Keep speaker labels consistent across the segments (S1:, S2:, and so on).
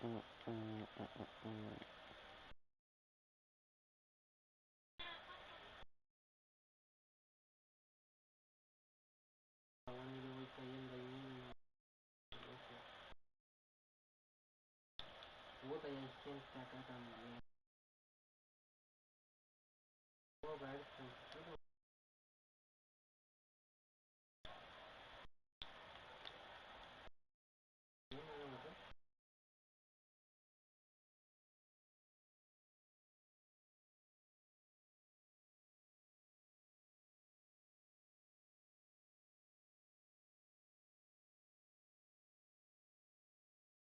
S1: Puta, y hay gente acá también. Puedo caer tranquilo.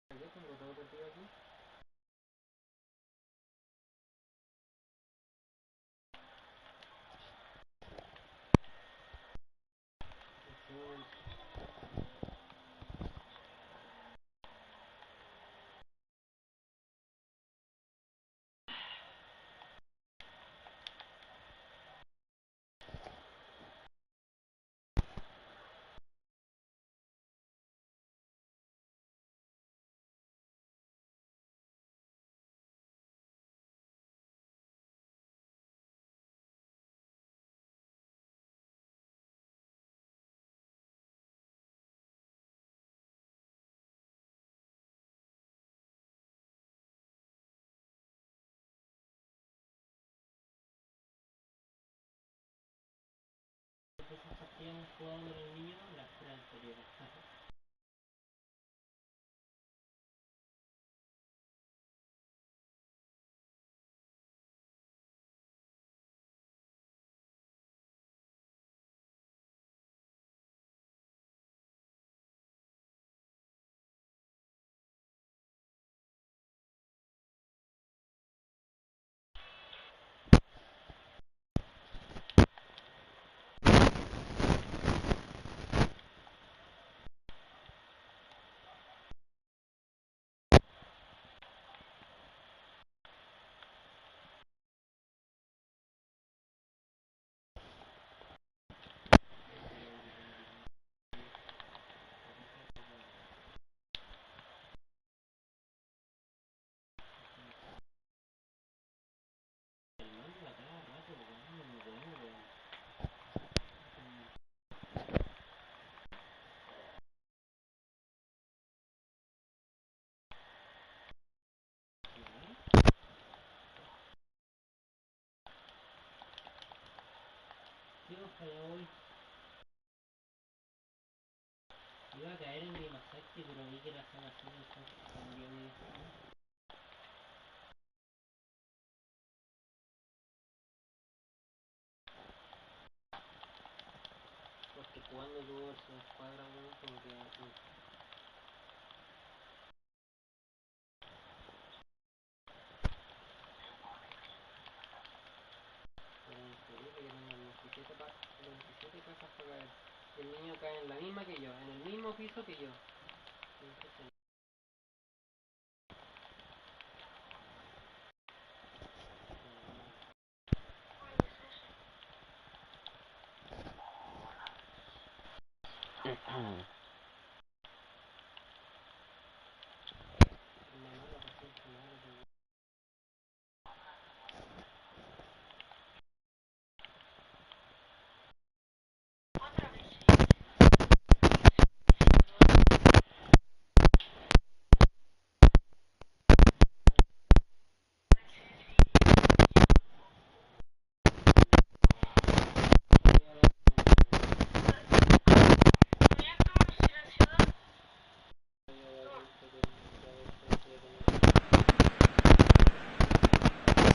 S1: ¿Qué tengo todo el día aquí? Esas partidas hemos jugado con el niño las tres anteriores. El mando a cada rato, weón, es muy bueno, weón. Dios, para allá voy. Iba a caer en mi masacre, pero vi que la zona azul, entonces cambió mi destino. Porque jugando todo esa escuadra, weón, como que increíble que tengan 27 casas para caer. El niño cae en la misma que yo, en el mismo piso que yo.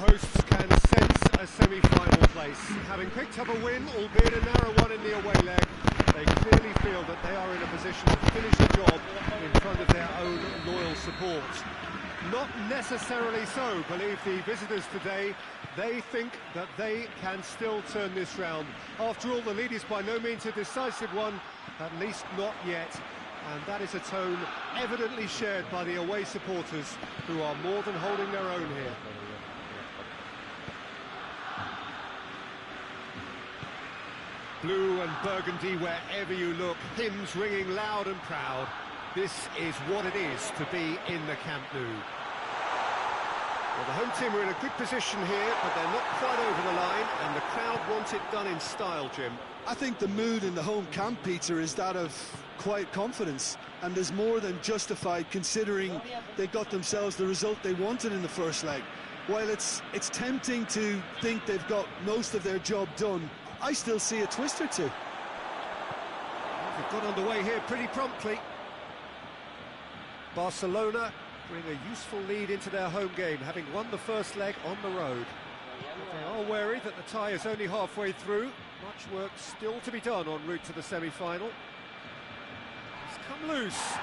S2: Hosts can sense a semi-final place. Having picked up a win, albeit a narrow one in the away leg, they clearly feel that they are in a position to finish the job in front of their own loyal support. Not necessarily so, believe the visitors today. They think that they can still turn this round. After all, the lead is by no means a decisive one, at least not yet. And that is a tone evidently shared by the away supporters, who are more than holding their own here. Blue and burgundy wherever you look, hymns ringing loud and proud. This is what it is to be in the Camp Nou. Well, the home team are in a good position here, but they're not quite over the line, and the crowd want it done in style, Jim.
S3: I think the mood in the home camp, Peter, is that of quiet confidence, and is more than justified considering they got themselves the result they wanted in the first leg. While it's tempting to think they've got most of their job done, I still see a twist or two.
S2: They've got underway here pretty promptly. Barcelona bring a useful lead into their home game, having won the first leg on the road. But they are wary that the tie is only halfway through. Much work still to be done en route to the semi-final. It's come loose.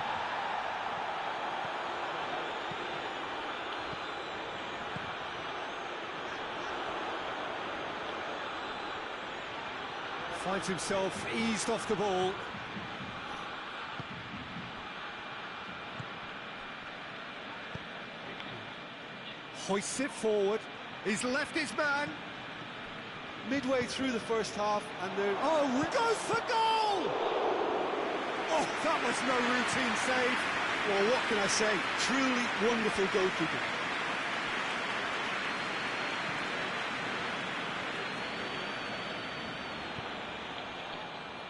S2: Finds himself eased off the ball. Hoists it forward. He's left his man.
S3: Midway through the first half, and they're...
S2: Oh, goes for goal! Oh, that was no routine save.
S3: Well, what can I say? Truly wonderful goalkeeping.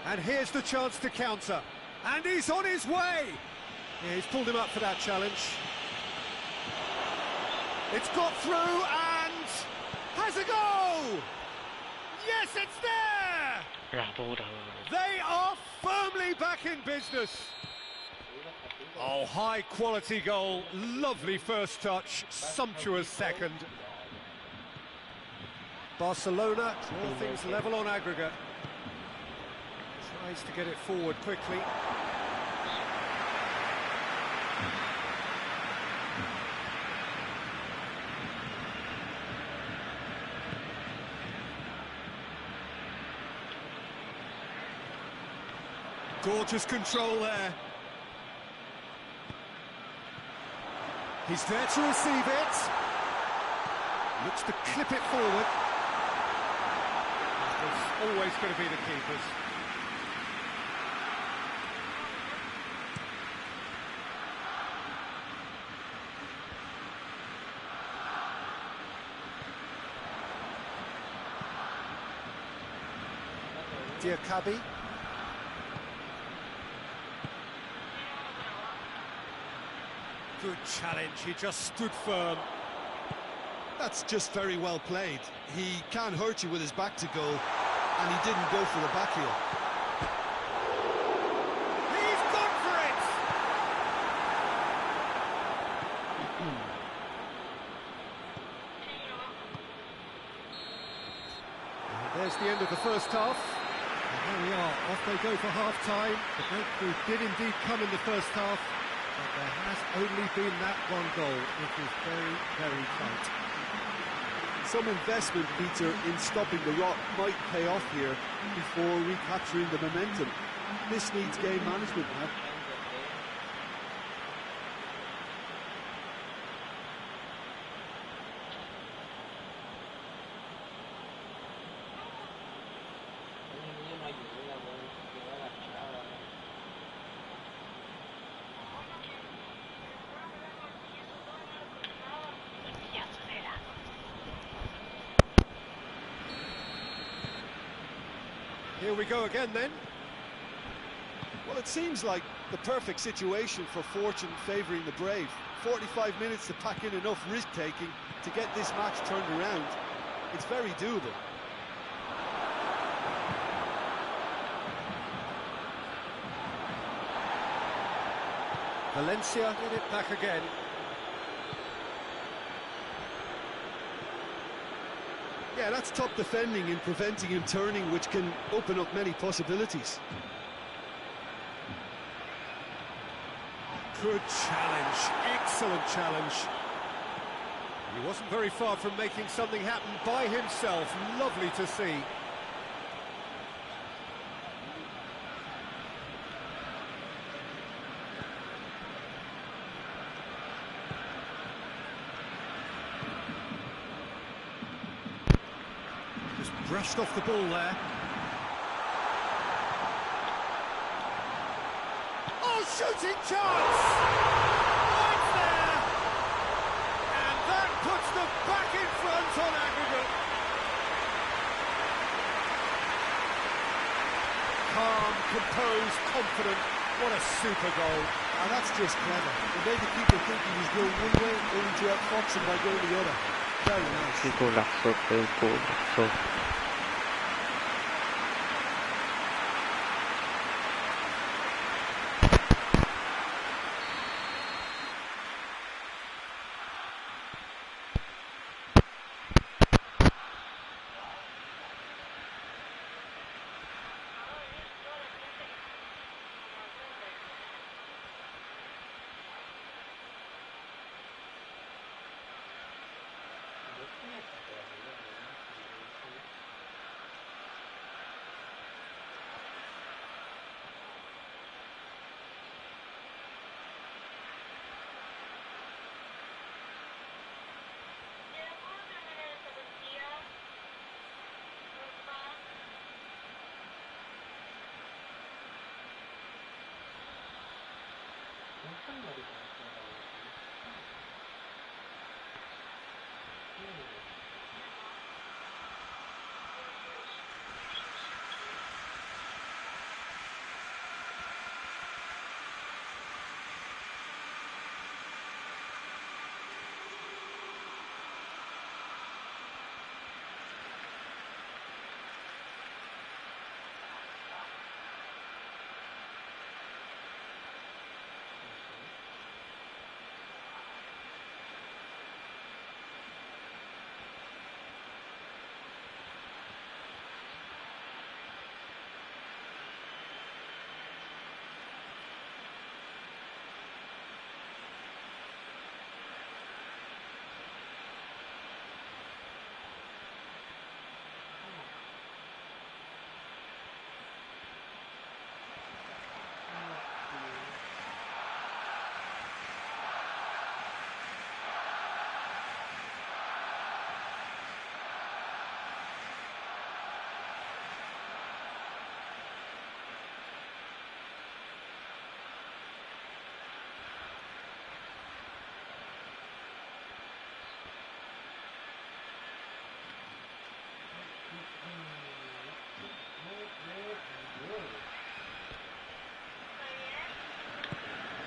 S2: And here's the chance to counter. And he's on his way! Yeah, he's pulled him up for that challenge. It's got through and has a goal! Yes, it's there! They are firmly back in business. Oh, high-quality goal. Lovely first touch, sumptuous second. Barcelona draw things level on aggregate. Tries to get it forward quickly. Gorgeous control there. He's there to receive it. Looks to clip it forward. It's always going to be the keepers. Diakabi. Good challenge, he just stood firm.
S3: That's just very well played. He can't hurt you with his back to goal, and he didn't go for the back heel.
S2: He's gone for it! And there's the end of the first half. And there we are, off they go for half-time. The breakthrough did indeed come in the first half. But there has only been that one goal. It is very, very tight.
S3: Some investment, Peter, in stopping the rot might pay off here before recapturing the momentum. This needs game management now.
S2: Here we go again then.
S3: Well, it seems like the perfect situation for fortune favouring the brave. 45 minutes to pack in enough risk-taking to get this match turned around. It's very doable.
S2: Valencia get it back again.
S3: Yeah, that's top defending in preventing him turning, which can open up many possibilities.
S2: Good challenge, excellent challenge. He wasn't very far from making something happen by himself. Lovely to see. Brushed off the ball there. Oh, shooting chance! Right there! And that puts them back in front on aggregate. Calm, composed, confident. What a super goal.
S3: And that's just clever. It made the keeper think he was going one way, only to outfox him by going the other. Very nice.
S4: Goal lạc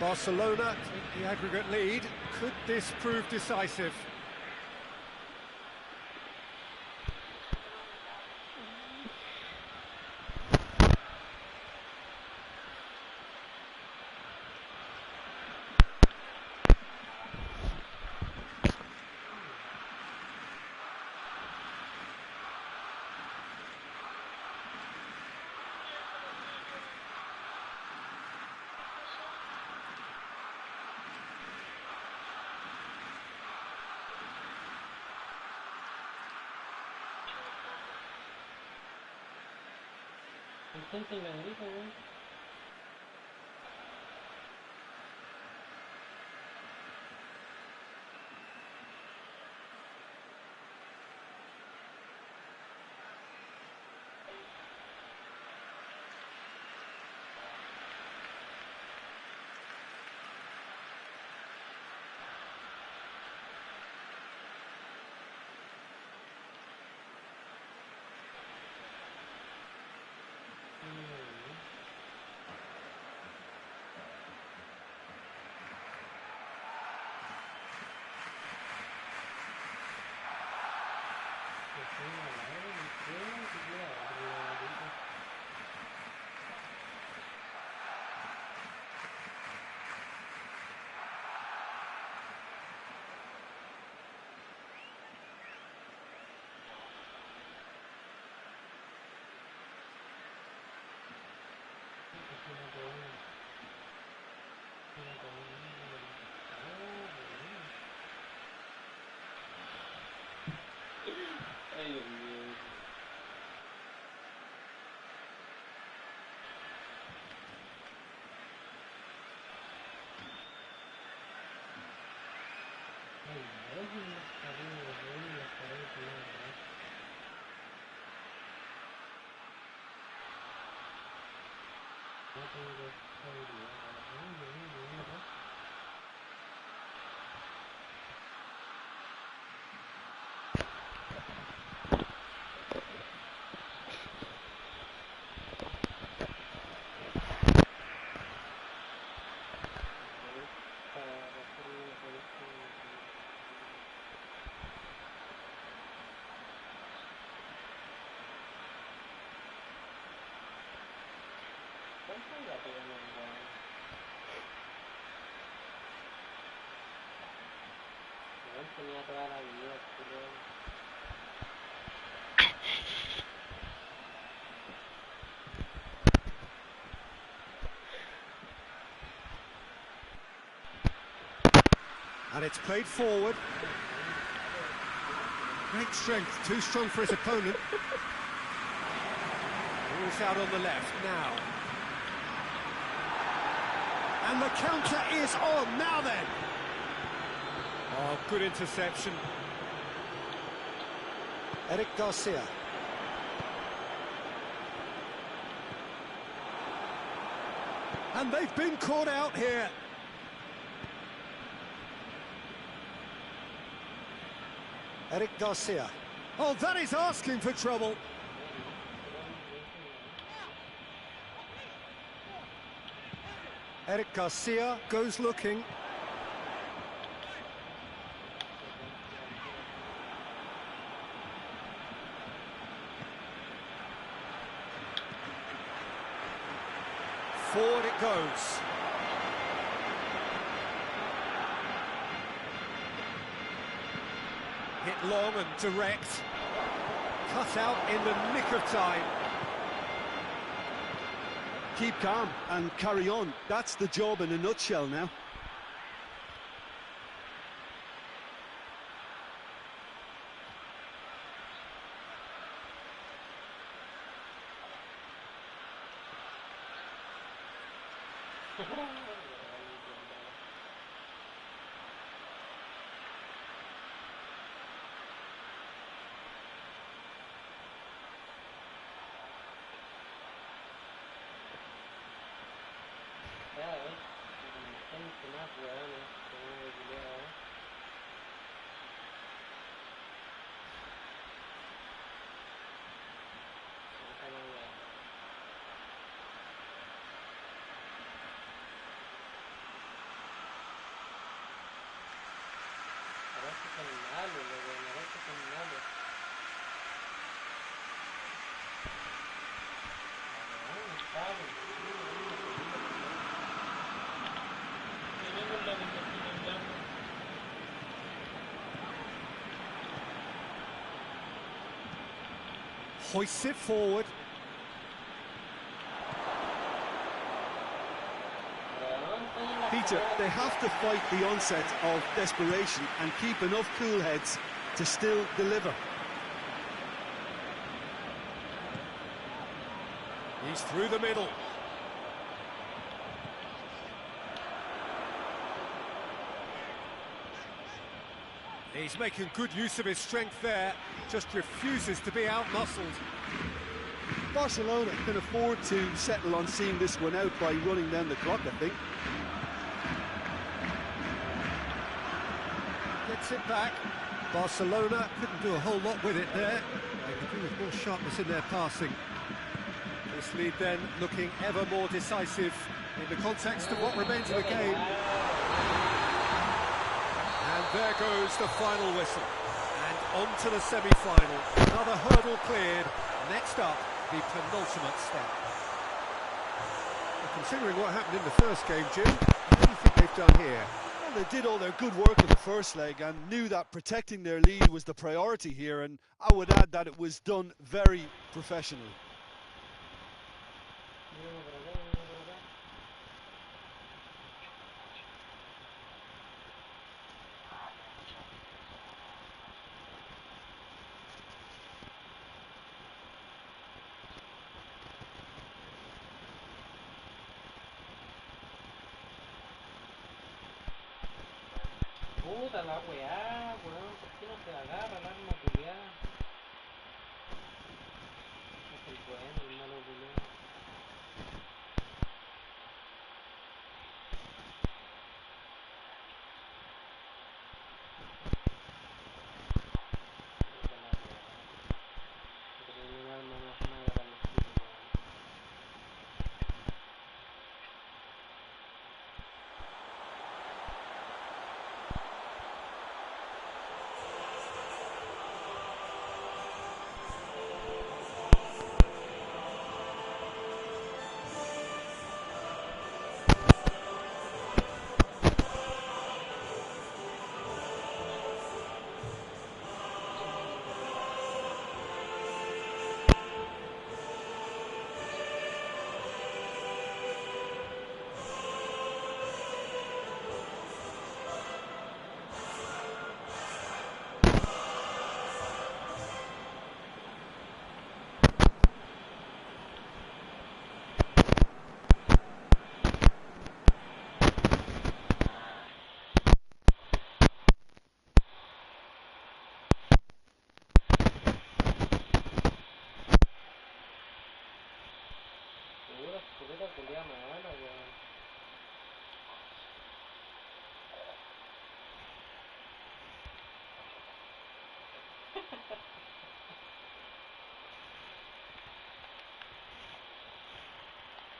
S2: Barcelona take the aggregate lead. Could this prove decisive?
S1: Intenten la grita, güey. Ay, Dios mío. Ay, Dios mío, está bien, está bien. No tengo seguridad. Tenía toda la vida, culero.
S2: And it's played forward. Great strength, too strong for his opponent. Ball's out on the left now. And the counter is on, now then. Oh, good interception. Eric Garcia. And they've been caught out here. Eric Garcia. Oh, that is asking for trouble. Eric Garcia goes looking. Forward it goes. Hit long and direct. Cut out in the nick of time.
S3: Keep calm and carry on. That's the job in a nutshell now.
S2: Hoists it forward.
S3: Peter, they have to fight the onset of desperation and keep enough cool heads to still deliver.
S2: He's through the middle. He's making good use of his strength there, just refuses to be out-muscled.
S3: Barcelona can afford to settle on seeing this one out by running down the clock, I think.
S2: Gets it back. Barcelona couldn't do a whole lot with it there. They could do with more sharpness in their passing. This lead then looking ever more decisive in the context of what remains of the game. And there goes the final whistle. And on to the semi-final. Another hurdle cleared. Next up, the penultimate step. Well, considering what happened in the first game, Jim, what do you think they've done here?
S3: Well, they did all their good work in the first leg and knew that protecting their lead was the priority here, and I would add that it was done very professionally.
S1: Puta la weá, weón, ¿por qué no se agarra el arma culiada? Es el bueno, el malo culiado.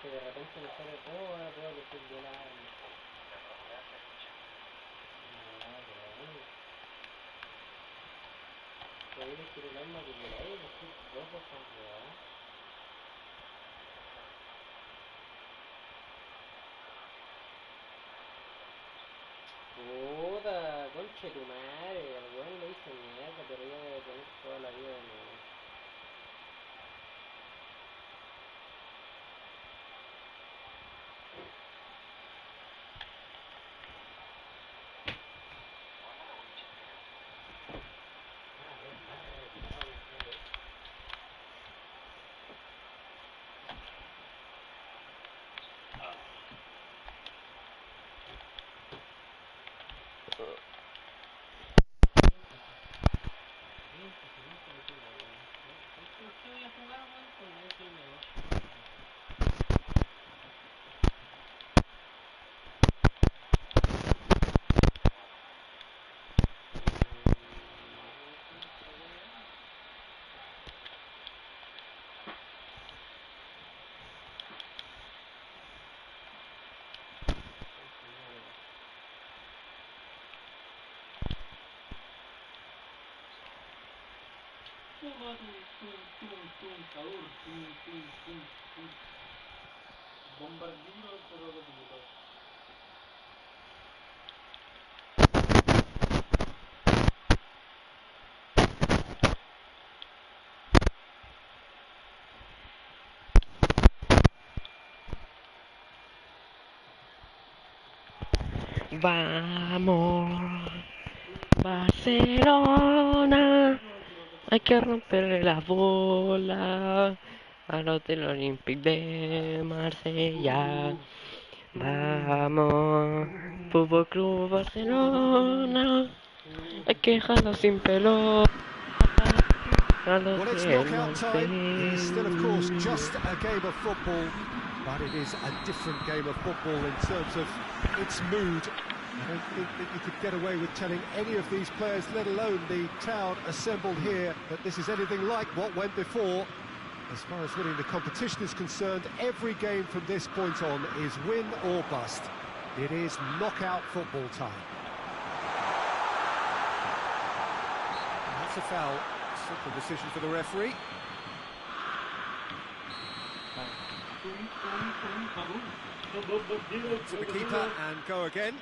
S1: que de repente me sale todo, ahora puedo elegir volar. Podéis elegir el arma que queráis, elegir dos de esas weas. Puta, conche tu madre, el weón lo hizo mierda, pero yo voy a tener toda la vida de nuevo. ¿Qué voy a jugar, weón? Pues voy a decir negocio. Bombardino al crocodilo.
S4: Vamos, Barcelona, hay que romperle la bola al Hotel Olympique de Marsella. Vamos, Fútbol Club Barcelona, hay que dejarlo sin pelota al
S2: Well, it's
S4: Hotel
S2: knockout time. It is still, of course,
S4: Marsella.
S2: just a game of football, but it is a different game of football in terms of its mood. I don't think that you could get away with telling any of these players, let alone the crowd assembled here, that this is anything like what went before. As far as winning the competition is concerned, every game from this point on is win or bust. It is knockout football time. That's a foul. Simple decision for the referee. To the keeper and go again.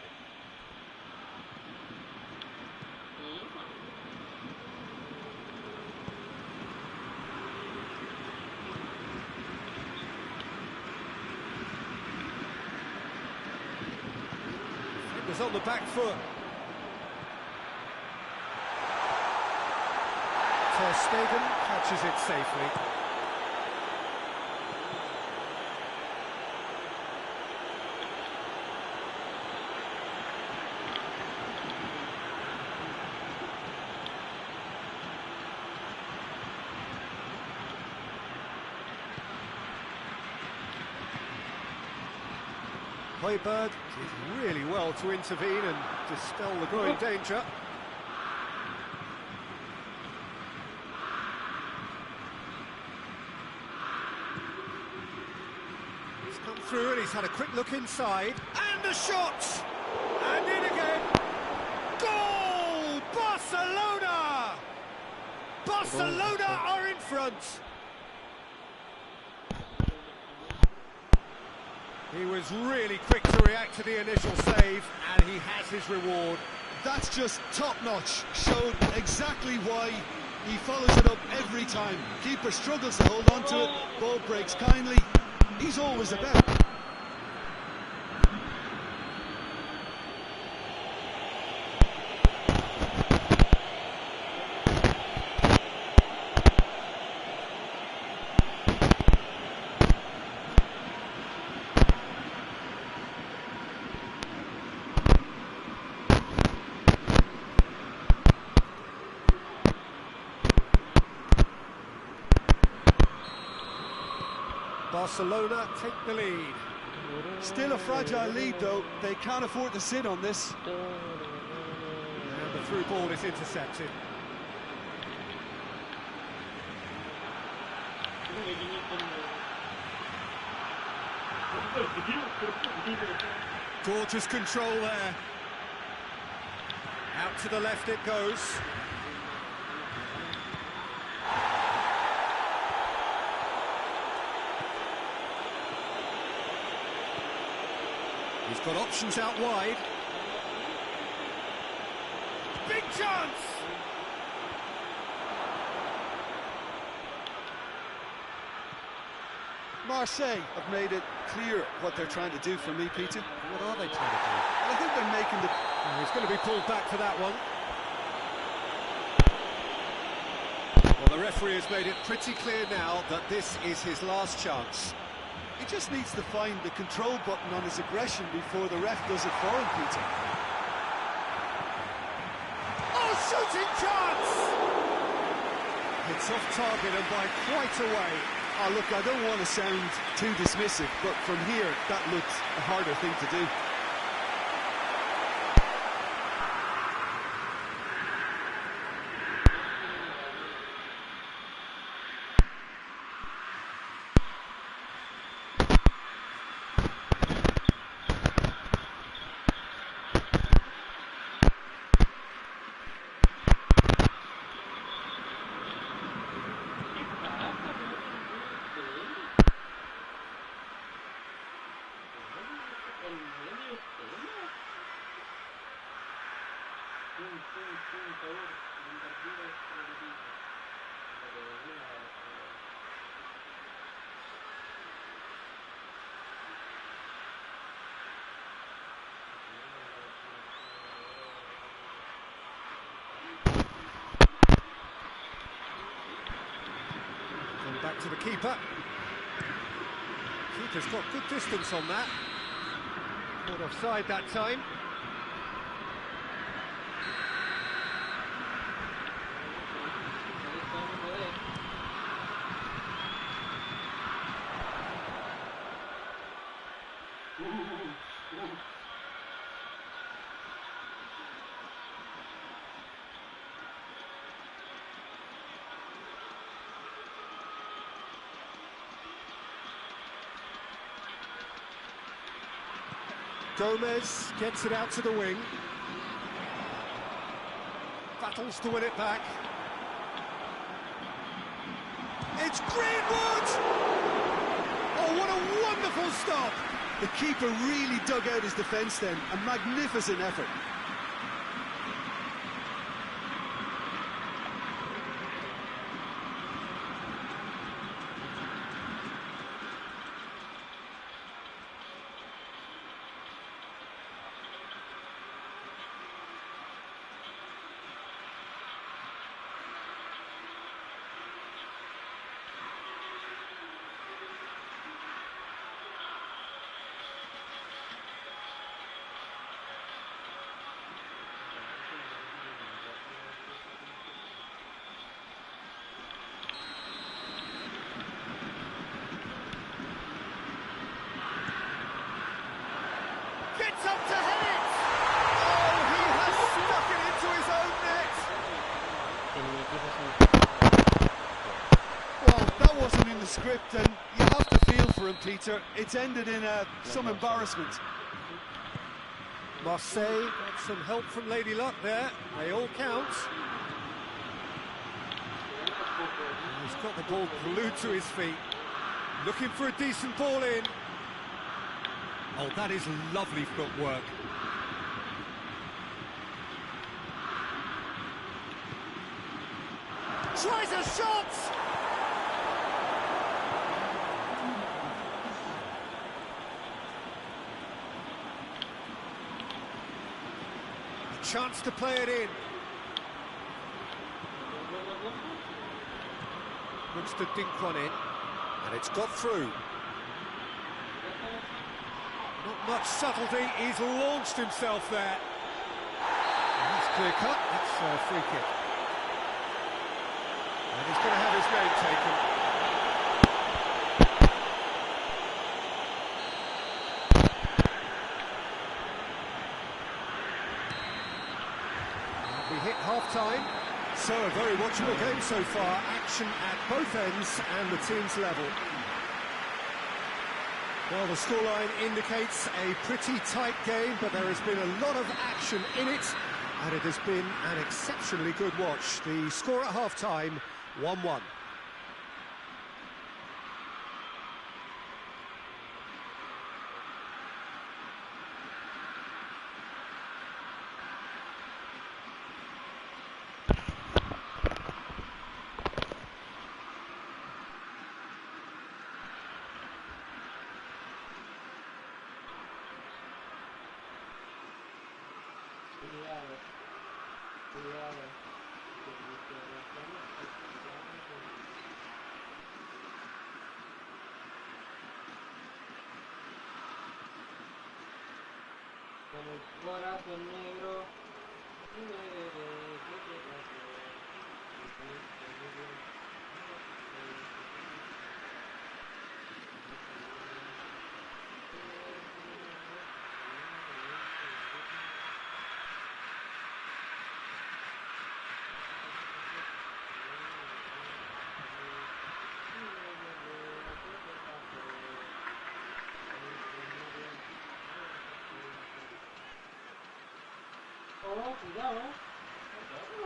S2: Defenders on the back foot. Ter Stegen catches it safely. Højbjerg did really well to intervene and dispel the growing danger. He's come through and he's had a quick look inside. And a shot! And in again! Goal! Barcelona! Barcelona are in front! He was really quick to react to the initial save, and he has his reward.
S3: That's just top-notch. Showed exactly why he follows it up every time. Keeper struggles to hold on to it. Ball breaks kindly. He's always about.
S2: Barcelona take the lead.
S3: Still a fragile lead, though. They can't afford to sit on this.
S2: And the through ball is intercepted. Gorgeous control there. Out to the left it goes. He's got options out wide. Big chance!
S3: Marseille have made it clear what they're trying to do for me, Peter.
S2: What are they trying to do?
S3: I think they're making the...
S2: Oh, he's going to be pulled back for that one. Well, the referee has made it pretty clear now that this is his last chance.
S3: He just needs to find the control button on his aggression before the ref does it for him, Peter.
S2: Oh, shooting chance! It's off target and by quite a way.
S3: Oh, look, I don't want to sound too dismissive, but from here, that looked a harder thing to do.
S2: Back to the keeper. Keeper's got good distance on that. Caught offside that time. Gomez gets it out to the wing. Battles to win it back. It's Greenwood! Oh, what a wonderful stop!
S3: The keeper really dug out his defence then. A magnificent effort.
S2: Gets up to head it! Oh, he has stuck it into his own net!
S3: Well, that wasn't in the script, and you have to feel for him, Peter. It's ended in some embarrassment.
S2: Marseille got some help from Lady Luck there. They all count. And he's got the ball glued to his feet. Looking for a decent ball in. Oh, that is lovely footwork. Tries a shot! A chance to play it in. Looks to dink one in, and it's got through. Not much subtlety, he's launched himself there. And that's clear cut, that's a free kick. And he's going to have his name taken. We hit half-time, so a very watchable game so far. Action at both ends and the team's level. Well, the scoreline indicates a pretty tight game, but there has been a lot of action in it, and it has been an exceptionally good watch. The score at half-time, 1-1.
S1: Con el corazón negro y me veré qué te pasó. Oh, cuidado, ¿eh?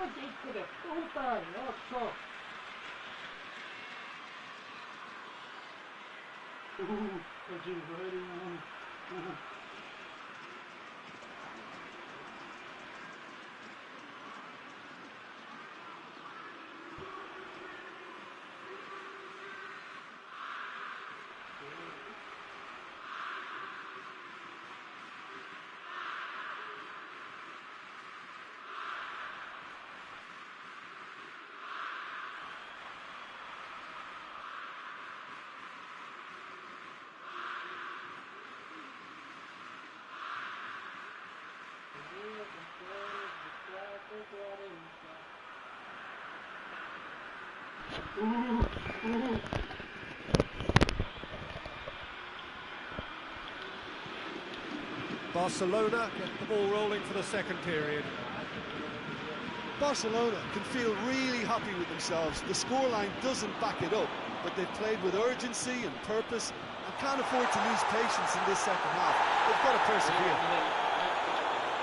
S1: ¡Oye, hijo de puta! ¡Loco!
S2: Barcelona get the ball rolling for the second period.
S3: Barcelona can feel really happy with themselves. The scoreline doesn't back it up, but they've played with urgency and purpose and can't afford to lose patience in this second half. They've got to persevere.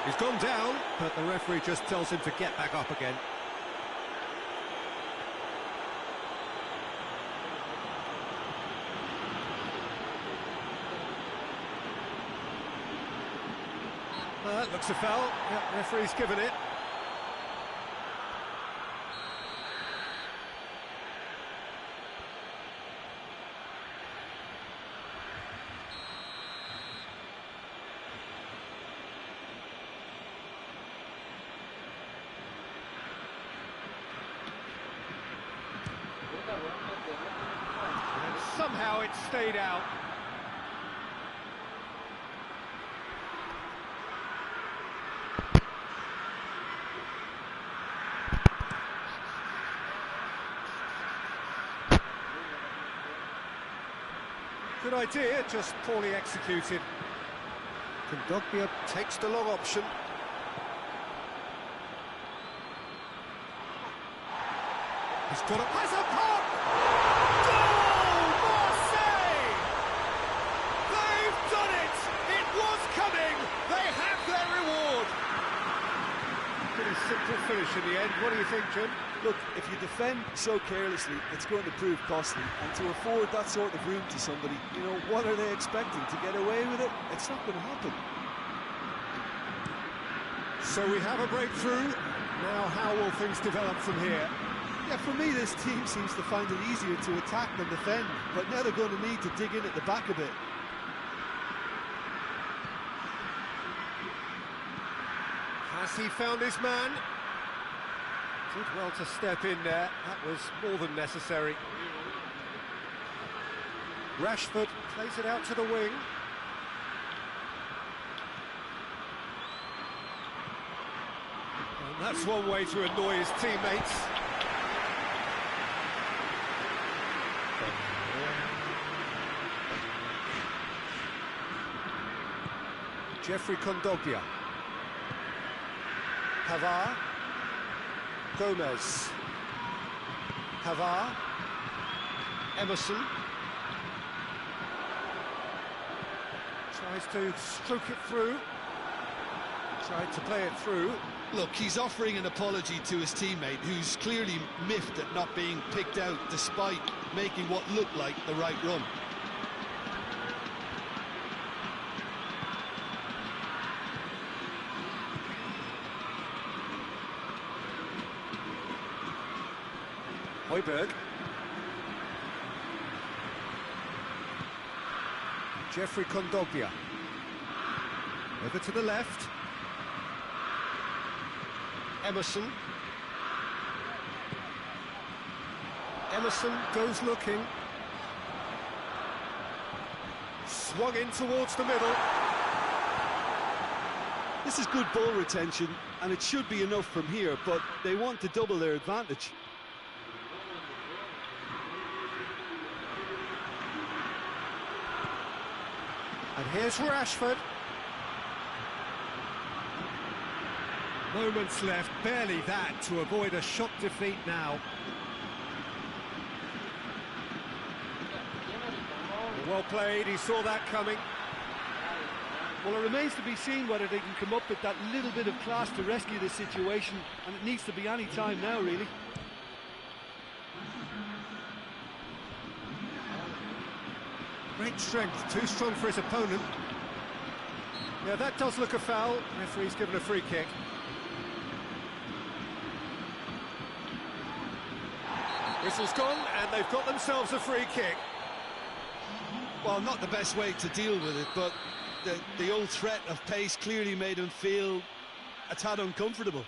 S2: He's gone down, but the referee just tells him to get back up again. That looks a foul. Yep, referee's given it. And somehow it stayed out. Good idea, just poorly executed. Kondogbia takes the long option. He's got it. Has a pop! Goal! Marseille! They've done it! It was coming! They have their reward! Pretty simple finish in the end. What do you think, Jim?
S3: Look, if you defend so carelessly, it's going to prove costly. And to afford that sort of room to somebody, you know, what are they expecting? To get away with it? It's not going to happen.
S2: So we have a breakthrough. Now how will things develop from here?
S3: Yeah, for me, this team seems to find it easier to attack than defend. But now they're going to need to dig in at the back a bit.
S2: Has he found his man? Did well to step in there. That was more than necessary. Rashford plays it out to the wing. And that's one way to annoy his teammates. Jeffrey Kondogbia. Pavard. Gomez. Pavard. Emerson. Tries to stroke it through. Tried to play it through.
S3: Look, he's offering an apology to his teammate, who's clearly miffed at not being picked out despite making what looked like the right run.
S2: Højbjerg. Jeffrey Kondogbia. Over to the left. Emerson. Emerson goes looking. Swung in towards the middle.
S3: This is good ball retention, and it should be enough from here, but they want to double their advantage.
S2: And here's Rashford. Moments left, barely that, to avoid a shock defeat now. Well played, he saw that coming.
S3: Well, it remains to be seen whether they can come up with that little bit of class to rescue the situation, and it needs to be any time now, really.
S2: Great strength, too strong for his opponent. Yeah, that does look a foul. Referee's given a free kick. Whistle's gone, and they've got themselves a free kick.
S3: Well, not the best way to deal with it, but the old threat of pace clearly made him feel a tad uncomfortable.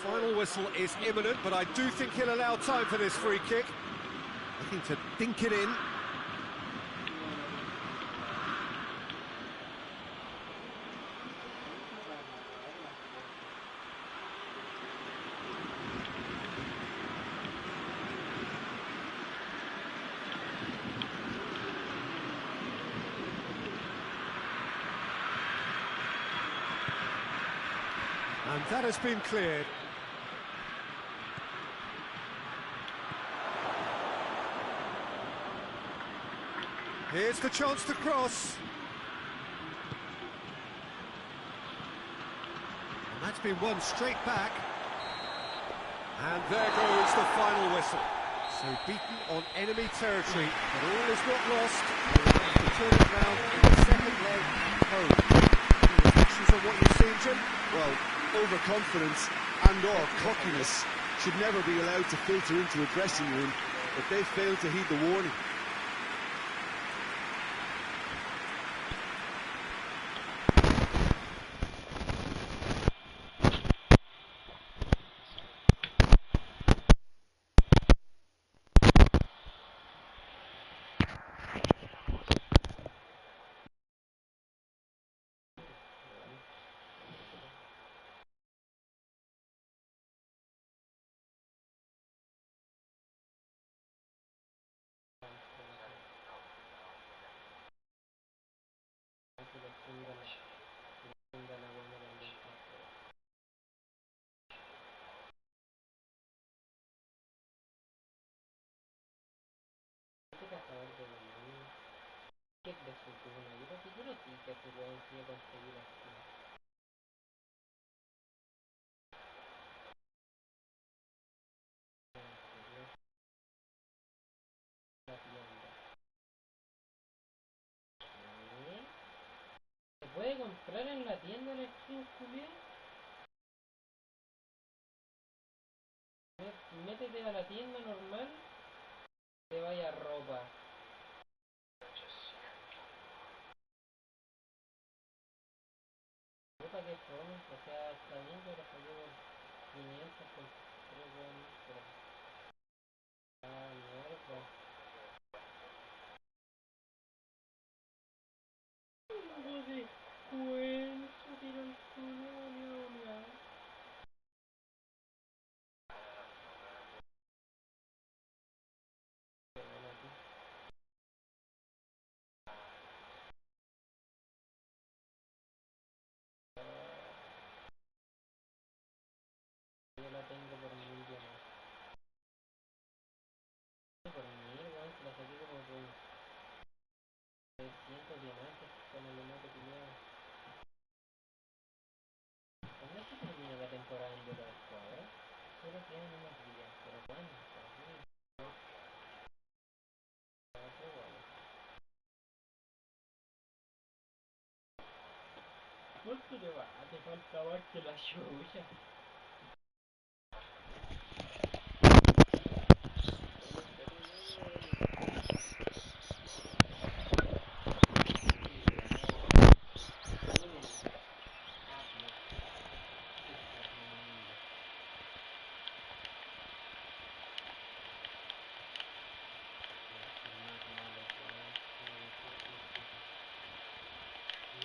S2: Final whistle is imminent, but I do think he'll allow time for this free kick. Looking to dink it in. And that has been cleared. Here's the chance to cross. And that's been won straight back. And there goes the final whistle. So beaten on enemy territory, but all is not lost. We'll have to turn it round in the second leg home. Any reflections on what you've seen, Jim?
S3: Well, overconfidence and or cockiness should never be allowed to filter into a dressing room, but they failed to heed the warning.
S1: De fortuna, yo no sé que se pueden conseguir así. La tienda. ¿Se puede comprar en la tienda el skin Julián? Métete a la tienda normal, te vaya ropa. Ropa que son, o sea, está bien, pero salió por 500 con 3 weones, pero... Ah, mierda. No de cuento, tiro el culo, hola. Yo la tengo por 1000 diamantes. Por 1000, weón, se la saqué como por 300 diamantes con el emote culiado. ¿Cuándo se termina la temporada en Dota de Escuadra? Solo quedan unos días, pero ¿cuándo? ¿Cuánto te va? Te falta más que la chucha.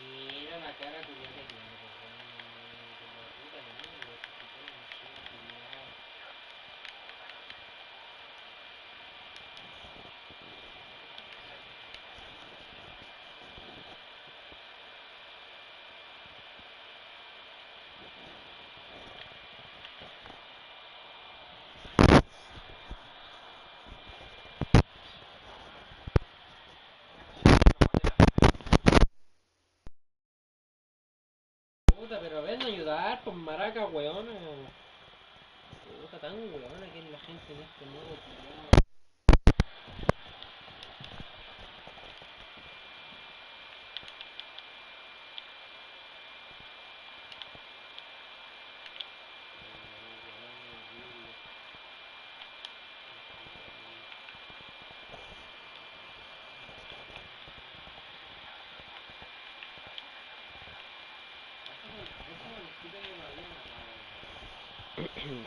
S1: Mira la cara que ya te tiene, pues, de la puta madre, puta, pero ven a ayudar, pues maraca, weona. Puta, tan weona que es la gente en este modo, culiao. Eso significa que lo habían matado.
S4: Vamos.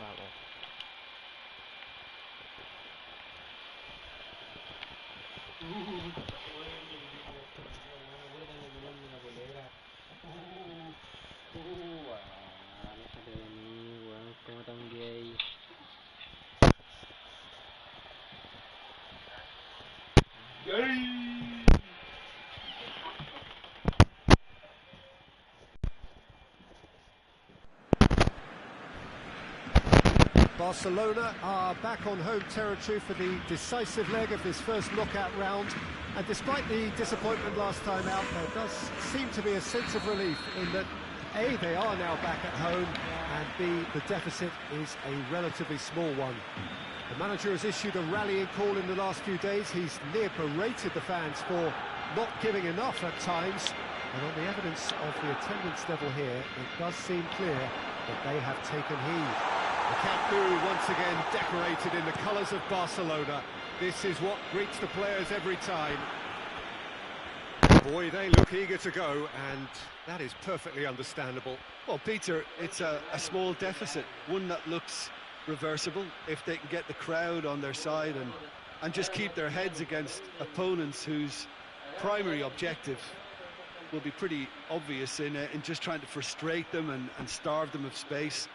S1: Aléjate de mí, weón, como tan gay.
S2: Barcelona are back on home territory for the decisive leg of this first knockout round, and despite the disappointment last time out, there does seem to be a sense of relief in that A, they are now back at home, and B, the deficit is a relatively small one. The manager has issued a rallying call in the last few days. He's near berated the fans for not giving enough at times, and on the evidence of the attendance level here, it does seem clear that they have taken heed. The Camp Nou once again decorated in the colours of Barcelona. This is what greets the players every time. Boy, they look eager to go, and that is perfectly understandable.
S3: Well, Peter, it's a small deficit, one that looks reversible if they can get the crowd on their side and just keep their heads against opponents whose primary objective will be pretty obvious in just trying to frustrate them and starve them of space.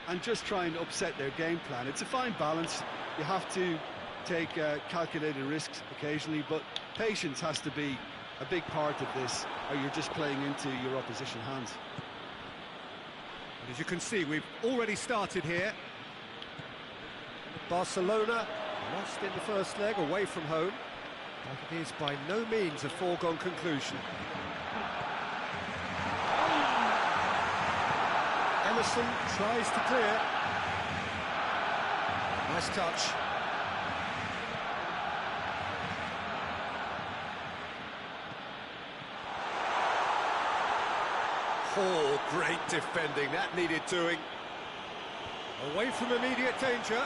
S3: And just try and upset their game plan. It's a fine balance. You have to take calculated risks occasionally, but patience has to be a big part of this, or you're just playing into your opposition hands.
S2: And as you can see, we've already started here. Barcelona lost in the first leg away from home, but it is by no means a foregone conclusion. Emerson tries to clear. Nice touch. Oh, great defending. That needed doing. Away from immediate danger.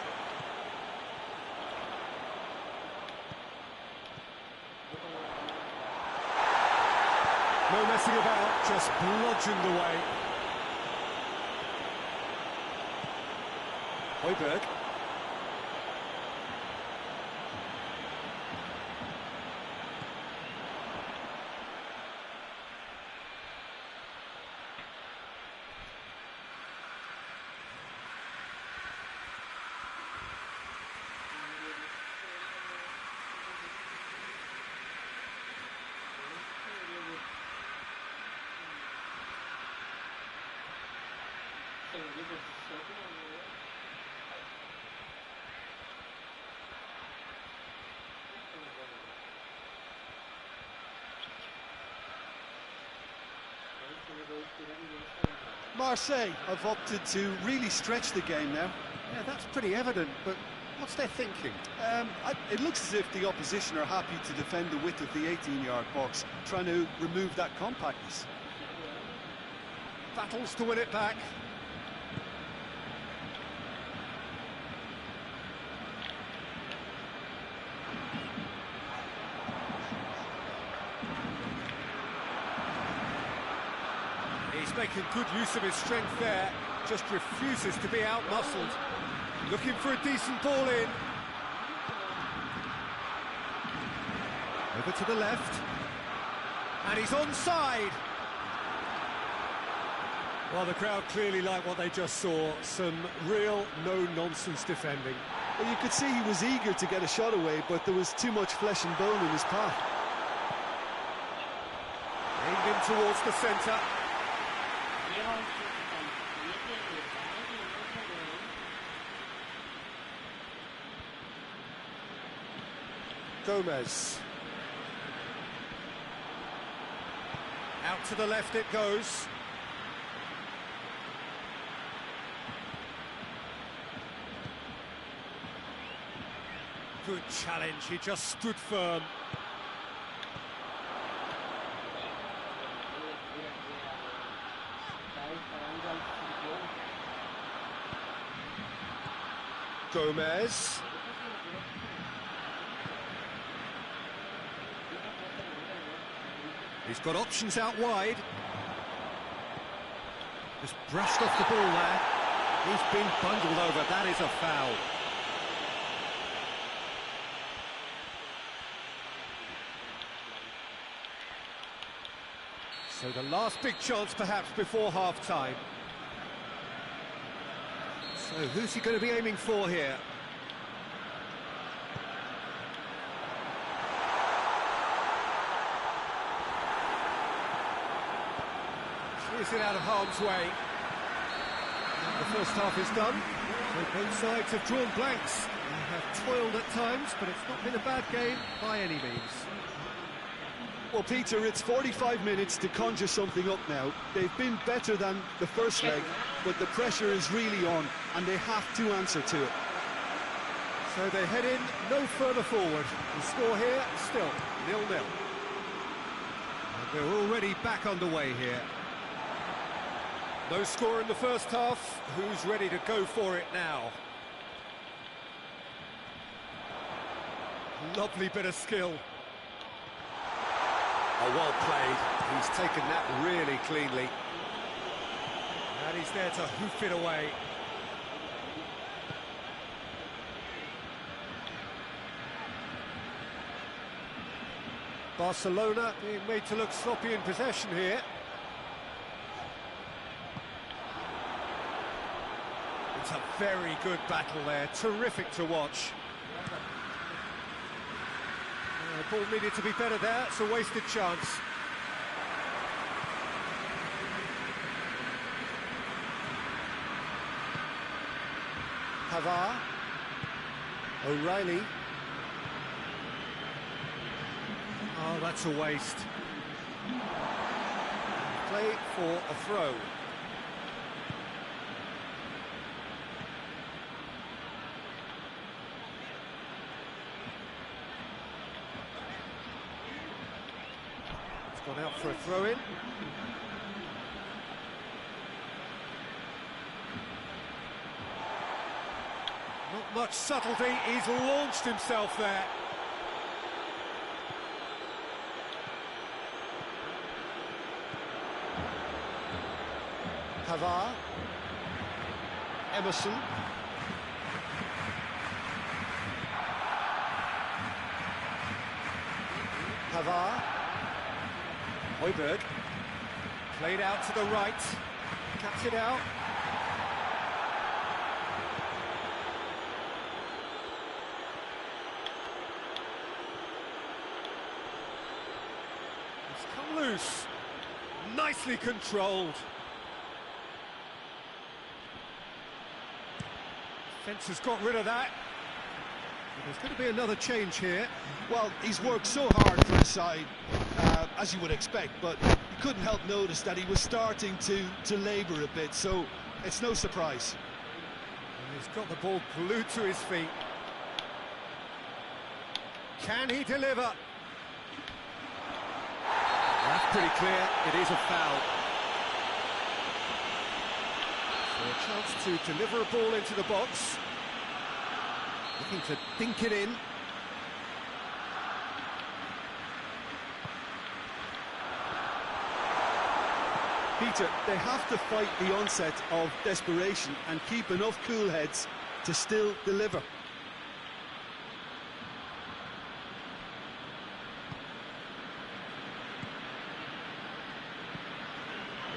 S2: No messing about, just bludgeoned away. Højbjerg.
S3: Marseille have opted to really stretch the game now.
S2: Yeah, that's pretty evident, but what's their thinking?
S3: It looks as if the opposition are happy to defend the width of the 18-yard box, trying to remove that compactness.
S2: Battles to win it back. He's making good use of his strength there, just refuses to be out-muscled. Looking for a decent ball in. Over to the left. And he's onside. Well, the crowd clearly like what they just saw. Some real no-nonsense defending.
S3: Well, you could see he was eager to get a shot away, but there was too much flesh and bone in his path.
S2: Aimed in towards the centre. Gomez. Out to the left it goes. Good challenge, he just stood firm. Gomez. He's got options out wide. Just brushed off the ball there. He's been bundled over, that is a foul. So the last big chance perhaps before half-time. So who's he going to be aiming for here? Clears it out of harm's way. And the first half is done. So both sides have drawn blanks. They have toiled at times, but it's not been a bad game by any means.
S3: Well, Peter, it's 45 minutes to conjure something up now. They've been better than the first leg, but the pressure is really on, and they have to answer to it.
S2: So they head in no further forward. The score here, still 0-0. And they're already back underway here. No score in the first half. Who's ready to go for it now? Lovely bit of skill. Oh, well played. He's taken that really cleanly. And he's there to hoof it away. Barcelona being made to look sloppy in possession here. It's a very good battle there, terrific to watch. The ball needed to be better there, it's a wasted chance. Pavard, O'Reilly. Oh, that's a waste. Play for a throw. Gone out for a throw-in. Not much subtlety, he's launched himself there. Pavard. Emerson. Pavard. Højbjerg, played out to the right, caps it out. It's come loose, nicely controlled. Defence has got rid of that. There's going to be another change here.
S3: Well, he's worked so hard for his side, as you would expect, but you couldn't help notice that he was starting to labour a bit, so it's no surprise.
S2: And he's got the ball glued to his feet. Can he deliver? That's pretty clear, it is a foul. So a chance to deliver a ball into the box. Looking to dink it in.
S3: Peter, they have to fight the onset of desperation and keep enough cool heads to still deliver.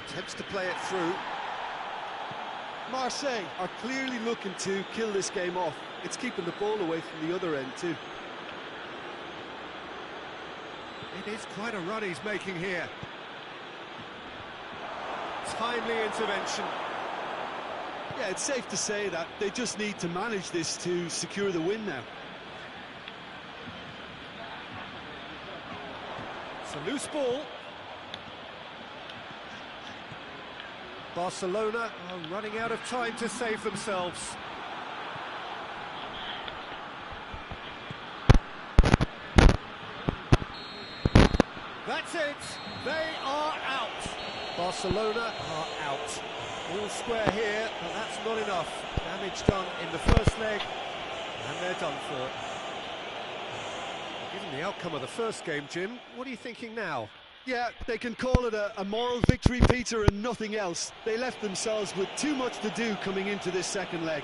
S2: Attempts to play it through.
S3: Marseille are clearly looking to kill this game off. It's keeping the ball away from the other end too.
S2: It is quite a run he's making here. Timely intervention.
S3: Yeah, it's safe to say that they just need to manage this to secure the win now.
S2: It's a loose ball. Barcelona are running out of time to save themselves. That's it, they are out. Barcelona are out. All square here, but that's not enough. Damage done in the first leg, and they're done for. Given the outcome of the first game, Jim, what are you thinking now?
S3: Yeah, they can call it a moral victory, Peter, and nothing else. They left themselves with too much to do coming into this second leg.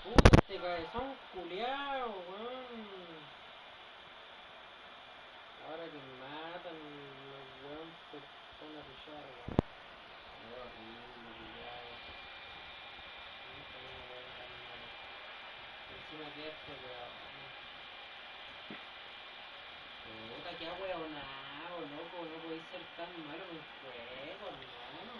S1: Puta, este cabezón culiao, weón. Ahora que me matan, los weón se pone a rushar, weón. Es horrible, culiao. Encima que este weón. Puta, que ahueonado, loco. No podéis ser tan malo en un juego, hermano.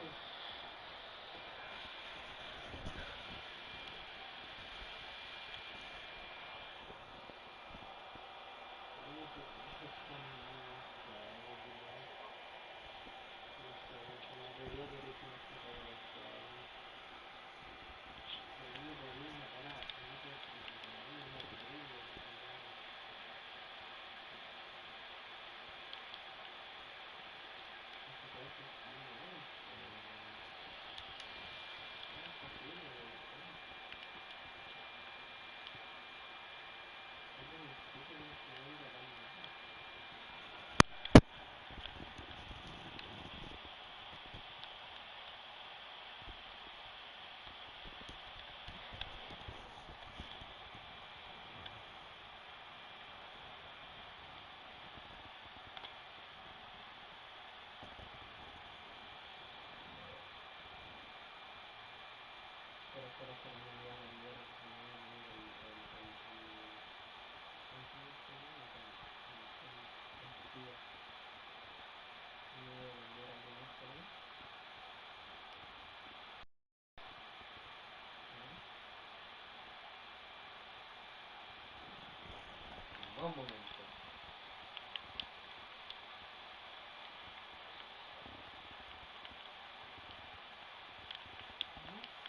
S1: Un momento.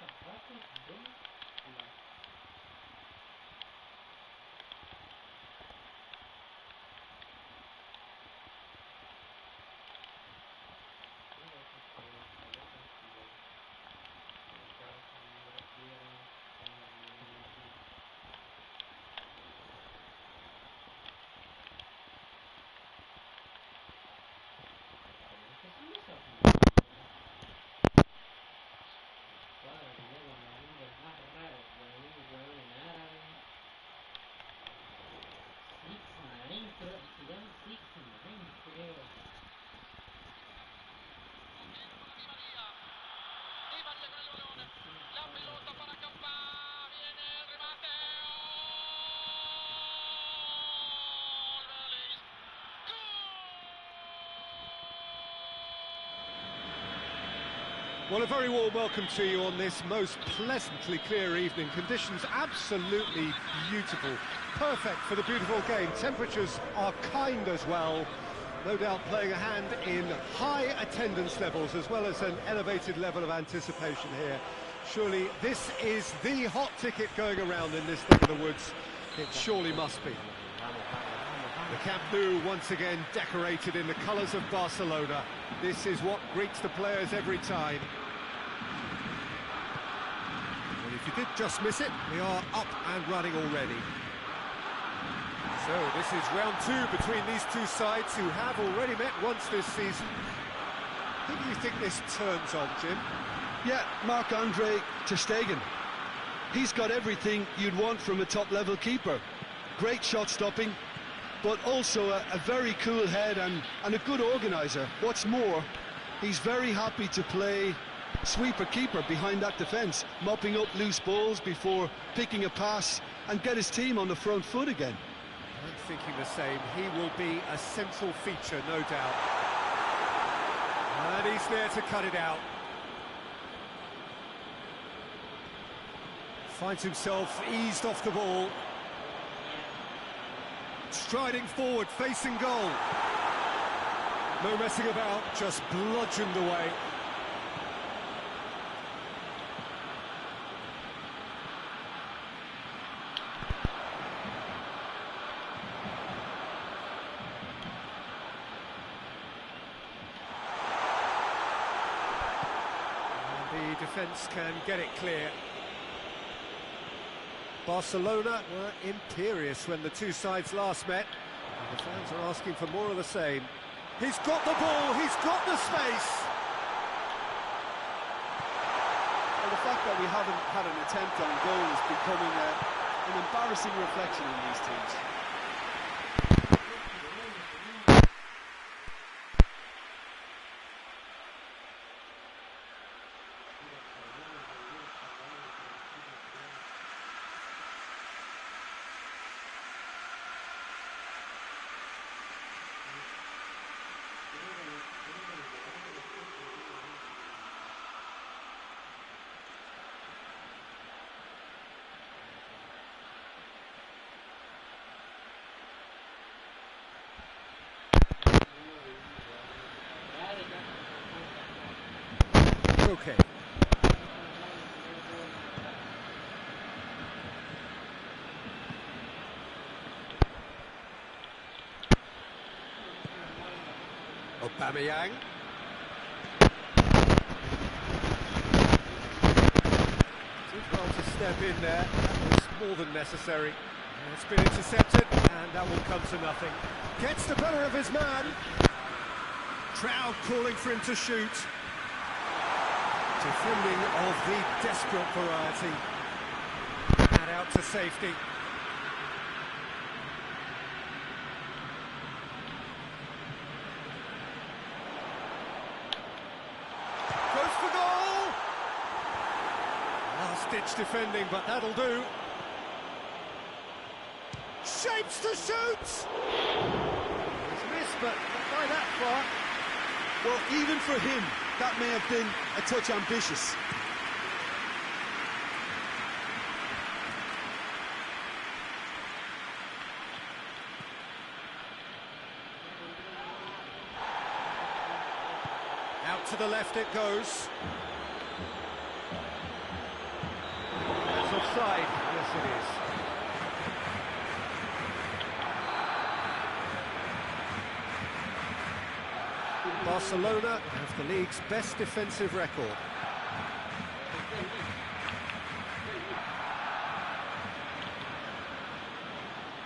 S1: Zapatos de la...
S2: Well, a very warm welcome to you on this most pleasantly clear evening. Conditions absolutely beautiful. Perfect for the beautiful game. Temperatures are kind as well. No doubt playing a hand in high attendance levels as well as an elevated level of anticipation here. Surely this is the hot ticket going around in this neck of the woods. It surely must be. The Camp Nou once again decorated in the colours of Barcelona. This is what greets the players every time. Well, if you did just miss it, we are up and running already. So this is round two between these two sides who have already met once this season. Who do you think this turns on, Jim?
S3: Yeah, Marc-Andre ter Stegen. He's got everything you'd want from a top-level keeper. Great shot stopping, but also a very cool head and a good organiser. What's more, he's very happy to play sweeper-keeper behind that defence, mopping up loose balls before picking a pass and get his team on the front foot again.
S2: I'm thinking the same. He will be a central feature, no doubt. And he's there to cut it out. Finds himself eased off the ball. Striding forward, facing goal. No messing about, just bludgeoned away. And the defence can get it clear. Barcelona were imperious when the two sides last met, and the fans are asking for more of the same. He's got the ball, he's got the space!
S3: Well, the fact that we haven't had an attempt on goal is becoming an embarrassing reflection on these teams.
S2: Okay. Aubameyang. Did well to step in there. That was more than necessary. And it's been intercepted, and that will come to nothing. Gets the better of his man. Crowd calling for him to shoot. Defending of the desperate variety. And out to safety. Goes for goal! Last-ditch defending, but that'll do. Shapes to shoot! It's missed, but not by that far.
S3: Well, even for him, that may have been a touch ambitious.
S2: Out to the left it goes. That's offside. Yes, it is. Barcelona have the league's best defensive record.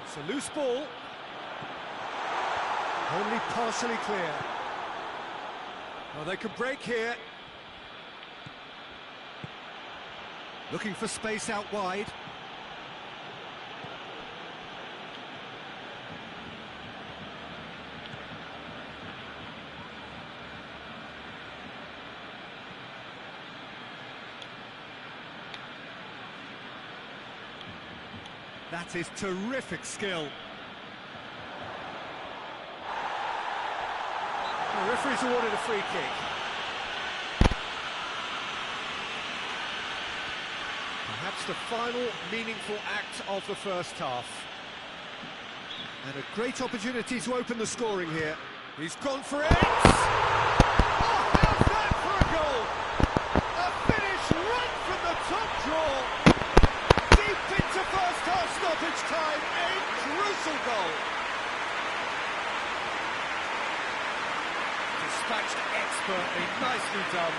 S2: It's a loose ball. Only partially clear. Well, they could break here. Looking for space out wide. That is terrific skill. The referee's awarded a free kick. Perhaps the final meaningful act of the first half. And a great opportunity to open the scoring here. He's gone for it! Oh, how's that for a goal? A finish right from the top draw. Deep into first half stoppage time, a crucial goal. Dispatched expertly, nicely done.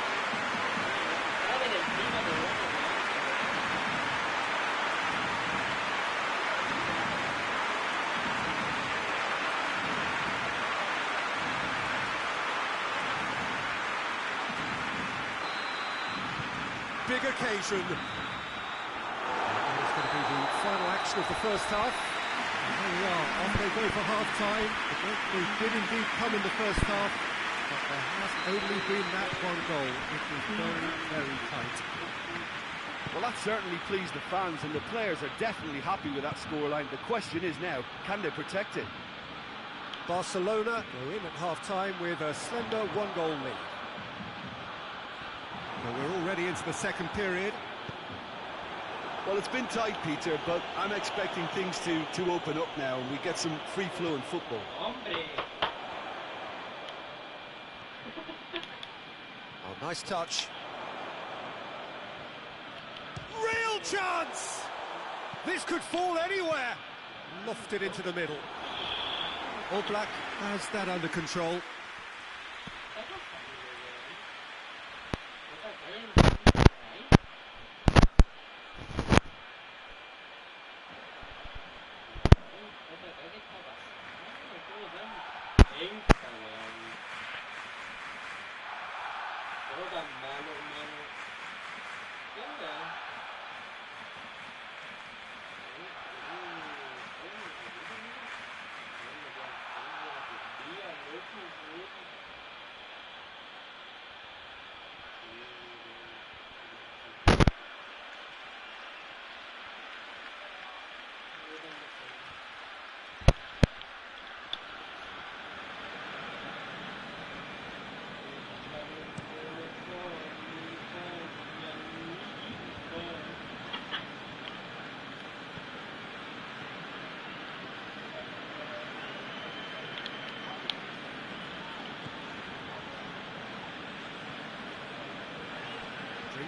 S2: Big occasion. It's going to be the final action of the first half. And there we are, off they go for half-time. They did indeed come in the first half, but there has only been that one goal. It was very, very tight.
S3: Well, that certainly pleased the fans, and the players are definitely happy with that scoreline. The question is now, can they protect it?
S2: Barcelona go in at half-time with a slender one-goal lead. Well, we're already into the second period.
S3: Well, it's been tight, Peter, but I'm expecting things to open up now and we get some free-flowing football.
S2: Oh, nice touch. Real chance! This could fall anywhere. Lofted into the middle. All Black has that under control.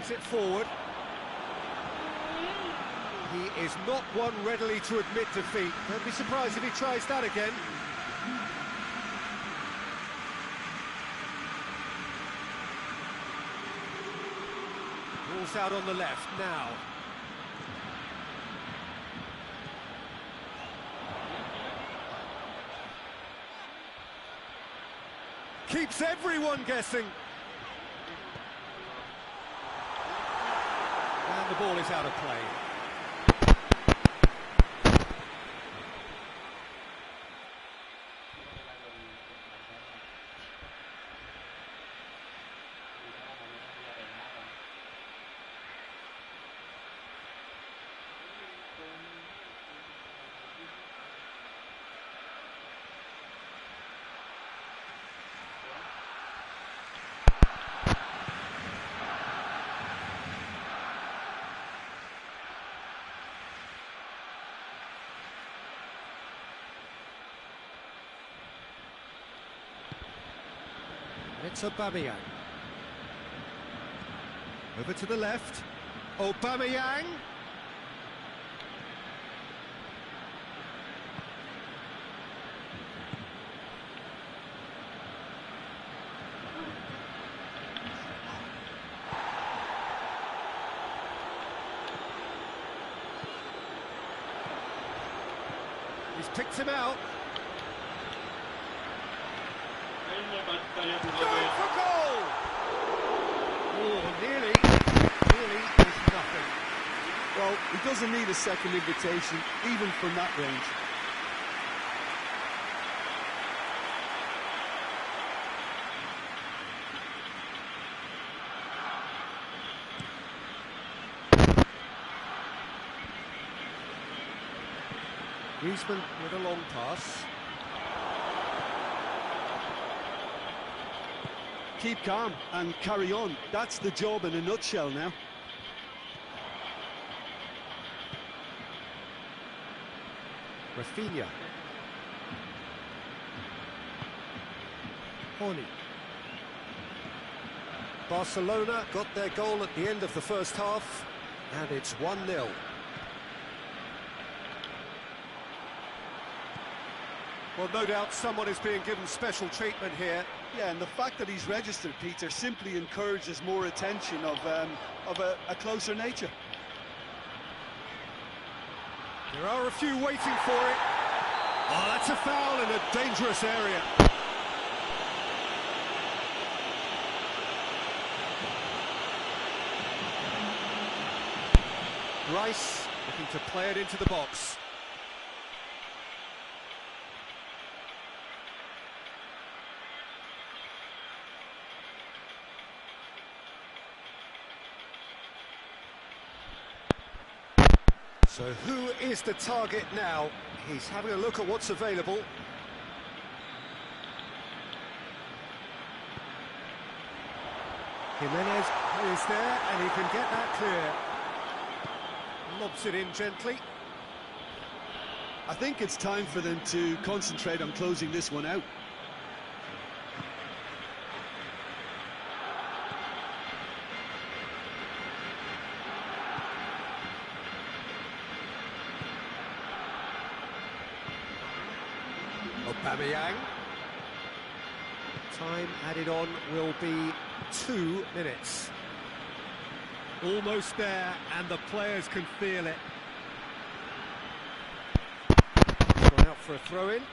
S2: Brings it forward. He is not one readily to admit defeat. Don't be surprised if he tries that again. Ball's out on the left now. Keeps everyone guessing. And the ball is out of play. It's Aubameyang. Over to the left. Aubameyang. He's picked him out. Going for goal! Oh, nearly is nothing.
S3: Well, he doesn't need a second invitation, even from that range.
S2: Griezmann with a long pass.
S3: Keep calm and carry on. That's the job in a nutshell now.
S2: Rafinha. Horny. Barcelona got their goal at the end of the first half, and it's 1-0. Well, no doubt someone is being given special treatment here.
S3: Yeah, and the fact that he's registered, Peter, simply encourages more attention of a closer nature.
S2: There are a few waiting for it. Oh, that's a foul in a dangerous area. Rice looking to play it into the box. So who is the target now? He's having a look at what's available. Jimenez is there and he can get that clear. Lobs it in gently.
S3: I think it's time for them to concentrate on closing this one out.
S2: Aubameyang. Time added on will be 2 minutes. Almost there, and the players can feel it. Gone out for a throw-in.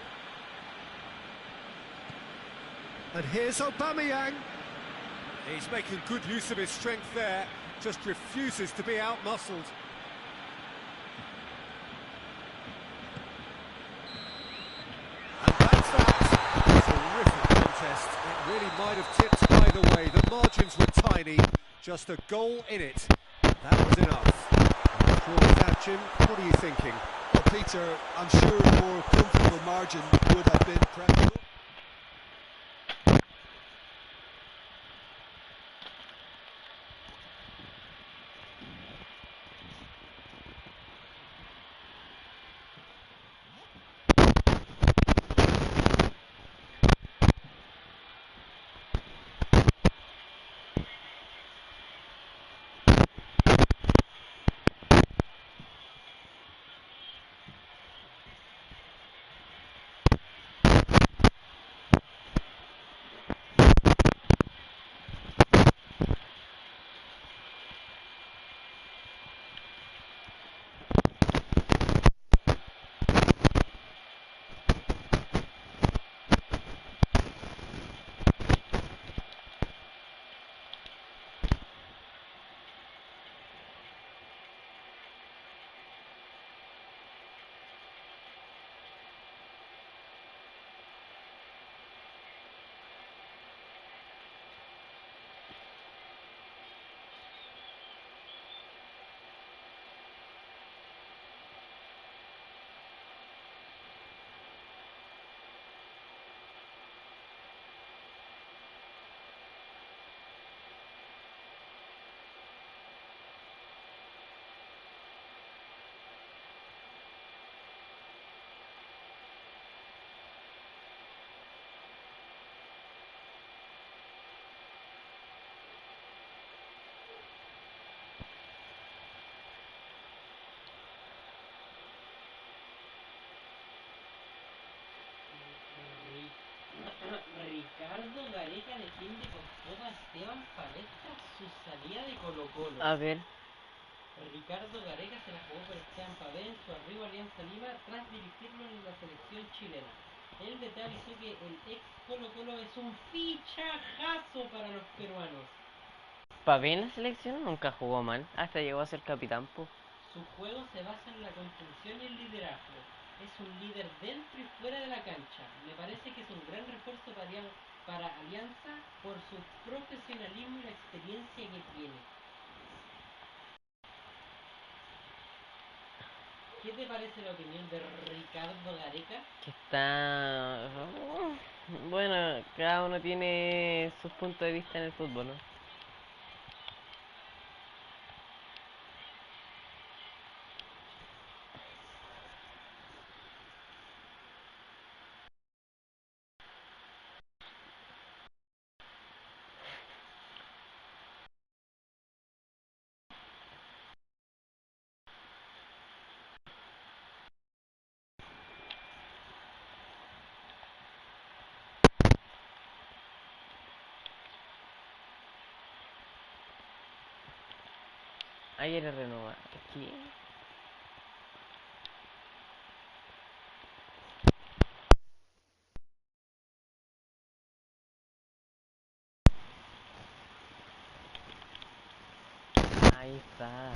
S2: And here's Aubameyang. He's making good use of his strength there, just refuses to be out-muscled. It really might have tipped either way. The margins were tiny, just a goal in it. That was enough. After all of that, Jim, what are you thinking?
S3: Well, Peter, I'm sure a more comfortable margin would have been preferable.
S1: Esteban Pavés tras su salida de Colo Colo.
S4: A ver,
S1: Ricardo Gareca se la jugó por Esteban Pavés en su arribo a Alianza Lima tras dirigirlo en la selección chilena. El DT avisó que el ex Colo Colo es un fichajazo para los peruanos.
S4: Pavé en la selección nunca jugó mal, hasta llegó a ser capitán, po.
S1: Su juego se basa en la contención y el liderazgo. Es un líder dentro y fuera de la cancha. Me parece que es un gran refuerzo para Alianza por su profesionalismo y la experiencia que tiene. ¿Qué te parece la opinión de Ricardo Gareca?
S4: Que está... Bueno, cada uno tiene sus puntos de vista en el fútbol, ¿no? Ayer renovar. ¿Qué? Ahí está.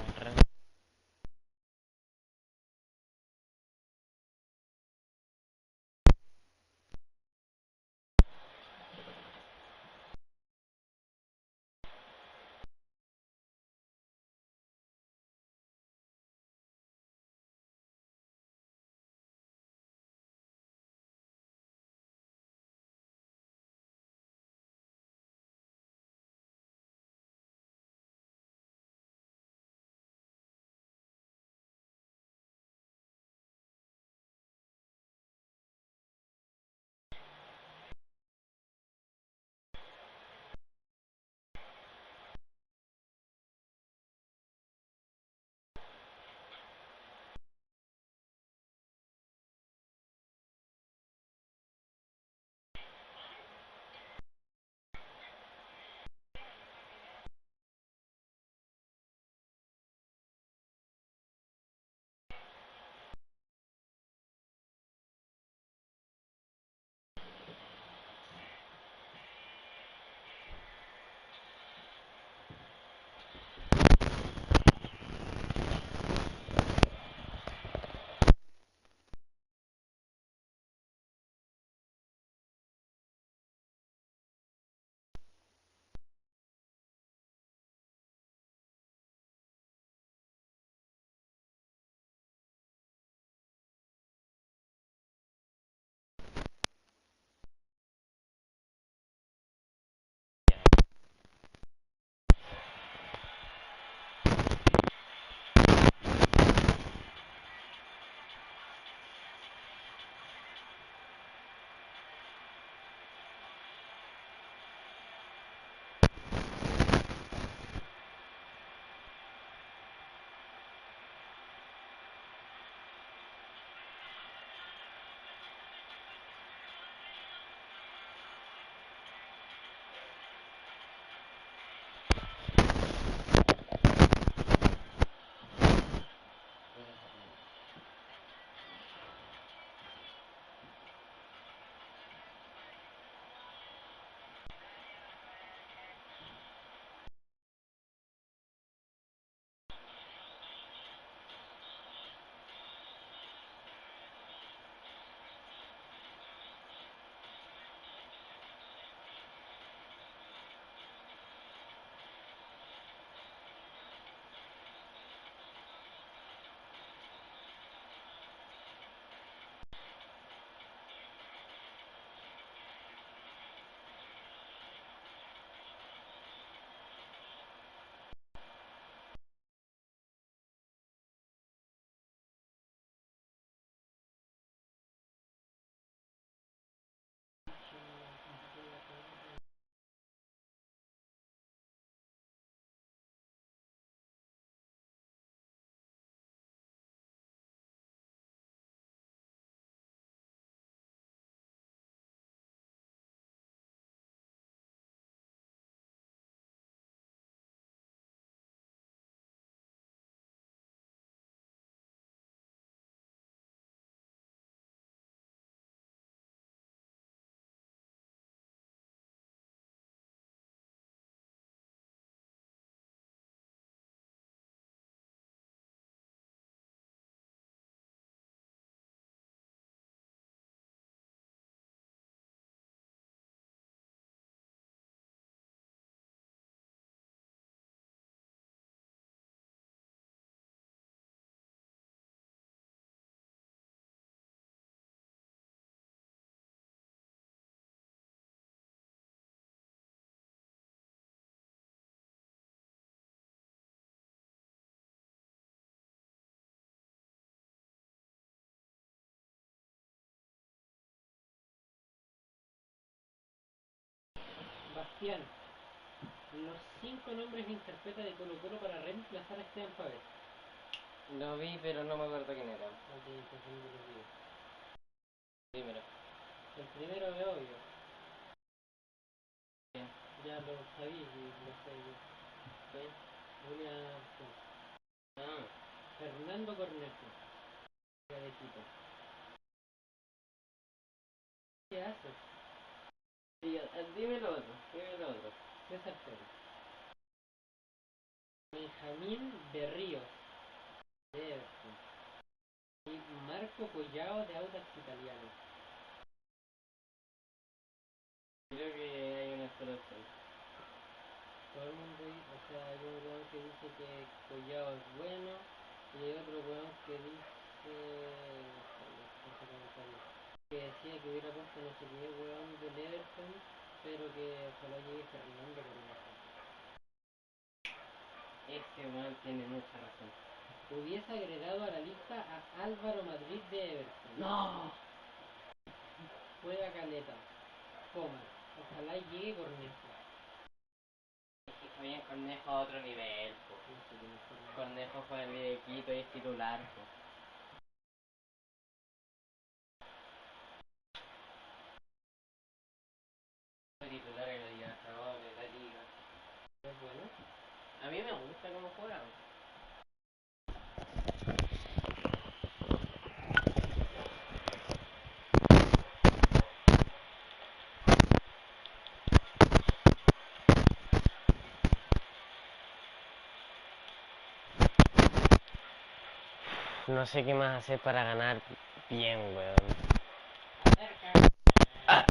S1: Bastian, los 5 nombres que interpreta de Colo Colo para reemplazar a Esteban Pavés.
S4: Lo vi, pero no me acuerdo quién era.
S1: Ok, entonces no te lo digo.
S4: Dímelo.
S1: El primero es obvio.
S4: Bien.
S1: Ya lo sabí y lo sé yo.
S4: ¿Sí?
S1: Julián
S4: Ah.
S1: Fernando Cornejo. De Quito. ¿Qué haces?
S4: Sí, dime lo otro, dime lo otro.
S1: César Pérez. Benjamín Berríos. De Everton. Y Marco Collao de Audax Italiano.
S4: Creo que hay una sola opción.
S1: Todo el mundo dice, o sea, hay un weón que dice que Collao es bueno y hay otro weón que dice que decía que hubiera puesto no sé qué weón del Everton, pero que ojalá llegue Fernando por una.
S4: Ese weón tiene mucha razón.
S1: Hubiese agregado a la lista a Álvaro Madrid de Everton.
S4: ¡No!
S1: Juega caleta. Coma. Ojalá llegue Cornejo.
S4: Oye, Cornejo a otro nivel, po.
S1: No sé quién es Cornejo.
S4: Cornejo juega en el Quito y es titular, po. Fue titular en la Libertadores, de la Liga.
S1: ¿Es bueno?
S4: A mí me gusta cómo juega. No sé qué más hacer para ganar bien, weón.
S1: Acerca.
S4: Ah.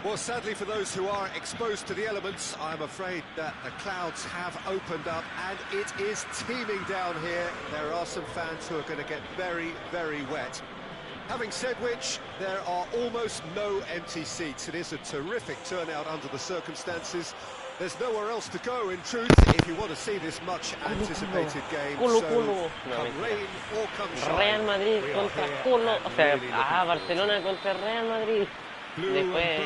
S2: Well, sadly for those who are exposed to the elements, I'm afraid that the clouds have opened up and it is teeming down here. There are some fans who are going to get very, very wet. Having said which, there are almost no empty seats. It is a terrific turnout under the circumstances. There's nowhere else to go, in truth, if you want to see this much anticipated game. So, come rain or come shine.
S4: Real Madrid contra Colo, o sea, Barcelona contra Real Madrid. Después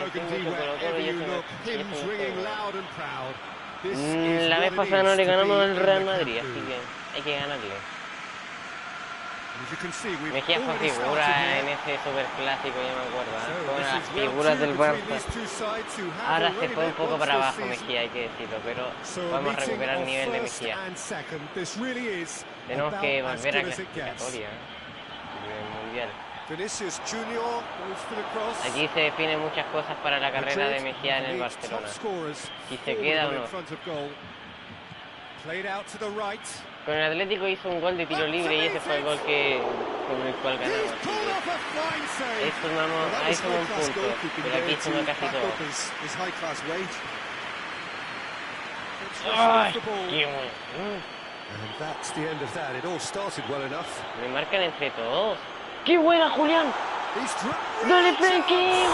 S4: la vez pasada no le ganamos al Real Madrid, así que hay que ganarle. Mejía fue figura en ese superclásico, ya me acuerdo, fue una de las figuras del Barça. Ahora se fue un poco para abajo Mejía, hay que decirlo, pero podemos recuperar el nivel de Mejía. Tenemos que volver a clasificatoria del Mundial. Aquí se definen muchas cosas para la carrera de Mejía en el Barcelona. Si se queda o no. Con el Atlético hizo un gol de tiro libre y ese fue el gol con el cual ganamos. Ahí sumamos un punto, pero aquí suma casi todo. ¡Ay, qué bueno! Me marcan entre todos. ¡Qué buena, Julián! ¡Dale, Frenkie!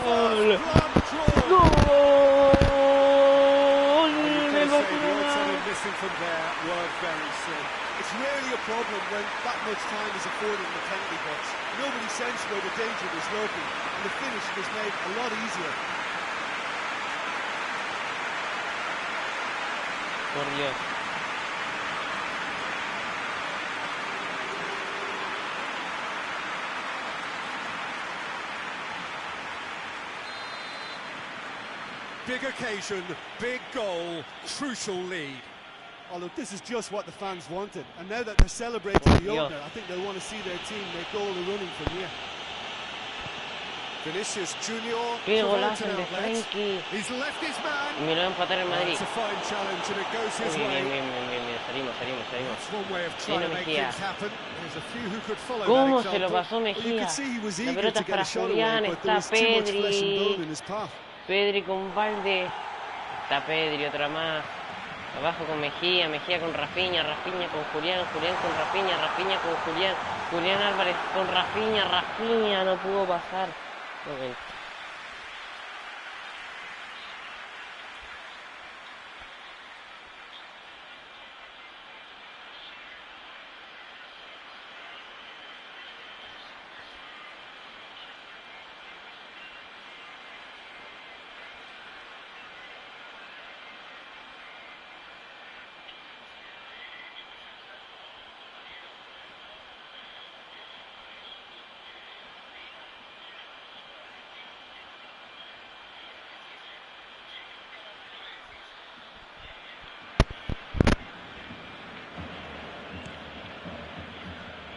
S4: ¡Gol!
S2: From there were very slim. It's really a problem when that much time is afforded in the penalty box. Nobody sensed where the danger was lurking, and the finish was made a lot easier.
S4: Por Dios.
S2: Big occasion, big goal, crucial lead.
S3: Oh, look, this is just what the fans wanted. And now that they're celebrating the opener, I think they'll want to see their team make all the running from here.
S2: Vinicius Junior.
S4: ¡Qué golazo el de Frenkie!
S2: He's left his man.
S4: Y me lo va a empatar el Madrid.
S2: It's a fine challenge and it goes his way.
S4: Bien. Salimos.
S2: That's one way of trying to make things happen. There's a few who could follow that
S4: ¿Cómo
S2: example.
S4: se lo pasó Mejía?
S3: La
S4: pelota es para Julián, está Pedri. Pedri con Valde. Está Pedri, otra más. Abajo con Mejía, Mejía con Rafinha, Rafinha con Julián, Julián con Rafinha, Rafinha con Julián, Julián Álvarez con Rafinha, Rafinha no pudo pasar. Okay.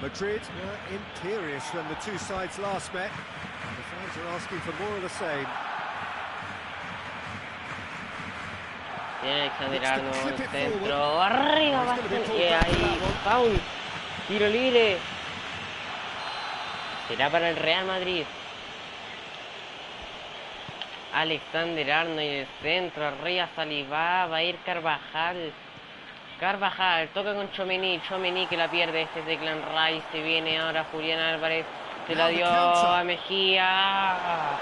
S2: Madrid were imperious when the two sides last met. The fans are asking for more of the same.
S4: Tiene Alexander Arnold, centro, arriba Bastian, y ahí, foul, tiro libre. Será para el Real Madrid. Alexander Arnold en el centro, arriba Saliba, va a ir Carvajal. Carvajal, toca con Tchouaméni, Tchouaméni que la pierde, este es de Clan Rice, se viene ahora Julián Álvarez, se la dio a Mejía,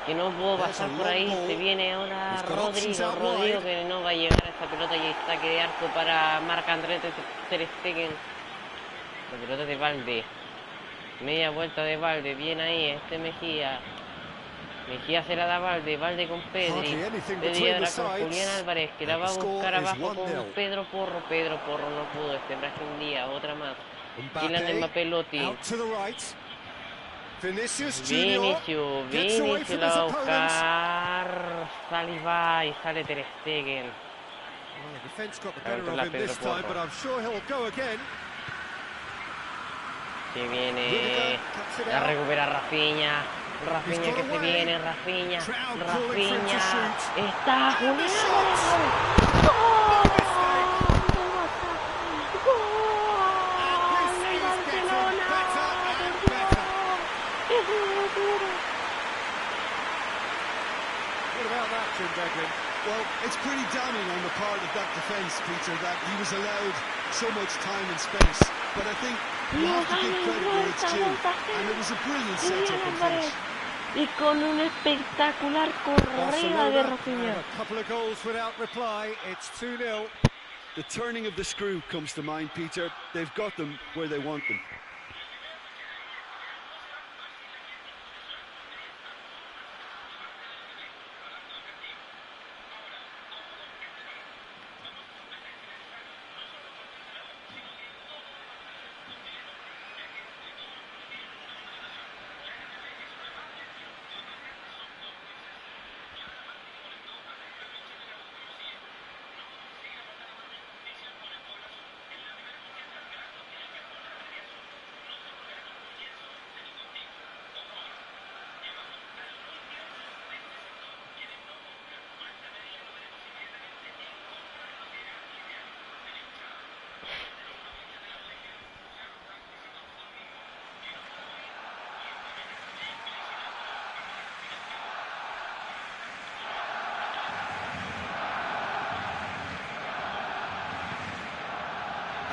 S4: que no pudo pasar por ahí, se viene ahora Rodrigo que no va a llegar a esa pelota y hay saque de arco para Marc-André ter Stegen. La pelota de Valde, media vuelta de Valde, bien ahí, este Mejía. Mejía se la da Valde, Valde con Pedri, Pedri ahora con Julián Álvarez, que la va a buscar abajo con Pedro Porro no pudo, este Brahim Díaz, otra más, Kylian Mbappé Lotti, Vinicius la va a buscar, Saliba y sale Ter Stegen, la Pedro Porro, que viene, la recupera Rafinha. Rafinha que se viene, Rafinha, está Julián.
S3: Well, it's pretty damning on the part of that defence, Peter, that he was allowed so much time and space. But I think you have to give credit where it's due, and it was a brilliant setup and finish.
S4: Y con una espectacular corrida de Rafinha.
S2: A couple of goals without reply. It's 2-0.
S3: The turning of the screw comes to mind, Peter. They've got them where they want them.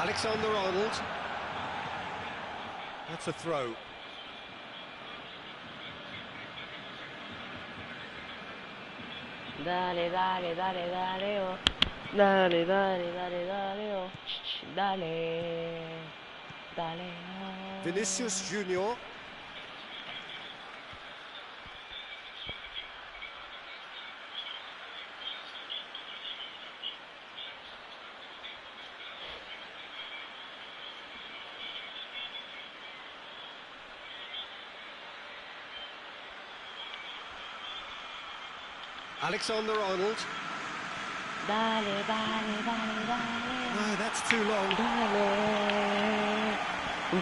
S2: Alexander-Arnold. That's a throw.
S4: Dale, oh. Dale, oh.
S2: Vinicius Junior. Alexander-Arnold.
S4: Dale.
S2: No, that's too long.
S4: Dale.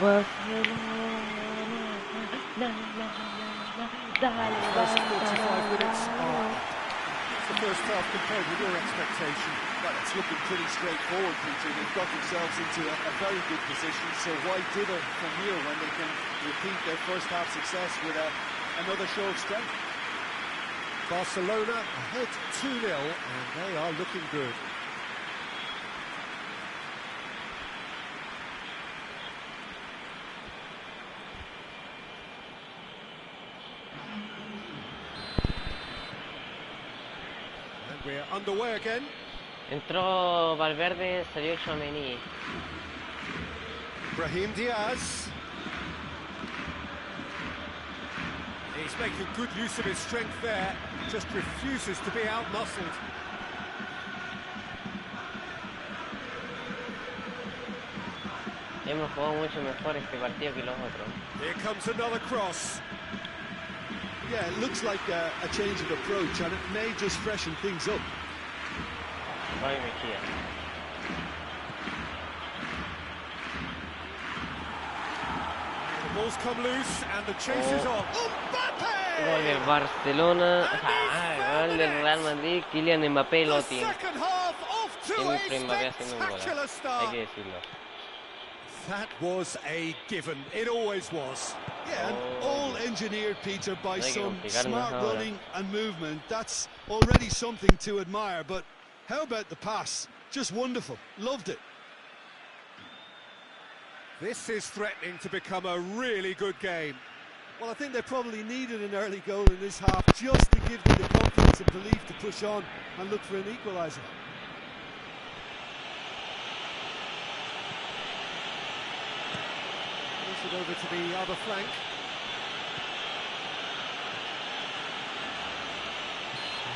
S4: Barcelona. Dale.
S2: First 45 minutes. What's the first half compared with your expectation?
S3: Well, it's looking pretty straightforward, Peter. They've got themselves into a very good position, so why dither from here when they can repeat their first half success with another show of strength?
S2: Barcelona ahead 2-0, and they are looking good. And we're underway again.
S4: Entró Valverde, salió Tchouaméni.
S2: Brahim Diaz. He's making good use of his strength there, just refuses to be out-muscled.
S4: Hemos jugado mucho mejor este partido que los otros.
S2: Here comes another cross.
S3: Yeah, it looks like a change of approach, and it may just freshen things up.
S4: Ay, Mejía.
S2: The ball's come loose and the chase is on.
S4: Gol del Barcelona, gol del Real Madrid, Kylian Mbappé lo tiene. Siempre Mbappé haciendo un golazo, hay que decirlo.
S2: That was a given, it always was.
S3: Yeah, and all engineered, Peter, by
S4: No hay que
S3: some
S4: complicarnos
S3: smart
S4: ahora.
S3: running and movement. That's already something to admire, but how about the pass? Just wonderful, loved it.
S2: This is threatening to become a really good game.
S3: Well, I think they probably needed an early goal in this half just to give them the confidence and belief to push on and look for an equaliser.
S2: Push it over to the other flank.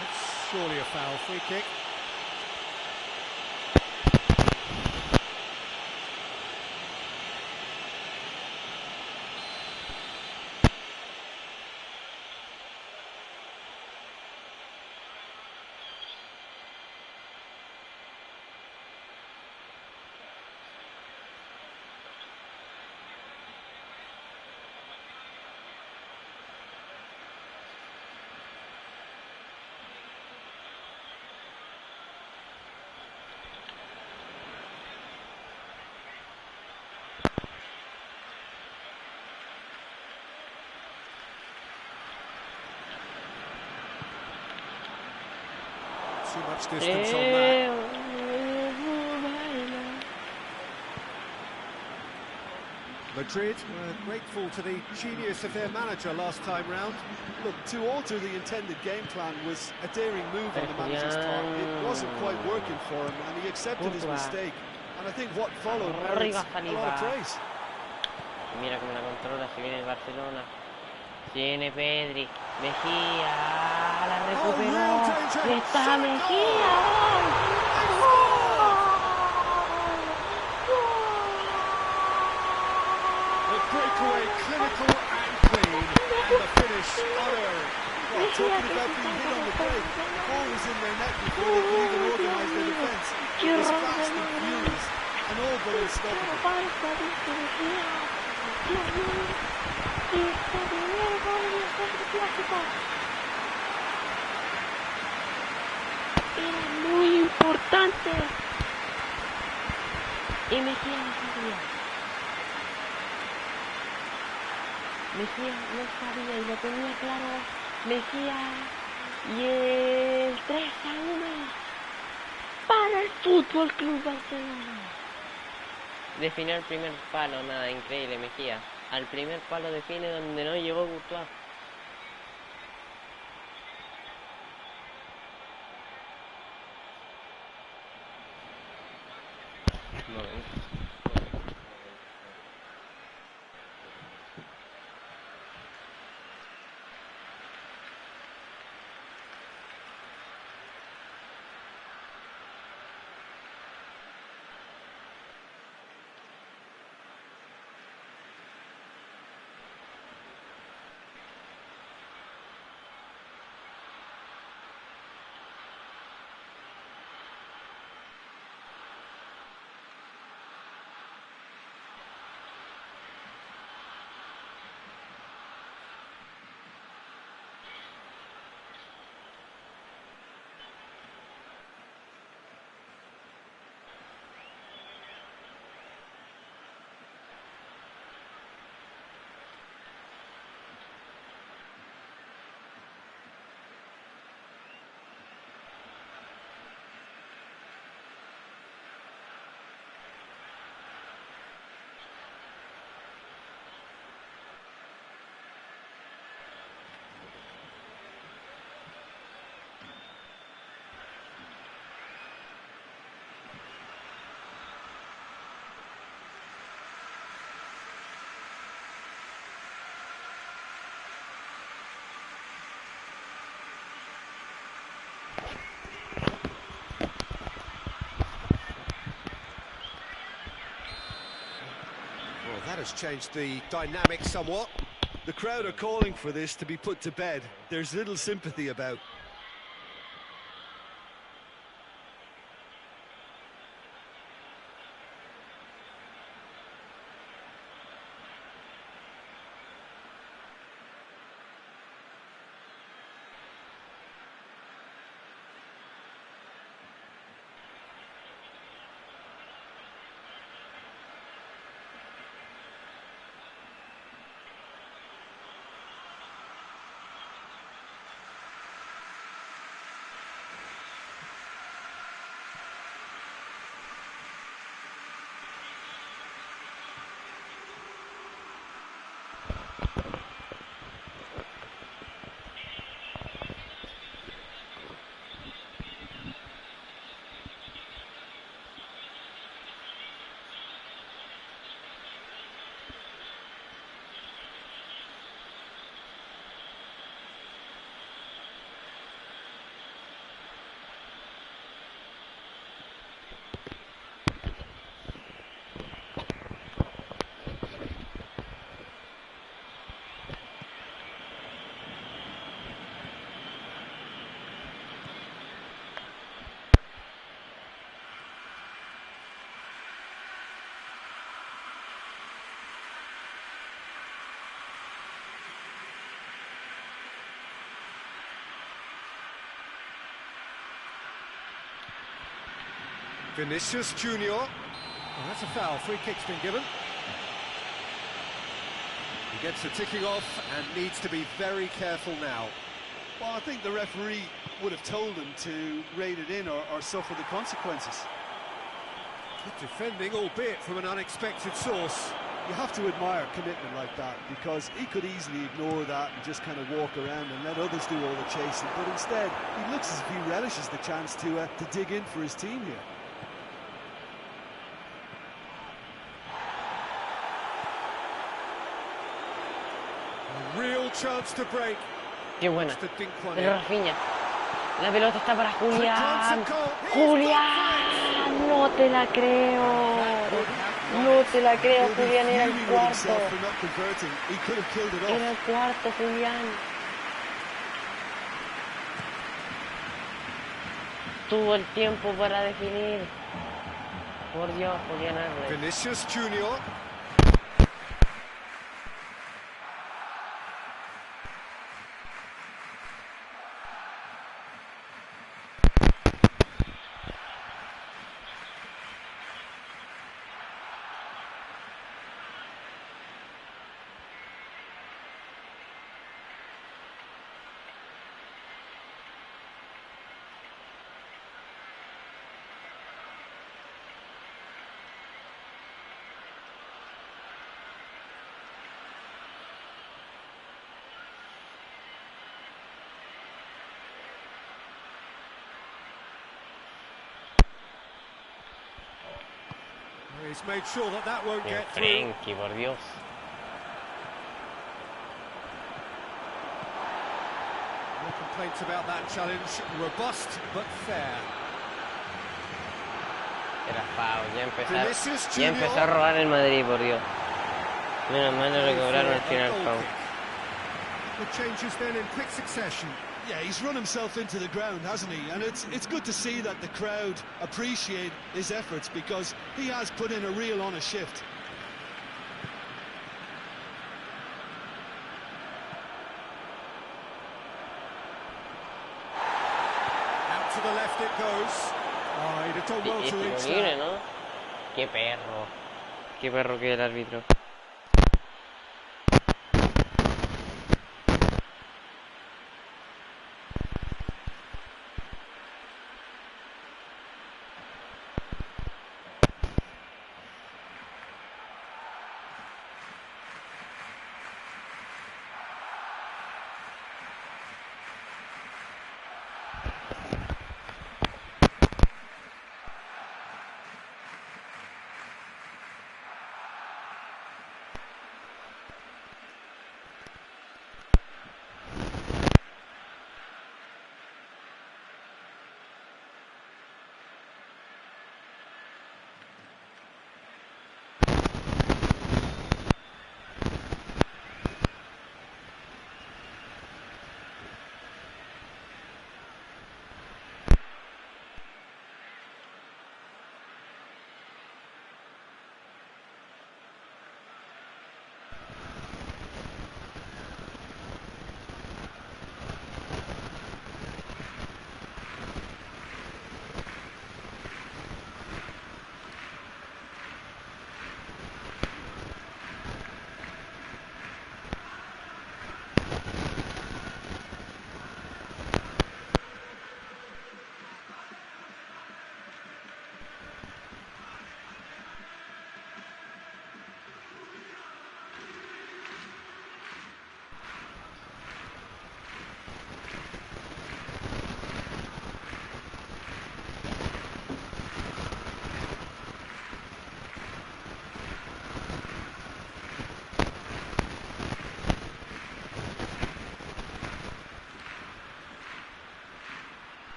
S2: That's surely a foul, free kick. Too much distance on that. Madrid were grateful to the genius of their manager last time round.
S3: Look, to alter the intended game plan was a daring move on the manager's part. It wasn't quite working for him, and he accepted his mistake. And I think what followed merits a lot of praise.
S4: Mira cómo la controla, se viene el Barcelona. Tiene Pedri, Mejía, la recuperó. Y está Mejía.
S2: The breakaway clinical and clean, and the finish unearned.
S3: Well, talking about being hit on the break, the ball was in their net before they could even organise their defence. It was fast and furious, and all but unstoppable.
S4: Era muy importante. Y Mejía no sabía. Mejía no sabía y lo tenía claro. Mejía y el 3-1 para el Fútbol Club Barcelona. Definió el primer palo, nada, increíble Mejía. Al primer palo define donde no llegó Courtois.
S2: That's changed the dynamic somewhat.
S3: The crowd are calling for this to be put to bed. There's little sympathy about.
S2: Vinicius Junior. Oh, that's a foul. Free kick's been given. He gets the ticking off and needs to be very careful now.
S3: Well, I think the referee would have told him to rate it in or suffer the consequences.
S2: Good defending, albeit from an unexpected source.
S3: You have to admire commitment like that, because he could easily ignore that and just kind of walk around and let others do all the chasing. But instead, he looks as if he relishes the chance to dig in for his team here.
S2: A real chance to break.
S4: Qué buena.
S2: Just a dink one
S4: De
S2: in.
S4: Rafinha. La pelota está para Julián. Julián, no te la creo. No te la creo, Julián, era el cuarto. Era el cuarto, Julián. Tuvo el tiempo para definir. Por Dios, Julián Álvarez.
S2: Vinicius Junior. He's made sure that won't get through.
S4: Frenkie, por Dios.
S2: No complaints about that challenge. Robust but fair.
S4: Era foul, ya empezó a robar el Madrid, por Dios. Menos mal no le cobraron al final foul.
S2: The changes then in quick succession.
S3: Yeah, he's run himself into the ground, hasn't he? And it's good to see that the crowd appreciate his efforts, because he has put in a real honest shift.
S2: Out to the left it goes. Oh, he'd have done well to reach that.
S4: ¿No? Qué perro. Qué perro que el árbitro.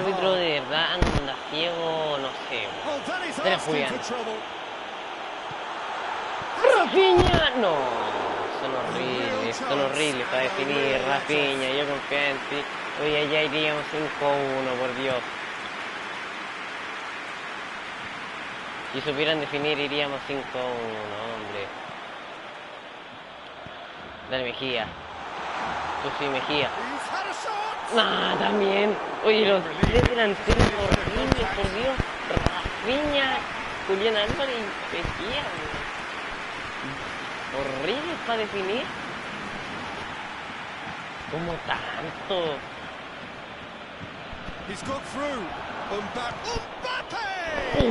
S4: árbitro de verdad anda ciego, no sé. Espera, Julián. ¡Rafinha! No, son horribles para definir. Rafinha, yo confío en ti. Oye, ya iríamos 5-1, por Dios. Si supieran definir, iríamos 5-1, hombre. Dale, Mejía. Tú sí, Mejía. ¡Ah, también! Oye, los tres delanteros horribles, por Dios. Rafinha, Julián Álvarez y Mejía. Horribles para definir. ¿Cómo tanto?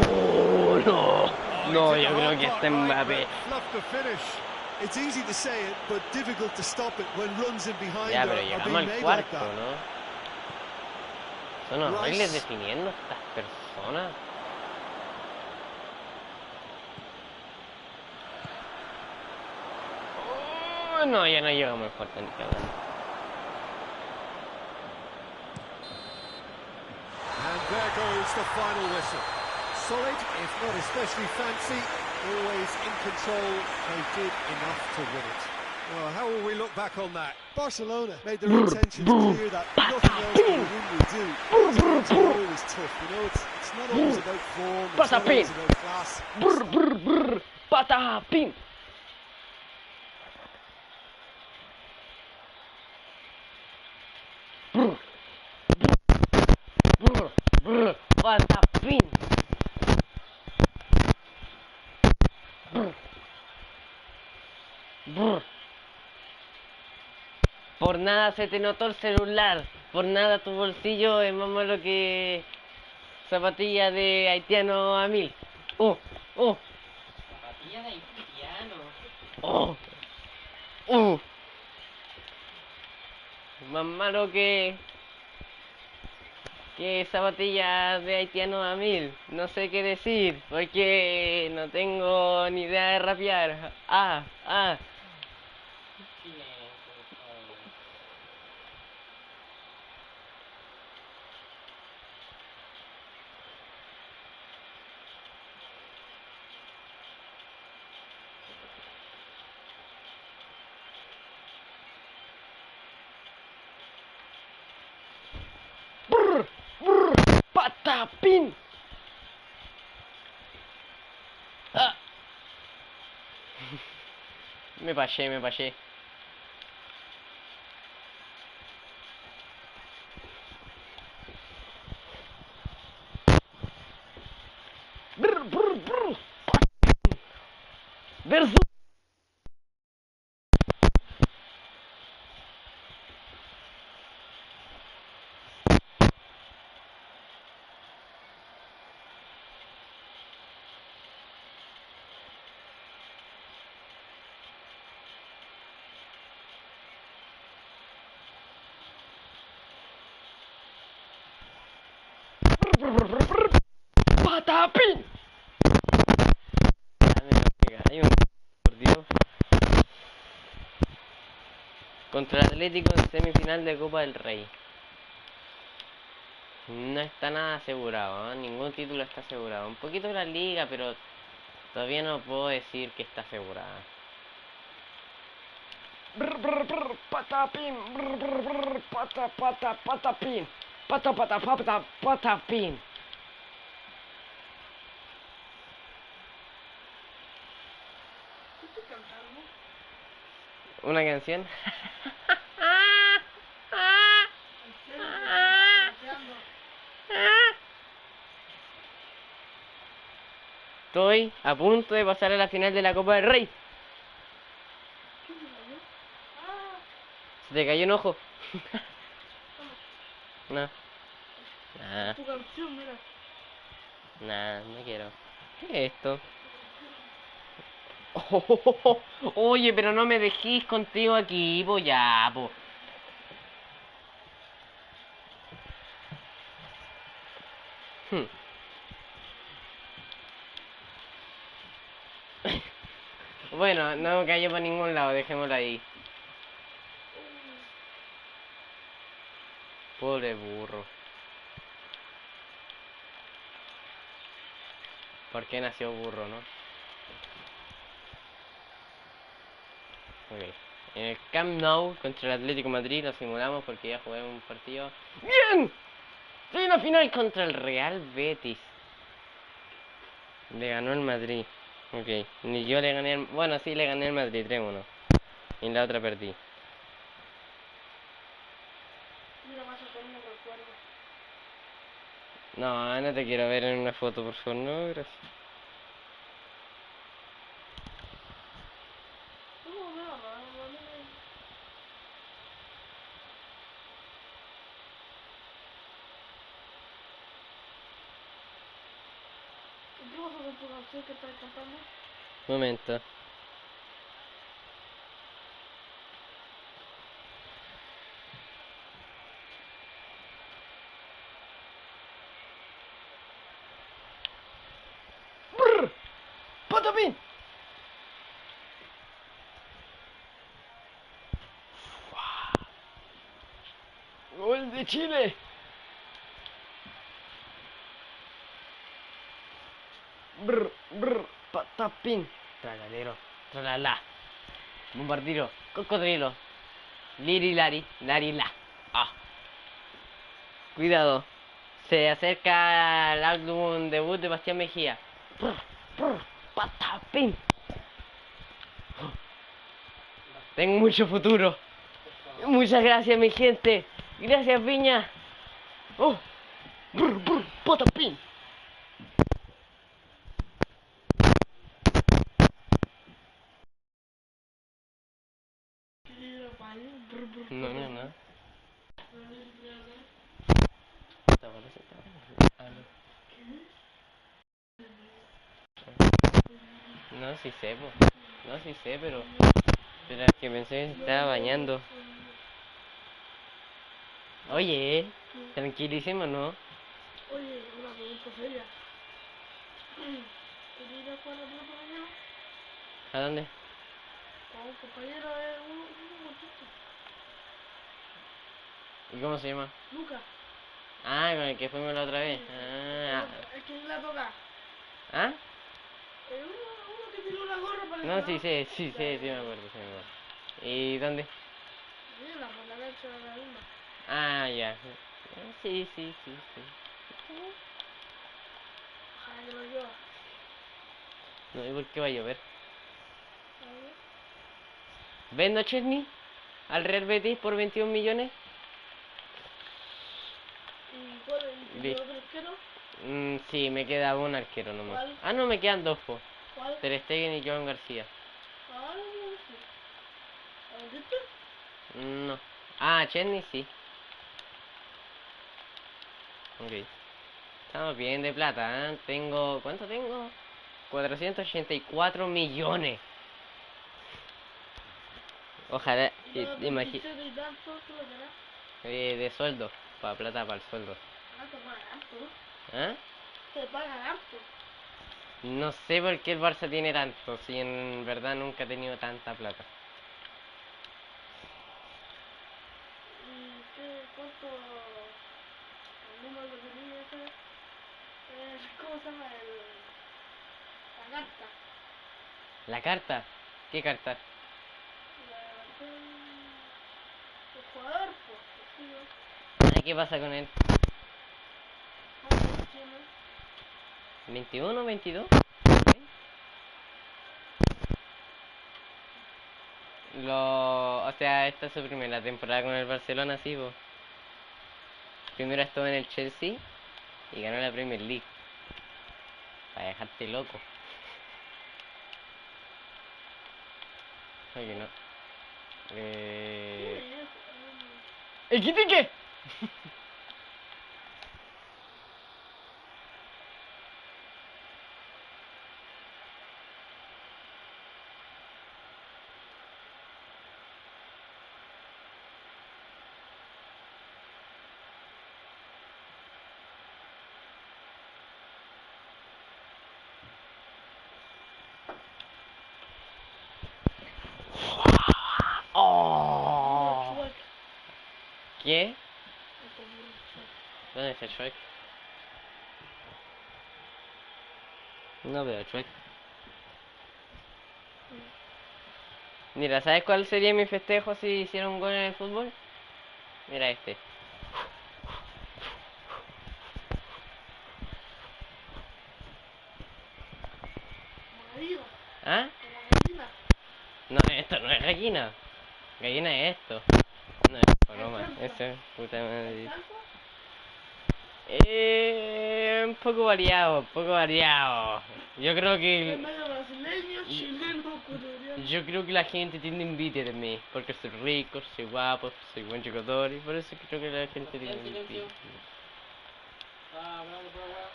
S4: ¡Oh, no! No, yo creo que está Mbappé. Ya, pero llegamos al cuarto, ¿no? Son horribles definiendo estas personas. Oh, no, ya no llegamos al cuarto, ni cagando.
S2: And there goes the final whistle. Solid, if not especially fancy, always in control. They did enough to win it. Well, how will we look back on that?
S3: Barcelona made their intentions clear that nothing else will win will do. It's always tough, you know. It's not always about form. It's not always about class.
S4: Patapin. Patapin. Por nada se te notó el celular. Por nada tu bolsillo es más malo que zapatilla de haitiano a 1000.
S1: Zapatilla de haitiano.
S4: Más malo que zapatilla de haitiano a 1000. No sé qué decir, porque no tengo ni idea de rapear.
S1: Silencio, por favor.
S4: Patapin. Me pasé. Versus. Patapin. Por Dios. Contra el Atlético en semifinal de Copa del Rey. No está nada asegurado, ¿eh? Ningún título está asegurado. Un poquito la liga, pero todavía no puedo decir que está asegurada. Patapin. Patapin. Patapin. ¿Una canción? Estoy a punto de pasar a la final de la Copa del Rey. ¿Se te cayó un ojo? No. Nah.
S5: Tu canción, mira.
S4: Nah, no quiero. ¿Qué es esto? Oye, pero no me dejís contigo aquí, po, ya, po. Bueno, no cayó para ningún lado, dejémoslo ahí. Pobre burro. ¿Por qué nació burro, no? Ok. En el Camp Nou contra el Atlético de Madrid lo simulamos porque ya jugué un partido. ¡Bien! Estoy en la final contra el Real Betis. Le ganó el Madrid. Ok. Ni yo le gané al... Bueno, sí le gané al Madrid 3-1. Y en la otra perdí. No, no te quiero ver en una foto, por favor. No, gracias. Momento. ¡Brr! ¡Patapín! ¡Gol de Chile! Brr, brr, patapín. Tralalero, tralala. Bombardiro, cocodrilo. Liri lari, lari la. Ah. Cuidado. Se acerca el álbum debut de Bastian Mejía. Brr, brr, patapín. Tengo mucho futuro. Muchas gracias, mi gente. Gracias, Viña. Oh. Brr, brr, patapín. No, no, no. No, sí sé, po. No, sí sé, pero es que pensé que se estaba bañando. Oye, tranquilísimo, ¿no?
S5: Oye, una pregunta seria. ¿Tú quieres jugar la pelota mañana?
S4: ¿A dónde?
S5: Con un compañero de un muchacho.
S4: ¿Y cómo se llama?
S5: Lucas.
S4: Ah, con el que fuimos la otra vez.
S5: Sí,
S4: Ah,
S5: el que le toca.
S4: ¿ah?
S5: Uno que tiene una gorra para el
S4: No, sí
S5: lado.
S4: sé, sí sé, sí me acuerdo, sí me acuerdo. ¿Y dónde?
S5: Mira, por la cancha de la misma.
S4: Ah, ya. Sí, sí, sí, sí.
S5: Ojalá que lo lleva.
S4: No, ¿y por qué va a llover?
S5: A ver.
S4: ¿Vendo a Chesney al Real Betis por 21 millones?
S5: ¿Y cuál es? ¿Y tiene
S4: Listo.
S5: otro arquero?
S4: Sí, me queda un arquero nomás.
S5: ¿Cuál?
S4: Ah, no, me quedan dos, po.
S5: ¿Cuál?
S4: Ter Stegen y Joan García.
S5: Ah, no, sí. ¿Lo vendiste?
S4: No. Ah, Chesney sí. Ok. Estamos bien de plata, ¿eh? Tengo... ¿Cuánto tengo? 484 millones. Ojalá,
S5: Y los
S4: imagínate,
S5: 27 y tanto, ¿tú lo tenés?
S4: de sueldo, para plata, para el sueldo.
S5: Ah, te pagan harto.
S4: ¿Ah?
S5: Te pagan harto.
S4: No sé por qué el Barça tiene tanto, si en verdad nunca ha tenido tanta plata.
S5: ¿Y qué? ¿Cuánto? El número que tenía ese. ¿Cómo se llama? La carta.
S4: ¿La carta? ¿Qué carta?
S5: El jugador, pues. Sí, ¿no?
S4: Ah, ¿qué pasa con él?
S5: ¿Cuántos tiene?
S4: ¿21, 22? O sea, esta es su primera temporada con el Barcelona, sí, po. Primero estuvo en el Chelsea y ganó la Premier League. Para dejarte loco. Oye, no.
S5: ¿Quién es?
S4: ¿El Quitique? Oh.
S5: Chueca.
S4: ¿Qué?
S5: Este burro chueca.
S4: ¿Dónde está Shrek? No veo, Shrek. Mira, ¿sabes cuál sería mi festejo si hiciera un gol en el fútbol? Mira este.
S5: Gallina.
S4: ¿Ah?
S5: Como gallina.
S4: No, esto no es gallina. Gallina es esto. No es paloma, eso es puta madre.
S5: ¿Salsa?
S4: Un poco variado, un poco variado. Yo creo
S5: Es
S4: que...
S5: medio brasileño, chileno, ecuatoriano.
S4: Yo creo que la gente tiene envidia de mí, porque soy rico, soy guapo, soy buen jugador y por eso creo que la gente tiene
S1: Bastian,
S4: envidia.
S1: silencio. Ah, hablando por weá.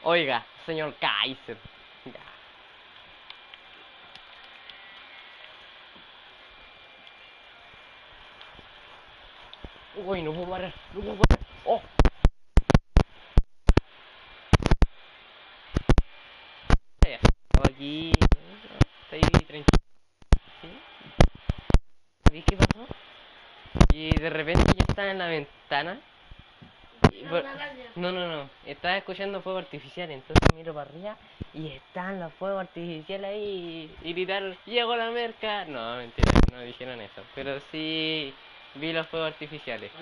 S4: Oiga, señor Kaiser. Ya. Uy, no puedo parar, no puedo parar. ¡Oh! Ya, estaba aquí. Estoy tranquilo. ¿Sí? ¿Sabéis qué pasó? Y de repente yo estaba en la ventana. Y
S5: Una araña.
S4: no. Estaba escuchando fuego artificial. Entonces miro para arriba y están los fuegos artificiales ahí. Y gritaron: ¡llegó la merca! No, mentira, no dijeron eso. Pero sí vi los fuegos artificiales.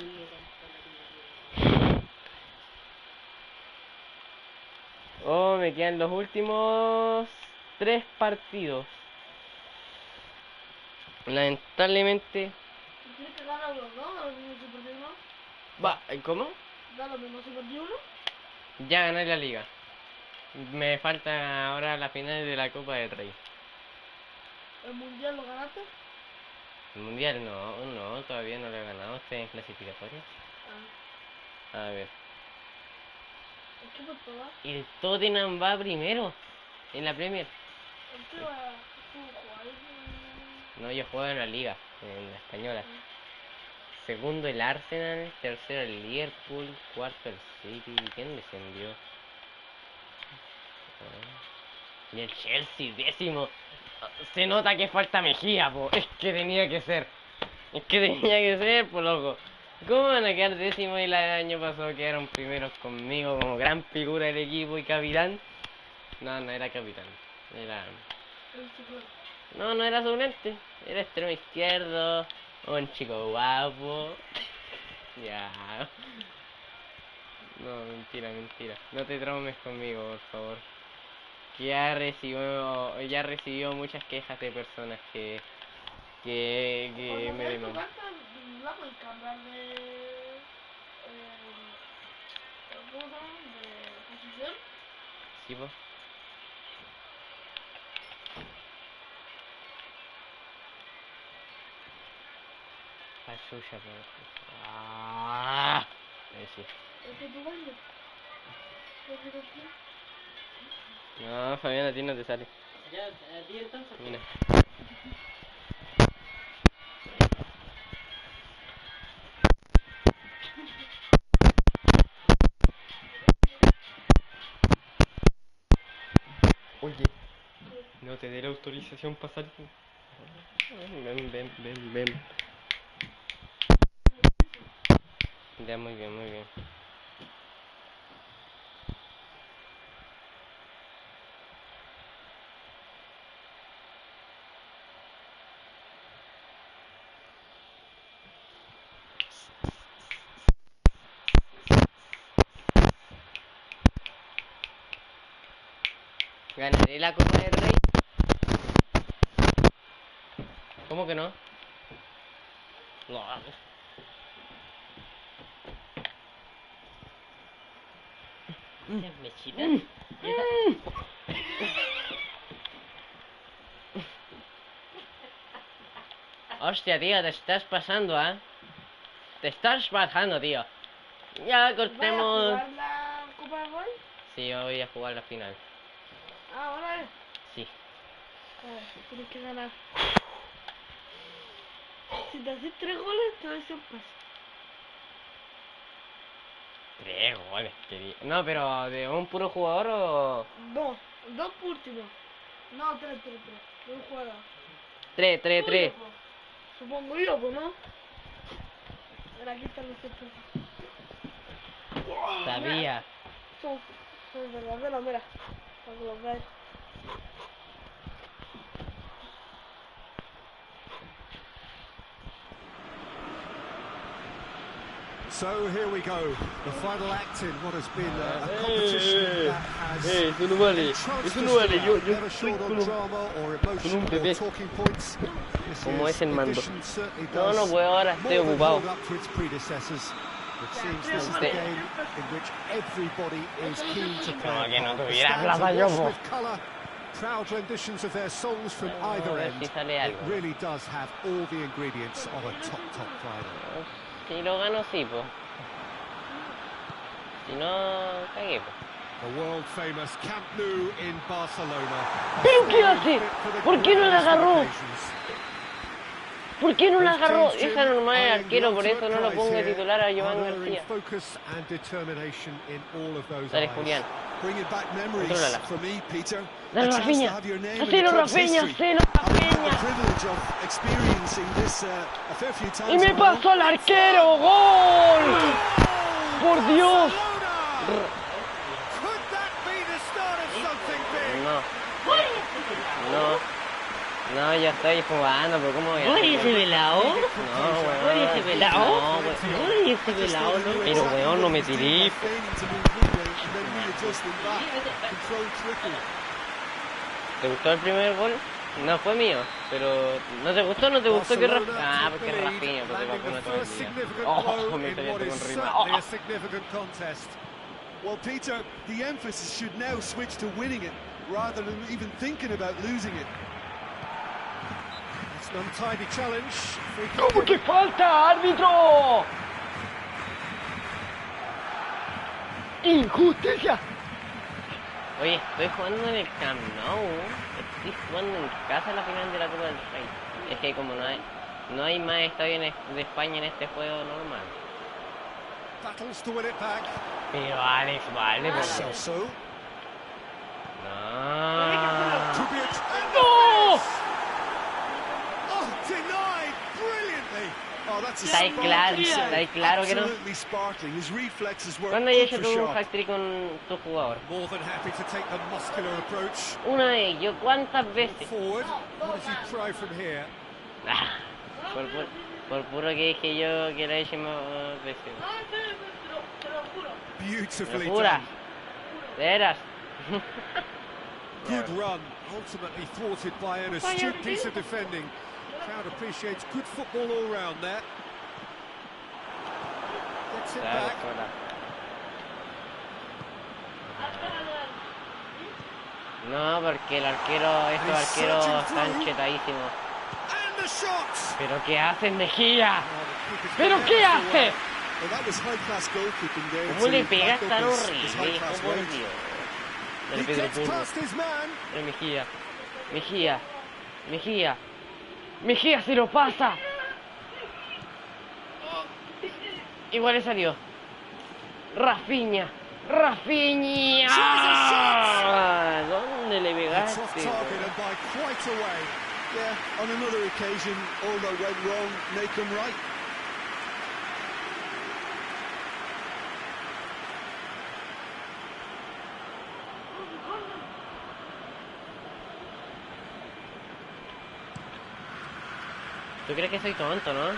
S4: Oh, me quedan los últimos 3 partidos. Lamentablemente.
S5: ¿Tienes que ganar los dos? ¿Da lo mismo si perdí uno?
S4: Va, ¿cómo?
S5: ¿Da lo mismo si perdí uno?
S4: Ya gané la liga. Me falta ahora la final de la Copa del Rey.
S5: ¿El mundial lo ganaste?
S4: El mundial no, todavía no lo he ganado. Estoy en clasificatorias.
S5: Ah.
S4: A ver.
S5: ¿En qué puesto va?
S4: El Tottenham va primero en la Premier.
S5: ¿En qué va? ¿Tú jugáis?
S4: No, yo juego en la liga, en la española. Segundo el Arsenal, tercero el Liverpool, cuarto el City. ¿Quién descendió? Y el Chelsea, décimo. Se nota que falta Mejía, po. Es que tenía que ser. Es que tenía que ser, po, loco. ¿Cómo van a quedar décimo y el año pasado quedaron primeros conmigo como gran figura del equipo y capitán? No, no era capitán. Era...
S5: El ciclón.
S4: No era suplente. Era extremo izquierdo. Un chico guapo. Ya. No, mentira. No te traumes conmigo, por favor. Que ya recibió muchas quejas de personas que
S5: Cuando
S4: me
S5: veas tu
S4: demandan.
S5: carta, la puedes cambiar de... ¿cómo se llama? De posición.
S4: ¿Sí, po? Ah, chucha, po. Ah, ahí sí.
S5: ¿Este es tu baño? ¿Por qué no aquí?
S4: No, Fabián, a ti no te sale.
S1: Ya, a ti entonces.
S4: Mira. Oye, no te dé la autorización para salir. Ven. Ya, muy bien. ¿Ganaré la Copa del Rey? ¿Cómo que no? No.
S1: ¿Mechita?
S4: Hostia, tío, te estás pasando, ¿eh? Te estás pasando, tío. Ya
S5: ¿Vas a
S4: cortemos.
S5: jugar la Copa del Rey?
S4: Sí, yo voy a jugar la final.
S5: Ah, ahora es.
S4: Sí.
S5: A ver, tienes que ganar. Si te haces 3 goles, te doy 100 pesos.
S4: 3 goles, querido. No, pero ¿de un puro jugador o...?
S5: No, 2 por último. No, 3. De un jugador.
S4: 3.
S5: Tuyo, po. Supongo yo, pues, ¿no? Mira, aquí están los 100 pesos.
S4: Sabía.
S5: Son verdaderos, mira. para que lo veáis.
S2: So here we go, the final act in what has been a competition that has
S6: eso no vale,
S2: entranced
S6: eso no vale,
S2: us
S6: yo
S2: throughout, never
S6: estoy
S2: short on
S6: con un
S2: drama or emotion
S6: bebé.
S2: or talking points. This
S4: Como
S2: year's
S4: es el mando.
S2: edition certainly
S4: No,
S2: does
S4: no puedo ahora,
S2: more
S4: estoy
S2: than
S4: ocupado.
S2: hold up to its predecessors. It seems this is the game in which everybody is keen to play.
S4: No,
S2: a
S4: que no
S2: part. The
S4: tuviera
S2: stands
S4: plata
S2: are
S4: yo,
S2: washed
S4: po.
S2: with colour, proud renditions of their songs from
S4: A
S2: either
S4: ver
S2: end.
S4: si sale
S2: It
S4: algo.
S2: really does have all the ingredients of a top final.
S4: Si lo gano, sí, po. Si no, cagué, po.
S2: The world famous Camp Nou in Barcelona.
S5: ¿Pero qué hace? ¿Por qué no la agarró? ¿Por qué no la agarró?
S4: Esa normal es arquero, por eso no lo pongo de titular a Joan García. Dale, Julián.
S3: Bringing back memories
S4: Contrólala.
S3: for me, Peter.
S4: Dale,
S3: A chance to
S4: Rafinha.
S3: have your name in the
S5: Hacelo,
S3: club's
S5: Rafinha,
S3: history.
S5: hacelo,
S3: I've had the
S5: Rafinha.
S3: privilege of experiencing this a fair few
S5: Y
S3: times.
S5: me
S3: on my own.
S5: pasó al arquero. ¡Gol! ¡Por Dios!
S2: Could that be the start of something big?
S4: No. No. No, ya estoy jugando, pero ¿cómo voy a
S1: Oye, ese velado.
S4: No, weón.
S1: Oye, ese velado.
S4: No, weón.
S1: Oye, ese velado, no.
S4: Pero, weón, no me tiré.
S3: Feigning to move midway and then readjusting back. Controlled trickery.
S4: ¿Te gustó el primer gol? No fue mío, pero ¿no te gustó? ¿No te gustó que Rafinha? Ah, porque Rafinha, porque
S2: landing
S4: Rafinha
S2: the
S4: todo el
S2: first
S4: día.
S2: significant
S4: Oh,
S2: blow
S4: me
S2: in
S4: salió
S2: what
S4: con
S2: is
S4: rima.
S2: certainly a significant contest.
S3: Well, Peter, the emphasis should now switch to winning it rather than even thinking about losing it.
S2: It's an untidy challenge. Free kick
S5: ¿Cómo que falta, árbitro? ¡Injusticia!
S4: Oye, estoy jugando en el Camp Nou. Estoy jugando en casa la final de la Copa del Rey. Es que como no hay más estadio de España en este juego normal.
S2: battles to win it back.
S4: Pero Alex, vale, por
S3: So.
S4: No.
S2: To be a
S5: ¡No!
S2: Oh, denied brilliantly.
S3: Oh, that's a
S4: Está ahí claro,
S3: sparkling save.
S4: está ahí claro que no.
S3: Absolutely sparkling. His reflexes were
S4: ¿Cuándo hayas hecho
S3: ultra
S4: tú un
S3: sharp.
S4: hat-trick con tu jugador?
S2: More than happy to take the muscular approach.
S4: Una vez, ¿yo cuántas veces?
S2: Forward. What does he try from here?
S4: Ah, por puro que dije yo que lo he hecho más veces.
S5: Te lo juro.
S2: Beautifully
S4: Locura.
S2: done.
S4: ¿De veras?
S2: Good run, ultimately thwarted by an astute piece of defending. Crowd appreciates good football all round there. Gets it back.
S4: No, porque el arquero, estos arqueros están chetadísimos.
S2: And the shot!
S4: ¿Pero qué hacen, Mejía?
S2: Oh, the keeper's
S5: ¿Pero
S2: been
S5: qué
S2: able to,
S5: hace?
S3: Well, that was high-class goalkeeping there.
S4: ¿Cómo le
S3: to
S4: pegas
S3: back up
S4: tan
S3: his
S4: horrible, hijo,
S3: high-class
S4: por
S3: range.
S4: Dios?
S2: He
S4: El Pedro
S2: gets
S4: Pulvo.
S2: past his man.
S4: El Mejía. Mejía se lo pasa. Igual le salió. Rafinha. ¿Dónde le
S2: It's off
S4: pegaste?
S2: target and by quite a way.
S3: Yeah, on another occasion, all that went wrong, make them right.
S4: ¿Tú crees que soy tonto, no?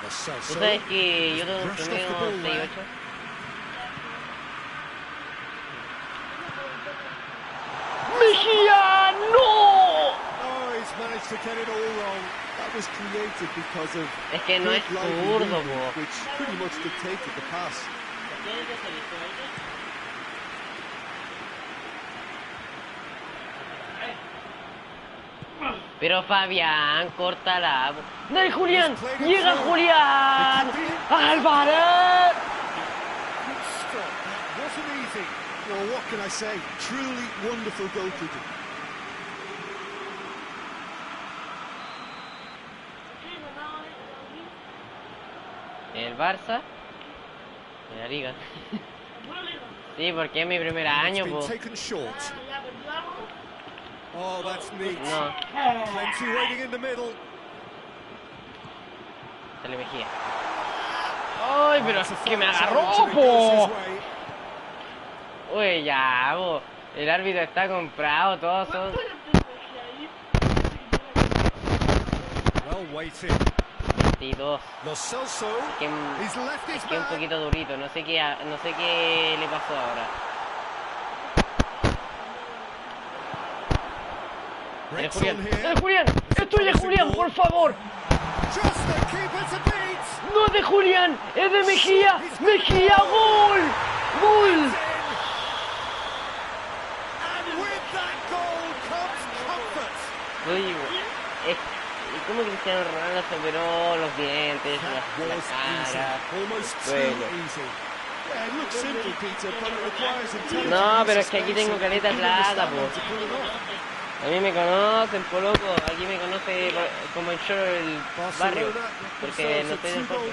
S4: ¿Tú sabes que yo tengo un promedio 6-8?
S5: ¡Mejía! ¡No!
S2: Oh, he's managed to get it all wrong.
S3: That was created because of
S4: Es que no es
S3: good line
S4: zurdo,
S3: movement,
S4: po.
S3: which pretty much dictated the pass.
S1: ¿Tienes que salir con ella?
S4: Pero Fabián, córtala.
S5: ¡Dale, Julián! ¡Llega Julián! ¡Álvarez!
S2: Good stop. That wasn't easy.
S3: Well, what can I say? Truly wonderful goalkeeping.
S4: El Barça. En la liga. Sí, porque es mi primer año,
S2: It's been
S4: po.
S2: taken short. Oh, that's neat.
S4: No,
S2: Plenty waiting in the middle.
S4: sale Mejía. ¡Ay, pero es
S2: It's a
S4: que me
S2: fine
S4: agarró,
S2: challenge and it goes
S4: po!
S2: his way.
S4: Uy, ya, bo. El árbitro está comprado, todos son...
S2: Well weighted.
S4: 22.
S2: Lo Celso. He's left his
S4: Es que un
S2: back.
S4: poquito durito, no sé qué le pasó ahora.
S2: Breaks
S4: Julián,
S2: on here.
S4: Julián, esto es de Julián, por favor.
S2: Just the keeper to beat.
S4: No es de Julián, es de Mejía. Mejía, gol. Gol.
S2: And with that goal comes comfort.
S4: Oye, ¿cómo Cristiano Ronaldo se operó los dientes, la cara?
S2: Almost too
S4: Bueno.
S2: easy.
S3: Yeah, it looks simple, Peter, but it requires intelligence.
S4: No, pero es que aquí tengo caleta plata, po.
S3: to pull it off.
S4: A mí me conocen, po loco. Aquí me conoce como el choro del barrio. Porque no estoy del puerto.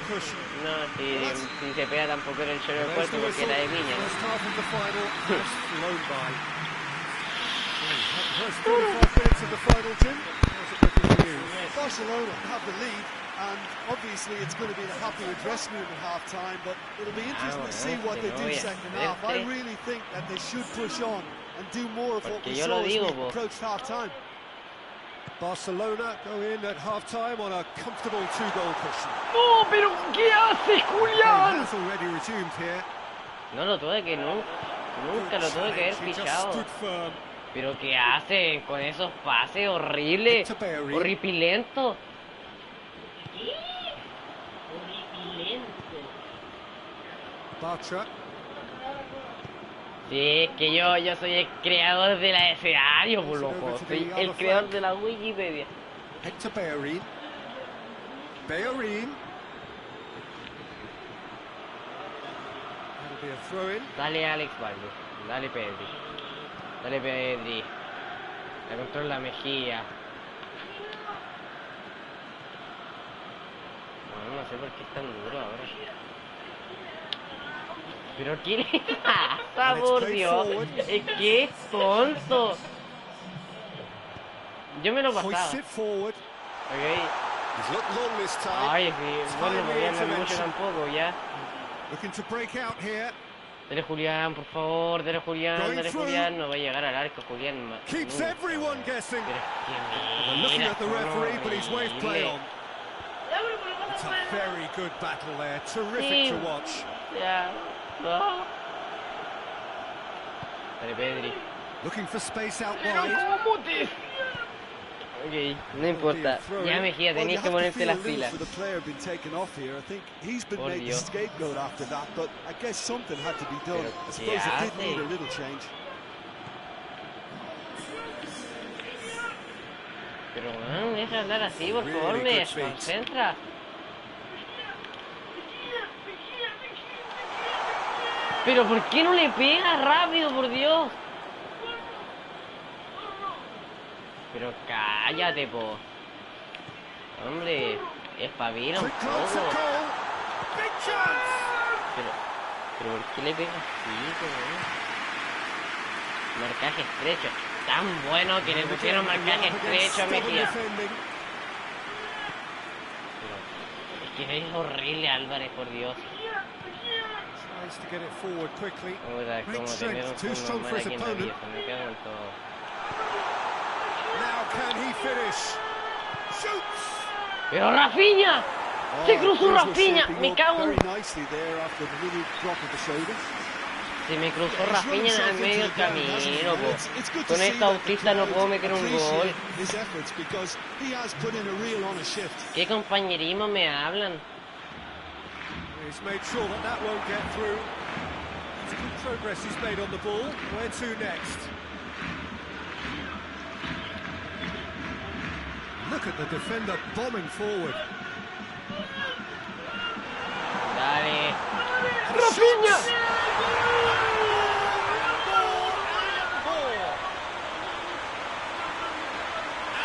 S4: No, si se pega tampoco era el choro del puerto porque era de Viña,
S2: First half of the final has flown by. First 35 minutes of the final, Jim. How's it looking for you?
S3: Barcelona have the lead, and obviously it's going to be the happier dressing room at half time, but it'll be interesting to see what they do second half. I really think that they should push on and do more of what we saw as we approached half time.
S2: Barcelona go in at half time on a comfortable 2-goal cushion.
S4: No, pero ¿qué haces, Julián?
S2: Has already resumed here.
S4: No lo tuve que nunca lo tuve que haber
S2: He just
S4: fichado.
S2: stood firm.
S4: Pero ¿qué hacen con esos pases horribles? Horripilentos.
S1: ¿Qué? Horripilento.
S2: Bartra.
S4: Sí, es que yo soy el creador de la escenario, por loco. Soy el creador de la Wikipedia.
S2: Hector Bellerin. Bellerin. That'll be a throw in.
S4: Dale Alex Valdo. Dale Pedri. Dale Pedri. La controla Mejía. Bueno, no sé por qué es tan duro ahora. Pero ¿qué le pasa, por Dios? Es que es tonto. Yo me lo pasaba.
S2: Hoist it forward.
S4: Ok.
S2: He's looked long this time.
S4: Ay, sí. Bueno, no podía hablar mucho tampoco, ya.
S2: Looking to break out here.
S4: Dale Julián, por favor, dale Julián, dale Julián. No va a llegar al arco, Julián.
S2: Keeps everyone guessing.
S4: Pero es que
S2: They're looking
S4: mira,
S2: at the referee, but he's waved play on.
S5: Ya, pero por lo menos
S2: It's a
S5: puede-
S2: very good battle there. Terrific
S4: Sí.
S2: to watch.
S4: Ya. No. Dale Pedri.
S2: Looking for space out
S4: Pero
S2: wide.
S4: ¿cómo te...? Ok, no importa. Ya Mejía,
S3: Well,
S4: tenías
S3: you
S4: que
S3: have to
S4: ponerte
S3: feel
S4: las
S3: a little
S4: pilas.
S3: for the player being taken off here. I think he's been
S4: Por
S3: made the
S4: Dios.
S3: scapegoat after that, but I guess something had to be done.
S4: Pero
S3: I
S4: ¿qué
S3: suppose it did
S4: hace?
S3: need a little change.
S4: Pero man, deja de hablar así, por favor,
S2: Really
S4: me
S2: good feet.
S4: concentra. Pero ¿por qué no le pega rápido, por Dios? Pero cállate, po. Hombre, espabila un
S2: Quick glance
S4: poco.
S2: at goal. Big chance.
S4: Pero ¿por qué le pega así, po? Marcaje estrecho. Tan bueno que le pusieron marcaje estrecho a Mejía. Pero es que es horrible, Álvarez, por Dios.
S2: Tries to get it forward quickly.
S4: Puta,
S2: Great
S4: como tener
S2: strength,
S4: un
S2: too strong
S4: normal
S2: for his
S4: aquí en la
S2: opponent.
S4: pieza, me cago en todo.
S2: Now can he finish? Shoots.
S4: ¡Pero Rafinha! ¡Se cruzó
S3: things were
S4: Rafinha!
S3: shaping
S4: ¡Me
S3: up
S4: cago en...
S3: very nicely there after the little drop of the shoulder.
S4: Se me cruzó
S3: He's run
S4: Rafinha en
S3: himself
S4: el medio
S3: into
S4: del
S3: the ground, hasn't he?
S4: camino, po.
S3: It's good to
S4: Con
S3: see
S4: esta
S3: that the
S4: autista no
S3: crowd
S4: puedo meter un gol.
S3: appreciate his efforts because he has put in a real honest shift.
S4: ¿Qué compañerismo me hablan?
S2: He's made sure that that won't get through. It's good progress he's made on the ball. Where to next? Look at the defender bombing forward.
S4: Dale. ¡Rafinha!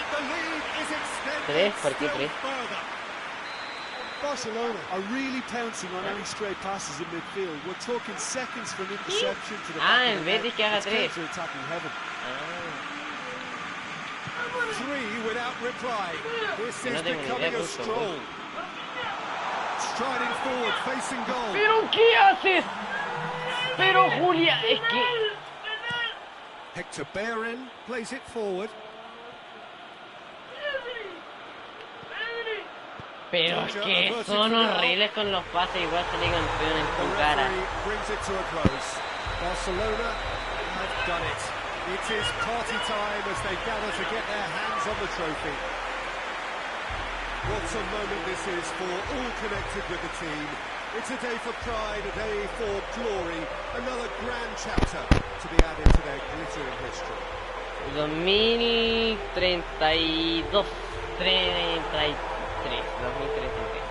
S2: And the lead is extended
S4: Tres, ¿por qué
S2: still
S4: tres?
S2: further.
S3: Barcelona are really pouncing on any stray passes in midfield. We're talking seconds from interception to the back
S4: Ah,
S3: of
S4: el
S3: the net.
S4: Betis que haga
S3: It's
S4: tres.
S3: counter-attacking heaven.
S2: Three without reply. This
S4: Yo no
S2: is
S4: tengo ni idea
S2: becoming a
S4: cómo son.
S2: stroll. Striding forward, facing goal.
S4: ¿Pero qué haces? Pero Julia, es que...
S2: Hector Bellerin plays it forward.
S4: Pero es que son horribles con los pases, igual salí campeón en tu cara.
S2: Brings it to a close. Barcelona have done it. It is party time as they gather to get their hands on the trophy. What a moment this is for all connected with the team. It's a day for pride, a day for glory, another grand chapter to be added to their glittering history.
S4: 2032, 33, 2033.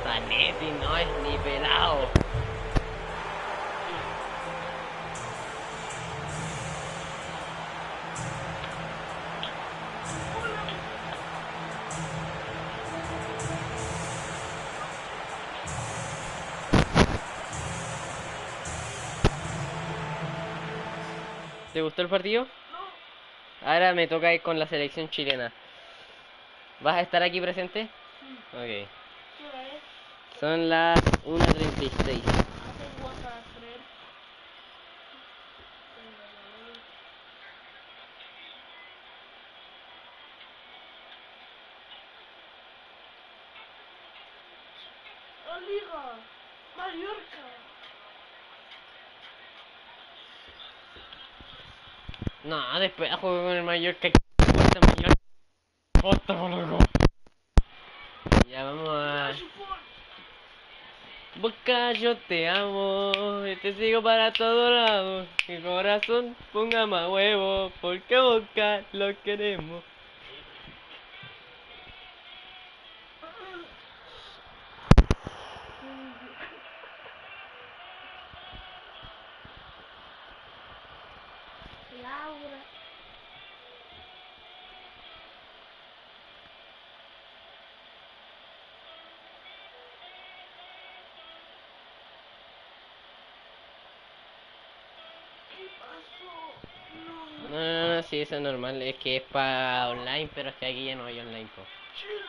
S4: Zanetti no es ni pelado. ¿Te gustó el partido? Ahora me toca ir con la selección chilena. ¿Vas a estar aquí presente? Ok. Son las 1:36.
S5: La Liga Mallorca.
S4: No, después juego con el Mallorca. Cuesta Mallorca. Foto, loco. Ya vamos a... Boca, yo te amo, y te sigo para todos lados. Mi corazón, ponga más huevo, porque Boca lo queremos.
S5: Laura.
S4: No, sí, eso es normal, es que es para online, pero es que aquí ya no hay online, po.
S5: Chile.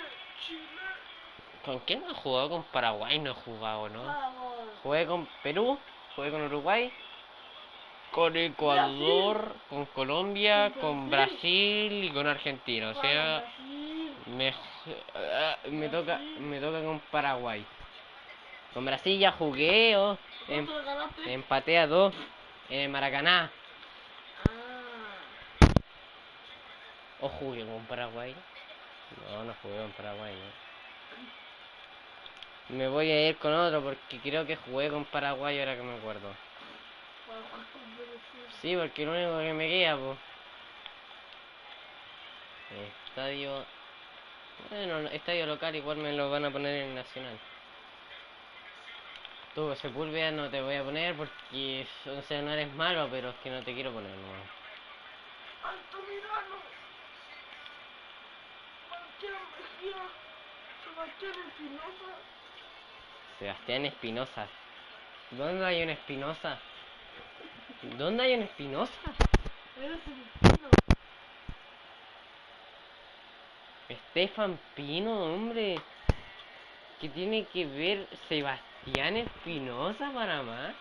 S4: ¿Con quién no he jugado? Con Paraguay no he jugado, ¿no?
S5: Vamos.
S4: Jugué con Perú, jugué con Uruguay, con Ecuador, con Colombia, con Brasil y con Argentina. O sea, me toca con Paraguay. Con Brasil ya jugué, empaté a 2 en el Maracaná. ¿O jugué con Paraguay? No jugué con Paraguay, no. Me voy a ir con otro porque creo que jugué con Paraguay ahora que me acuerdo. Sí, porque lo único que me queda, pues. Estadio... Bueno, estadio local igual me lo van a poner en el Nacional. Tú, Sepúlveda no te voy a poner porque, o sea, no eres malo, pero es que no te quiero poner, no.
S5: Altamirano. Bastian Mejía. Sebastián Espinosa.
S4: Sebastián Espinosa. ¿Dónde hay un Espinosa? ¿Dónde hay un Espinosa?
S5: Eres Espino.
S4: Estefan Pino, hombre. ¿Qué tiene que ver Sebastián Espinosa para más?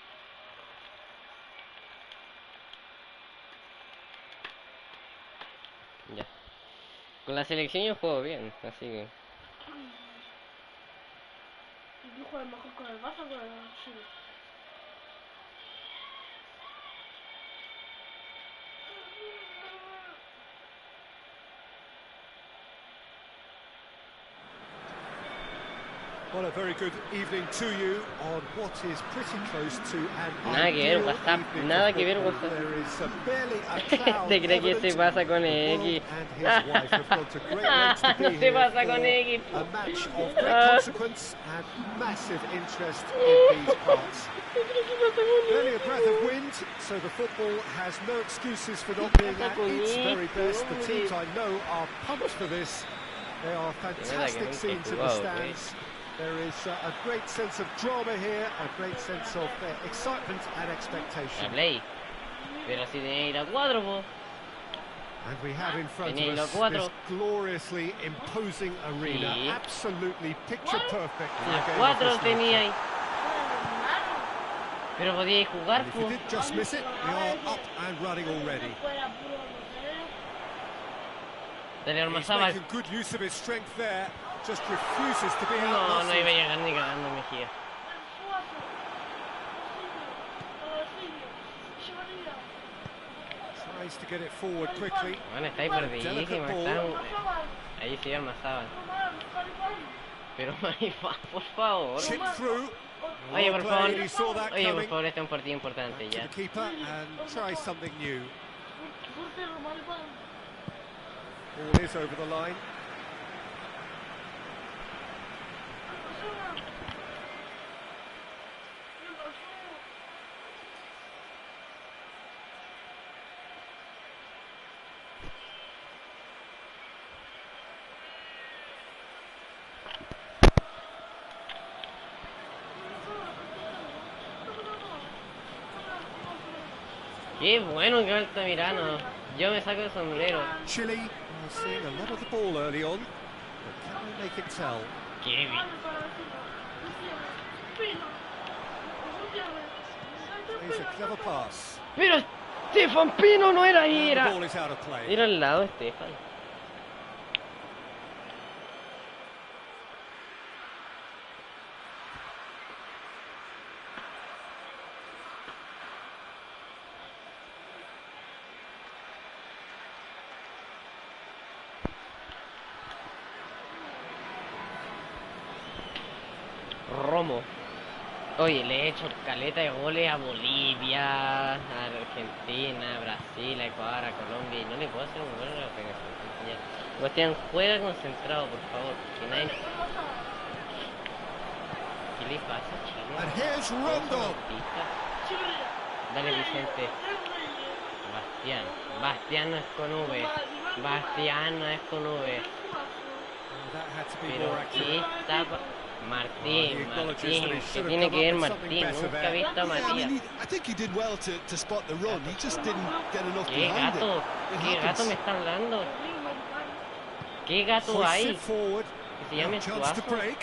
S4: Ya. Con la selección yo juego bien, así que...
S5: Yo juego mejor con el Barça que con el Chile.
S2: Well, a very good evening to you on what is pretty close to an
S4: Nada que ver, WhatsApp, nada que ver, WhatsApp. ¿Te crees que se pasa con X? No se pasa con X.
S2: A match of great consequence and massive interest in these parts. Barely a breath of wind, so the football has no excuses for not being at its very best. The teams I know are pumped for this. They are fantastic scenes in the stands. There is a great sense of drama here, a great sense of excitement and expectation.
S4: Play. Pero si tenía que ir a cuadro, po.
S2: And we have in front
S4: Tenía
S2: of
S4: hilo
S2: us
S4: cuatro.
S2: this gloriously imposing arena,
S4: Sí.
S2: absolutely picture perfect for a
S4: Los
S2: game of
S4: cuatro
S2: this
S4: tenía
S2: nature.
S4: ahí. Pero podía jugar,
S2: And if you
S4: pues.
S2: did just miss it, we are up and running already.
S4: Dale
S2: He's
S4: Ormazábal.
S2: making good use of his strength there, just refuses to be
S4: No, no
S2: outmuscled.
S4: iba a llegar ni cagando Mejía.
S2: Tries to get it forward quickly.
S4: Bueno, está ahí perdidísima. Ahí sí Ormazábal. Pero Marifán, por favor.
S2: Chip through.
S4: Oye,
S2: Well
S4: por favor.
S2: played, he saw that
S4: Oye, por
S2: coming.
S4: favor, este es un partido importante
S2: Back to
S4: ya.
S2: the keeper and try something new. Ball is over the line.
S4: Qué bueno que va Altamirano. Yo me saco el sombrero.
S2: Chile seeing a lot of the ball early on, but can they make it tell?
S4: Qué bien.
S2: It's a clever pass.
S4: Pero Stefan Pino no era ahí,
S2: And the
S4: era.
S2: ball is out of play.
S4: Era al lado de Stefan. Romo. Oye, le he hecho caleta de goles a Bolivia, a Argentina, a Brasil, a Ecuador, a Colombia y no le puedo hacer un gol a la Argentina. Bastian, juega concentrado, por favor. Que nadie... ¿Qué le pasa a Chile?
S2: And here's Rondo.
S4: Dale, Vicente. Bastian. Bastian no es con V. Bastian no es con V.
S2: Oh, that had to be
S4: Pero
S2: more
S4: ¿qué
S2: accurate.
S4: está Martín,
S2: acknowledges
S4: Martín,
S2: that he
S4: ¿qué
S2: should have
S4: tiene
S2: come
S4: que ver
S2: up with something
S4: Martín?
S2: better
S4: Nunca he
S2: there.
S4: visto a
S3: Yeah, I
S4: Matías.
S3: mean, I think he did well to spot the run. He just didn't get enough
S4: ¿Qué
S3: behind
S4: gato?
S3: it.
S4: ¿Qué
S3: It
S4: gato me
S3: happens.
S4: está hablando? ¿Qué gato
S2: Hoists
S4: hay?
S2: it forward.
S4: Que se llame
S2: Now chance to
S4: Suazo.
S2: break.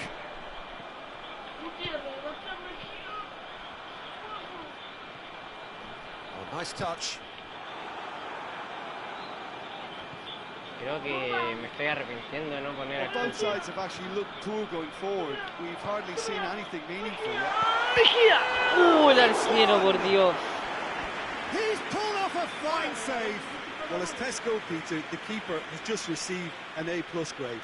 S2: Oh, nice touch.
S4: Creo que me estoy arrepintiendo de no poner a
S3: Well, both
S4: Cuti.
S3: sides have actually looked poor going forward. We've hardly seen anything meaningful yet.
S4: ¡Mejía! El arquero, por Dios!
S2: He's pulled off a fine save.
S3: Well, as Tesco, Peter, the keeper has just received an A+ grade.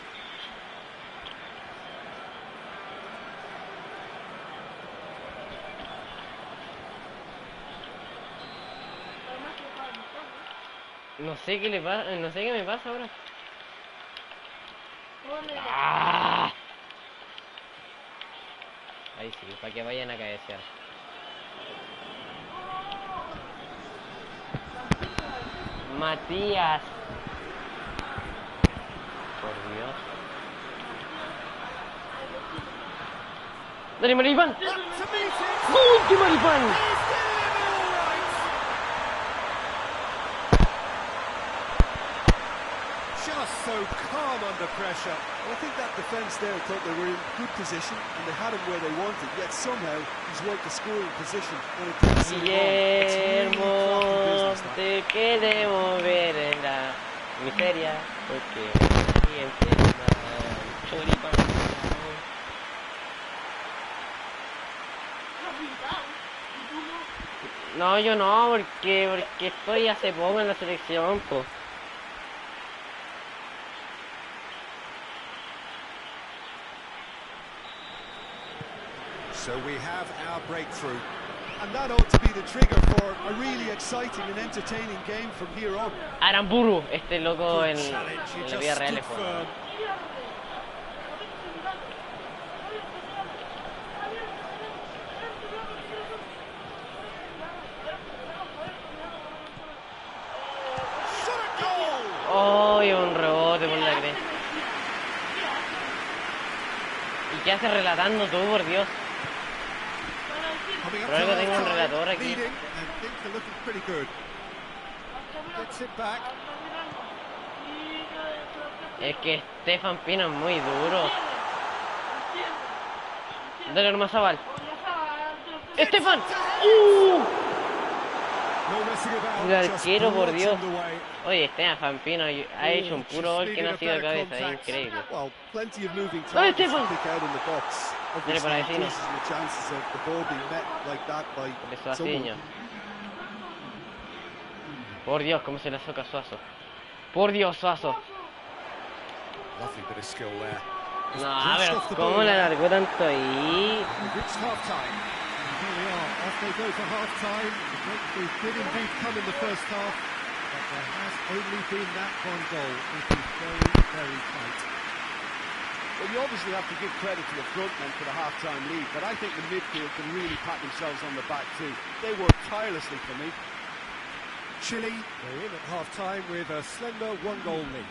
S4: No sé qué le pasa, no sé qué me pasa ahora. ¡Ah! Ahí sí, para que vayan a cabecear. Matías. Por Dios. ¡Dale, Maripán!
S2: To meet it.
S4: ¡Gol de Maripán!
S2: He's delivered all right. Just so calm under pressure.
S3: Well, I think that defence there thought they were in good position and they had him where they wanted, yet somehow he's worked the scoring position when it didn't seem wrong. It's really
S4: Guillermo,
S3: crappy business, that.
S4: te queremos ver en la miseria, porque aquí empieza Choripán. No, yo no, porque estoy hace poco en la selección, po.
S3: So we have our breakthrough. And that ought to be the trigger for a really exciting and entertaining game from here on.
S4: Aramburu, este loco
S2: Good
S4: en
S2: challenge. He
S4: la
S2: just
S4: vida real
S2: stood
S4: es bueno.
S2: firm. Shot a goal.
S4: Oh, y un rebote por la cresta. ¿Y qué haces relatando tú, por Dios?
S2: Coming up
S4: Por algo
S2: to
S4: tengo un
S2: half-time,
S4: relator aquí.
S2: leading, and things are looking pretty good. Gets it back.
S4: Es que Stefan Pino es muy duro. Dale nomás Zabal. ¡Estefan! El arquero, por Dios. Oye, Stefan Pino ha hecho un puro gol que no ha sido de cabeza, es increíble. ¡Ay, Stefan! Dale para vecino. Eso hace. Por Dios, cómo se la soca Suazo. Por Dios, Suazo. No, a ver, ¿cómo la largó tanto ahí?
S3: Well, you obviously have to give credit to the front men for the half-time lead, but I think the midfield can really pat themselves on the back too. They worked tirelessly for me.
S2: Chile, they're in at half-time with a slender one-goal lead.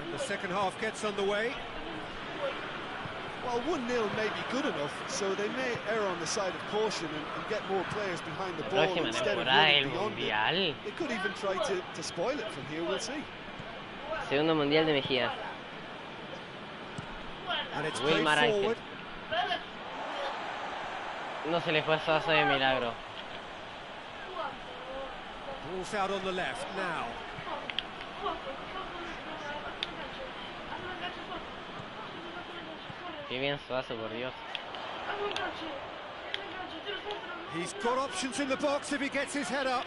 S2: And the second half gets underway.
S3: Well, 1-0 may be good enough, so they may err on the side of caution and get more players behind the ball instead of running beyond it. They could even try to spoil it from here, we'll see.
S4: Segundo mundial de Mejía. Wilmar Ángel. No se le fue a Suazo de milagro.
S2: Ball's out on the left now.
S4: Qué bien Suazo, por Dios.
S2: He's got options in the box if he gets his head up.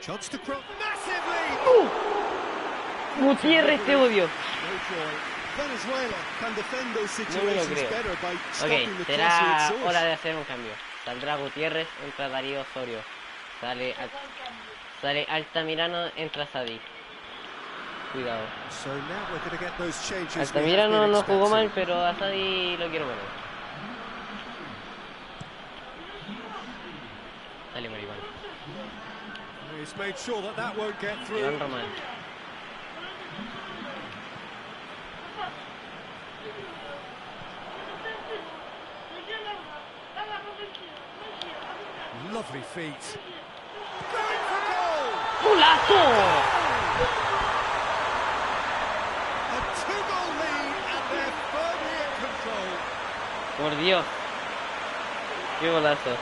S2: Chance to cross massively.
S4: Gutiérrez, te odio.
S3: Venezuela can defend those
S4: No me lo
S3: situations
S4: creo.
S3: better by stopping the
S4: Ok,
S3: cross at
S4: será
S3: source.
S4: hora de hacer un cambio. Saldrá Gutiérrez, entra Darío Osorio. Sale Altamirano, entra Sadi. Cuidado.
S2: So now we're going to get those changes.
S4: Altamirano no jugó mal, pero a Sadi lo quiero poner. Dale, Maribán.
S2: He's made sure that won't get through.
S4: Iván Román.
S2: Lovely feet. Going for goal!
S4: ¡Golazo!
S2: A two-goal lead and they're firmly in control.
S4: Por Dios. Qué golazo.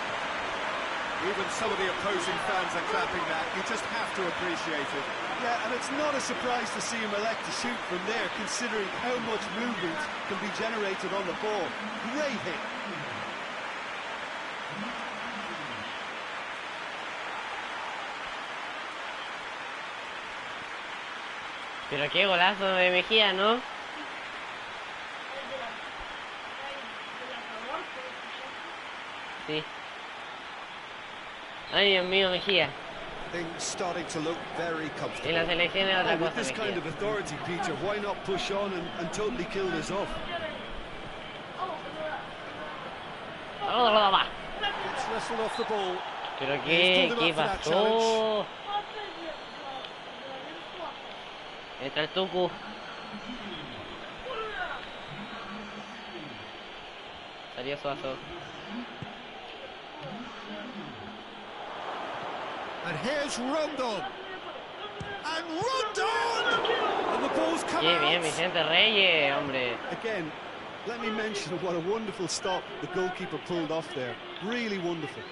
S2: Even some of the opposing fans are clapping that. You just have to appreciate it.
S3: Yeah, and it's not a surprise to see him elect to shoot from there, considering how much movement can be generated on the ball. Great hit.
S4: Pero qué golazo de Mejía, ¿no? Sí. Ay, Dios mío, Mejía.
S3: Things starting to look very comfortable.
S4: En la selección es otra
S3: And with
S4: cosa,
S3: this kind of
S4: Mejía.
S3: authority, Peter, why not push on and totally kill this off?
S2: It's wrestled off the ball.
S4: Pero qué pasó. Entra el Tucu. Salió Suazo.
S2: And here's Rondon. And Rondon! And the ball's come
S4: Qué
S2: out.
S4: bien, Vicente Reyes, hombre.
S3: Again, let me mention what a wonderful stop the goalkeeper pulled off there. Really wonderful.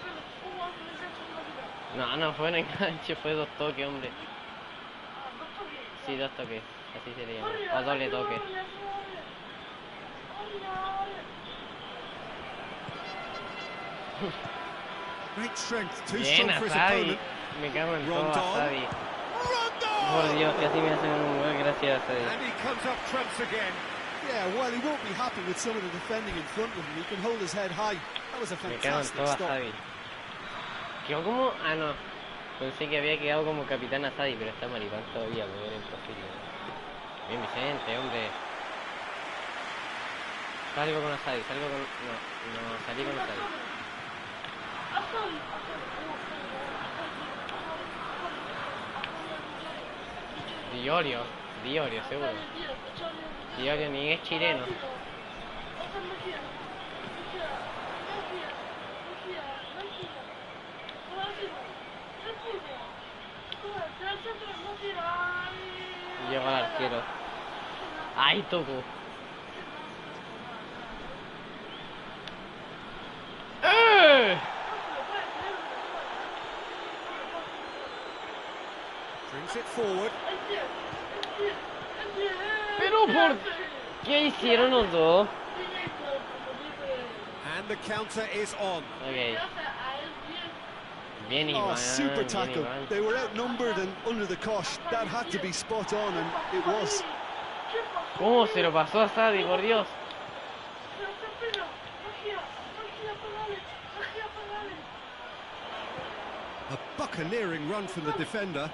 S4: No fue un enganche, fue dos toques, hombre. Sí, dos toques, así se le llama. O doble toque.
S2: Great strength, too
S4: Bien,
S2: strong
S4: a
S2: for his
S4: Sadi.
S2: opponent.
S4: Me cago en todo, a
S2: Rondon.
S4: Sadi.
S2: Rondon!
S4: Por Dios, casi me hacen un gol, gracias a Sadi.
S2: And he comes up trumps again.
S3: Yeah, while he won't be happy with some of the defending in front of him, he can hold his head high. That was a
S4: Me cago en
S3: fantastic
S4: todo, a
S3: stop.
S4: Sadi. Quedó como... Ah, no. Pensé que había quedado como capitán a Sadi, pero está maricón todavía, porque era imposible. Bien, Vicente, hombre. Salgo con Asadi, salgo con... No, salí con Asadi. Diorio, seguro. Diorio ni es chileno. ¡Ay, toco!
S2: Brings it forward.
S4: Pero ¿por qué hicieron los dos?
S2: And the counter is on.
S4: Ok. Bien, Iván.
S3: Oh, super
S4: Bien,
S3: tackle.
S4: Iván.
S3: They were outnumbered and under the cosh. That had to be spot on, and it was.
S4: ¿Cómo se lo pasó a Sadi, por Dios?
S2: A buccaneering run from the defender.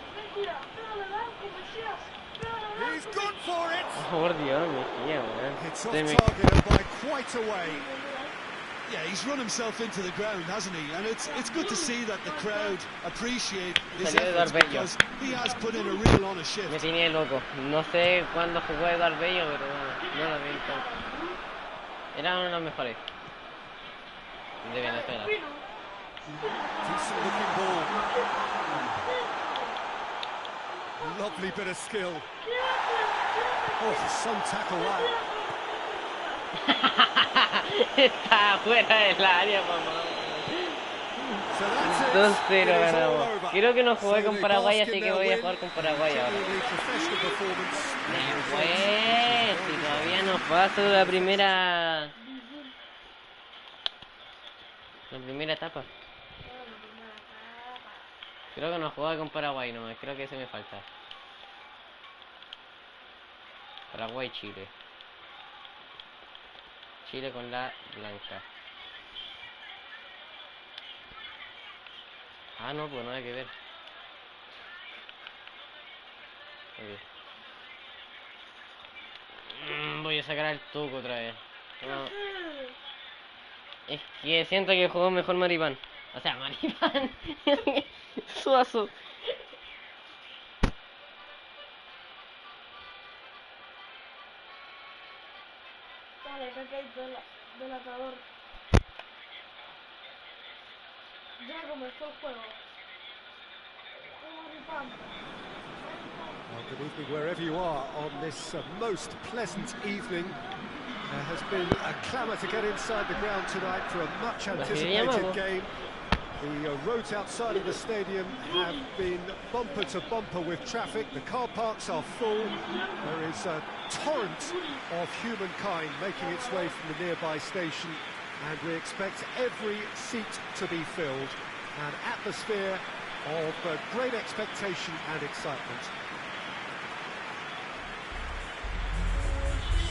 S2: He's gone for it.
S4: Oh, por Dios, Mejía, man.
S2: It's off
S4: Se me-
S2: target and by quite a way.
S3: Yeah, he's run himself into the ground, hasn't he? And it's good to see that the crowd appreciate his
S4: Salió
S3: efforts,
S4: Eduard Bello.
S3: because he has put in a real honest shift.
S4: Me tenía loco. No sé cuándo jugó Eduard Bello, pero bueno, no lo vi tanto. Era uno de los mejores de Venezuela.
S2: Decent looking ball. Lovely bit of skill. Oh, some tackle that.
S4: Está fuera del área, mamá.
S2: So that's it.
S4: 2-0
S2: It is all
S4: ganamos.
S2: over.
S4: Creo que no jugué
S2: So
S4: con
S2: they
S4: Paraguay,
S2: bask
S4: así
S2: in
S4: que
S2: their
S4: voy a
S2: win.
S4: jugar con Paraguay ahora.
S2: Genuinely professional performance.
S4: Pues, si todavía no paso la primera etapa. Creo que no jugaba con Paraguay nomás, creo que ese me falta. Paraguay-Chile. Chile con la blanca. Ah, no, pues nada que ver. Ok. Voy a sacar al Tuco otra vez. No. Es que siento que jugó mejor Maripán. O sea, Maripán. Suazo.
S5: Vale, que hay del atador. Ya comenzó el juego.
S2: Well, good evening wherever you are on this most pleasant evening. There has been a clamour to get inside the ground tonight for a much anticipated game. The roads outside of the stadium have been bumper to bumper with traffic. The car parks are full. There is a torrent of humankind making its way from the nearby station, and we expect every seat to be filled. An atmosphere of great expectation and excitement.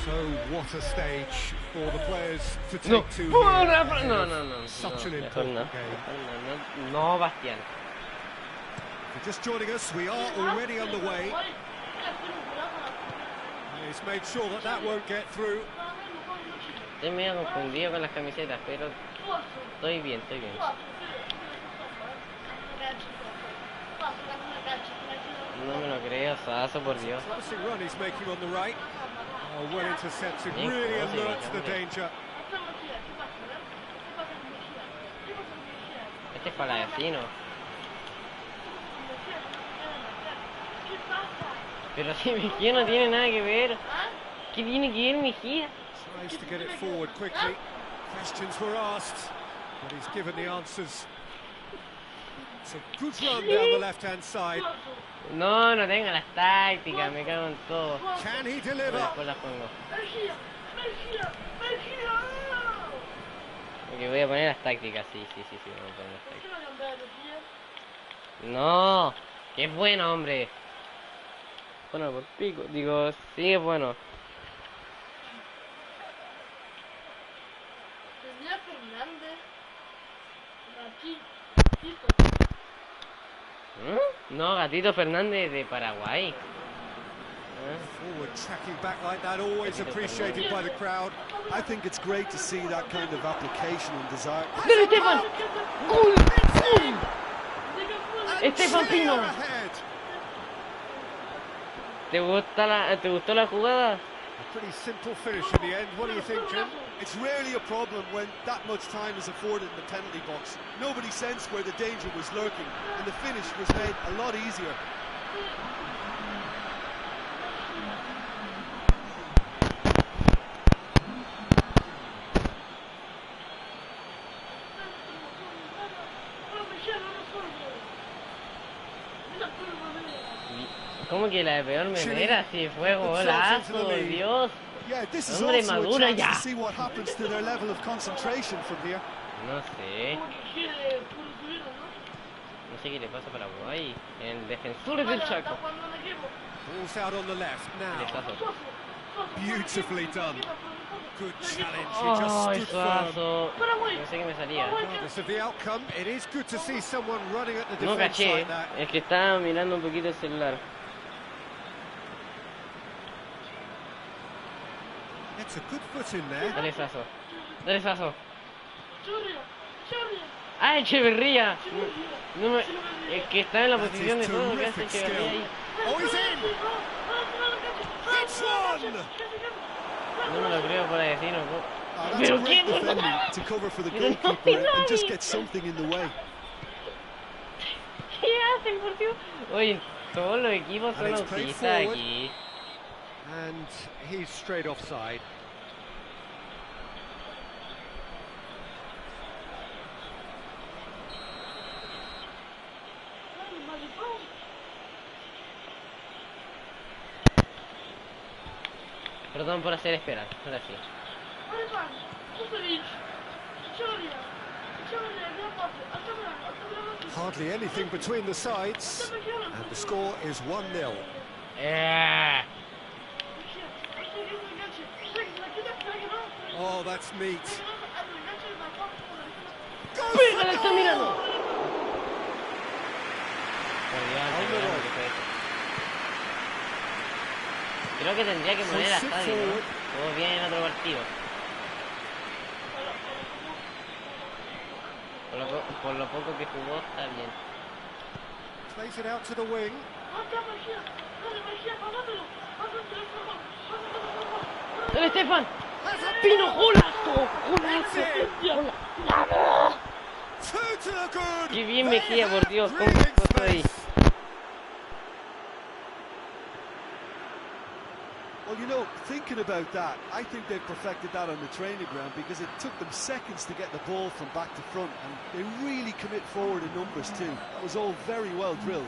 S2: So what a stage for the players to take to here ahead of such an important game.
S4: No, Bastian.
S2: If you're just joining us, we are already underway. He's made sure that that won't get through.
S4: Estoy medio confundido con las camisetas, pero estoy bien, No me lo creo, Sazo, por Dios.
S2: Closing run he's making on the right. Oh, well intercepted,
S4: Bien,
S2: really
S4: close,
S2: alert to the
S4: hombre.
S2: danger.
S4: Este es paladino. Pero si Mejía no tiene nada que ver. ¿Qué tiene que ver Mejía?
S2: Tries to get it forward quickly. Questions were asked, but he's given the answers. It's a good run down the left-hand side.
S4: No, no tengo las tácticas, me cago en todo.
S2: Can he deliver?
S4: Después las pongo. Ok, voy a poner las tácticas, sí, voy a poner las tácticas. No, que es bueno, hombre. Bueno, por pico, digo, sí es bueno.
S5: Tenía Fernández. Aquí.
S4: No, Gatito Fernández de Paraguay.
S2: Forward tracking back like that, always appreciated by the crowd.
S3: I think it's great to see that kind of application and desire.
S4: ¡Pero Estefan! ¡Gol!
S2: And
S4: Estefan
S2: Chile
S4: Pino.
S2: are ahead.
S4: ¿Te gustó la jugada?
S2: A pretty simple finish in the end. What do you think, Jim?
S3: It's rarely a problem when that much time is afforded in the penalty box. Nobody sensed where the danger was lurking, and the finish was made a lot easier.
S4: ¿Cómo que la de peor manera? Si fue golazo, Dios. Hombre, madura ya. No sé. No sé qué le pasa a Paraguay. El defensor del Chaco.
S2: Ball's out on the left now. Beautifully done. Good challenge. He just stood firm.
S4: Pensé que me salía.
S2: Regardless of the outcome, it is good to see someone running at the
S4: No
S2: defense
S4: caché,
S2: like that.
S4: es que estaba mirando un poquito el celular.
S2: It's a good foot in there.
S4: Dale Sazo. Dale Sazo. ¡Ah, Echeverría! No me... Es que está en la posición de todo que hace Echeverría ahí.
S2: Oh, he's in! It's one!
S4: No me lo creo para decirlo.
S3: That's
S4: ¿Pero
S3: great
S4: qué?
S3: defending to cover for the
S4: Pero no
S3: goalkeeper
S4: hay
S3: and just
S4: nadie.
S3: get something in the way.
S4: ¿Qué hacen, por Dios? Oye, todos los equipos son
S2: And it's played
S4: autistas
S2: forward.
S4: aquí.
S2: And he's straight offside.
S4: Perdón por hacer esperar, ahora sí.
S2: Hardly anything between the sides. And the score is 1-0. Oh, that's neat.
S4: ¡Pégale, está mirando! Creo que tendría que poner a Estadio, ¿no? Todo bien en otro partido. Por lo poco que jugó, está bien.
S2: Plays it out to the wing.
S4: ¡Dale, Estefan! ¡Pino, golazo! ¡Golazo! ¡Vamos! ¡Qué bien Mejía, por Dios! ¿Cómo pasó ahí?
S3: Well, you know, thinking about that, I think they perfected that on the training ground because it took them seconds to get the ball from back to front, and they really commit forward in numbers too. That was all very well drilled.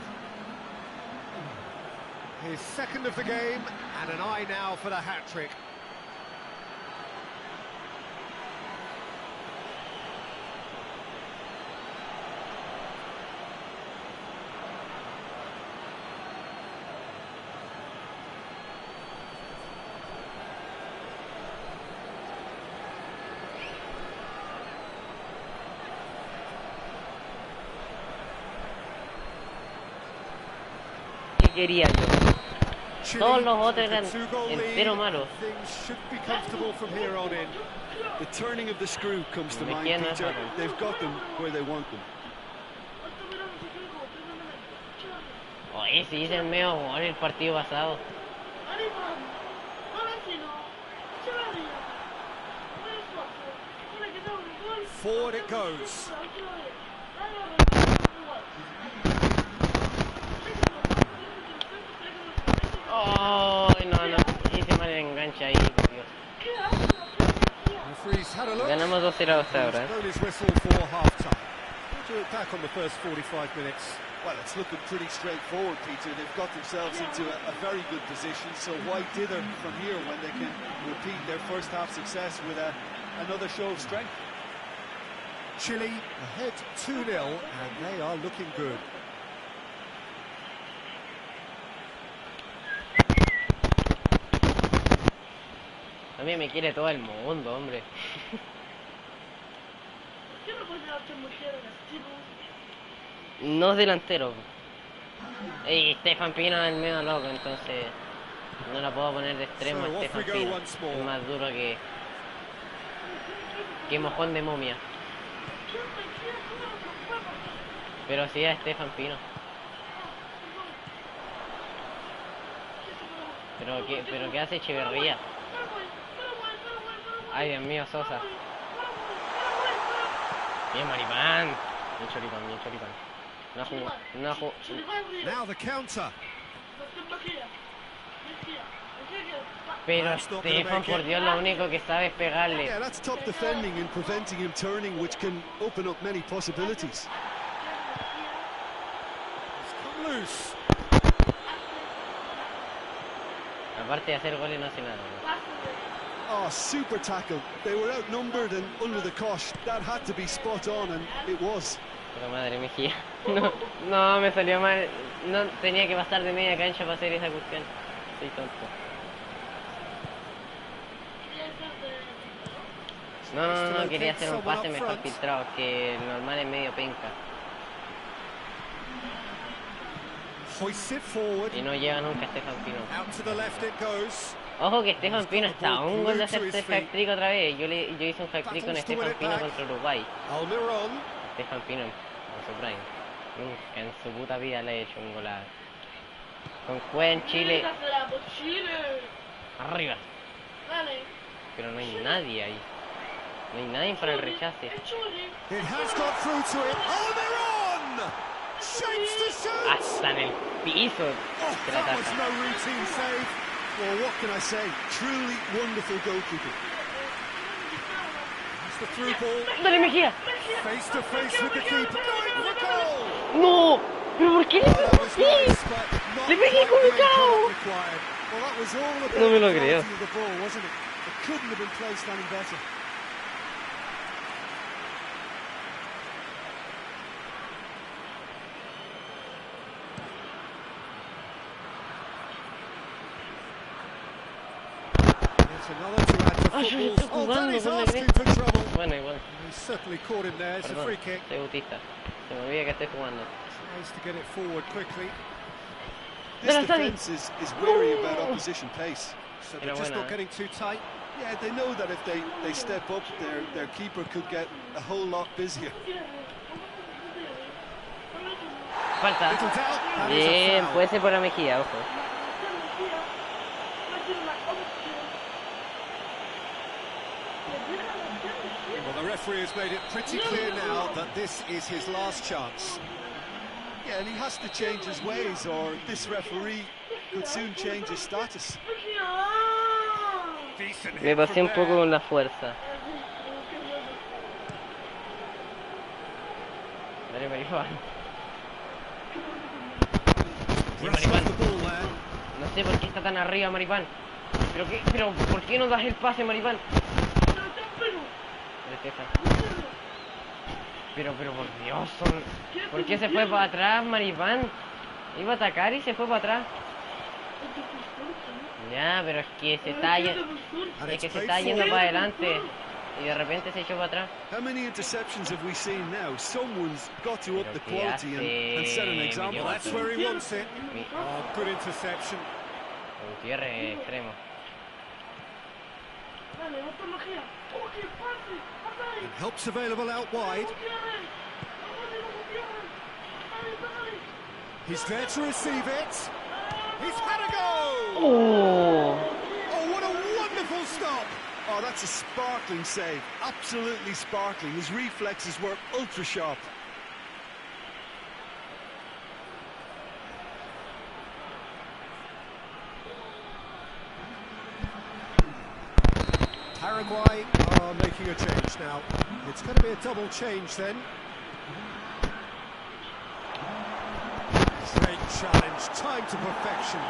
S2: His second of the game, and an eye now for the hat-trick.
S4: ¿Qué quería yo? Todos los otros eran entero malos.
S2: Things should be comfortable from here on in.
S3: The turning of the screw comes to mind,
S4: Mejía no
S3: Peter.
S4: es
S3: They've got them where they want them.
S4: Oye, sí hice el medio gol el partido pasado.
S2: Forward it goes.
S4: Oh, no, hice mal el enganche ahí, por Dios.
S2: Referee's had a look.
S4: Ganamos 2-0 hasta ahora.
S2: He's blown his whistle for half-time. What do you look back on the first 45 minutes?
S3: Well, it's looking pretty straightforward, Peter. They've got themselves into a very good position, so why dither from here when they can repeat their first half success with another show of strength?
S2: Chile ahead 2-0, and they are looking good.
S4: A mí me quiere todo el mundo, hombre. No es delantero. Y Stefan Pino es el medio loco, entonces no la puedo poner de extremo a Stefan Pino. Es más duro que mojón de momia. Pero sí a Stefan Pino. Pero ¿qué hace Echeverría? Ay, Dios mío, Sosa. Bien, Maripán. Bien choripán. No jugó.
S2: Now the counter.
S4: Pero Stefan, por Dios, lo único que sabe es pegarle.
S3: Yeah, that's top defending and preventing him turning, which can open up many possibilities.
S2: It's come loose.
S4: Aparte de hacer goles no hace nada.
S3: Oh, super tackle. They were outnumbered and under the cosh. That had to be spot on, and it was.
S4: Pero madre Mejía. No, no, me salió mal. No tenía que pasar de media cancha para hacer esa cuestión. Soy tonto. No, quería hacer un pase mejor filtrado, que el normal es medio penca. Y no llega nunca Stefan Pino. Ojo que Stefan Pino está a un gol de hacerse hack-trick otra vez. Yo hice un hack-trick con Stefan Pino contra Uruguay. Stefan Pino en su prime. Nunca en su puta vida le he hecho un golado. Con Cuen, Chile. Arriba. Pero no hay nadie ahí. No hay nadie para el rechace. Hasta en el piso. Que la tapa.
S3: Well, what can I say? Truly wonderful goalkeeper.
S2: That's the through ball.
S4: ¡Dale, Mejía!
S2: Face to face with the keeper. Going for goal.
S4: ¡No! ¿Pero por qué le pegué? ¡Le pegué colocado! No me lo creo. Ah, yo estoy jugando, ¿no me crees? Bueno, igual. Perdón, soy autista. Se me olvida que estoy jugando.
S3: This defense is wary about opposition pace.
S2: So they're just not getting too tight.
S3: Yeah, they know that if they step up, their keeper could get a whole lot busier.
S4: Falta. Bien, puede ser por la Mejía, ojo.
S2: Well, the referee has made it pretty clear now that this is his last chance.
S3: Yeah, and he has to change his ways, or this referee could soon change his status.
S4: Me pasé un poco con la fuerza. Dale, Maripán. Maripán. No sé por qué está tan arriba, Maripán. Pero ¿por qué no das el pase, Maripán? Pero por Dios, ¿por qué se fue para atrás, Maripán? Iba a atacar y se fue para atrás. Ya, pero es que se está yendo para adelante y de repente se echó para atrás.
S3: How many interceptions have we seen now? Someone's got to up the quality and set an example.
S2: That's where he wants it. Oh, good interception.
S4: Gutiérrez extremo.
S2: And help's available out wide. He's there to receive it. He's had a go!
S4: Oh,
S2: what a wonderful stop!
S3: Oh, that's a sparkling save. Absolutely sparkling. His reflexes were ultra sharp.
S2: Paraguay are making a change now. It's going to be a double change then. Great challenge, time to perfection.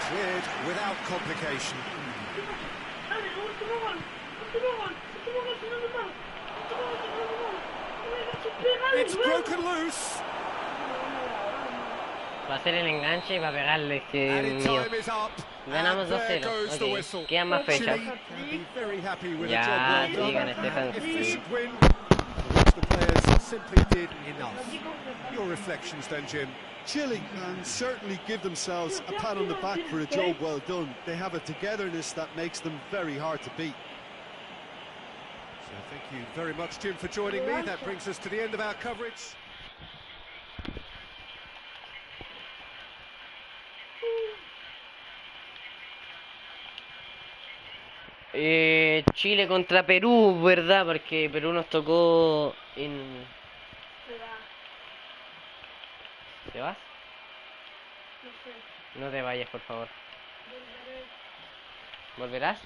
S2: Cleared without complication. It's broken loose.
S4: va a hacer el enganche y va a pegarle, que mío. Ganamos 2-0, ok, quedan más fechas. Ya, sigan Stefan.
S2: Your reflections then, Jim.
S3: Chile can certainly give themselves a pat on the back for a job well done. They have a togetherness that makes them very hard to beat.
S2: So thank you very much, Jim, for joining me. That brings us to the end of our coverage.
S4: Chile contra Perú, ¿verdad? Porque Perú nos tocó en... ¿Te vas? No te vayas, por favor. ¿Volverás?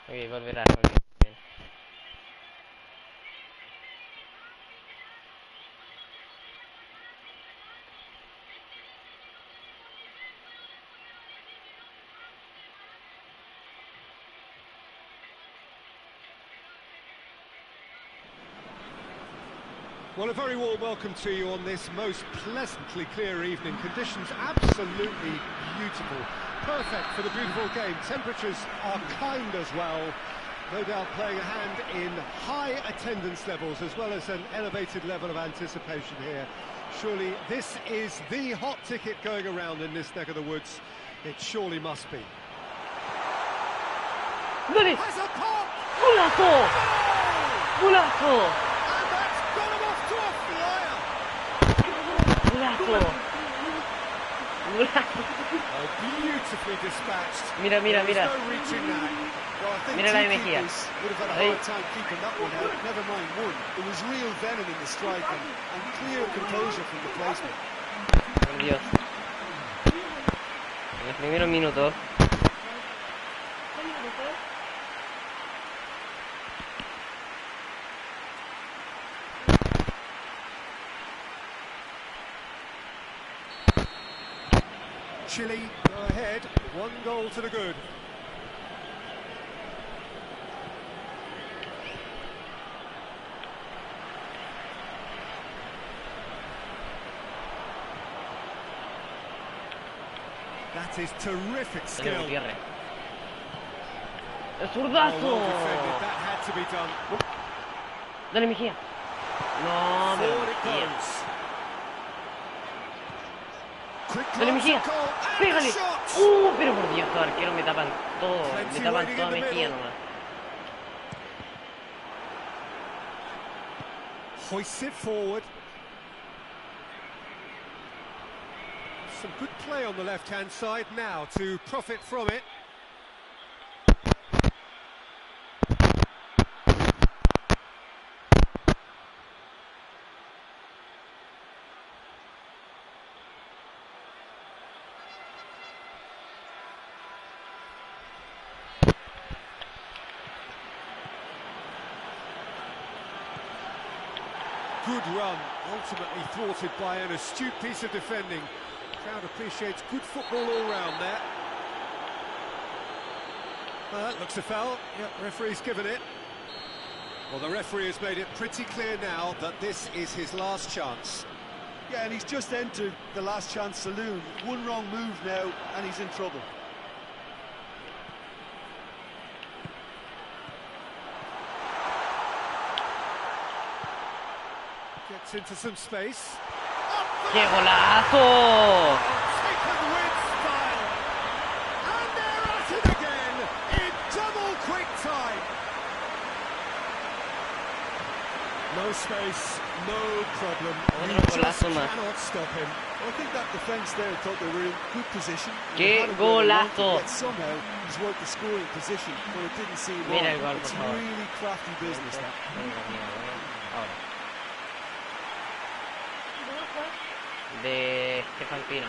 S4: Ok, volverás, ok. Bien.
S2: Well, a very warm welcome to you on this most pleasantly clear evening. Conditions absolutely beautiful. Perfect for the beautiful game. Temperatures are kind as well. No doubt playing a hand in high attendance levels as well as an elevated level of anticipation here. Surely this is the hot ticket going around in this neck of the woods. It surely must be.
S5: Dale.
S2: Has a pop!
S5: ¡Golazo! ¡Golazo!
S2: And that's got him off to a flyer!
S5: ¡Golazo! ¡Golazo!
S2: Oh, beautifully dispatched.
S5: Mira, mira,
S2: There was
S5: mira.
S2: no reaching that.
S3: Well, I think
S5: Mira la
S3: two
S5: de Mejía.
S3: keepers would have had a
S5: Ahí.
S3: hard time keeping that one out. Never mind one. There was real venom in the strike and clear composure from the placement.
S5: Por Dios. En los primeros minutos.
S2: Chile go ahead, 1 goal to the good. That is terrific
S5: Dale
S2: skill.
S5: Gutiérrez. ¡El
S2: Oh,
S5: zurdazo!
S2: well defended. That had to be done.
S5: Dale Mejía. No, pero
S2: Forward it
S5: Mejía.
S2: goes. Quick
S5: Dale
S2: glance
S5: Mejía.
S2: at goal, and
S5: Pégale.
S2: a shot.
S5: Pero por Dios, estos arqueros me tapan todo.
S2: Plenty
S5: Me tapan
S2: waiting
S5: toda
S2: in the
S5: Mejía
S2: middle.
S5: nomás.
S2: Hoists it forward. Some good play on the left-hand side now to profit from it. Good run, ultimately thwarted by an astute piece of defending. Crowd appreciates good football all round there. Well, that looks a foul. Yep, referee's given it. Well, the referee has made it pretty clear now that this is his last chance.
S3: Yeah, and he's just entered the last chance saloon. One wrong move now, and he's in trouble.
S2: Gets into some space.
S5: ¡Qué golazo!
S2: Taken with style. And they're at it again in double quick time. No space, no problem.
S5: Otro
S2: You just
S5: golazo más.
S2: cannot stop him.
S3: Well, I think that defence there thought they were in good position.
S5: ¡Qué
S3: They had it where they wanted,
S5: golazo!
S3: yet somehow he's worked the scoring position, but it didn't seem
S5: Mira
S3: on.
S5: el gol,
S3: It's
S5: por favor.
S3: really crafty business, that.
S5: Ahora. De Stefan Pino.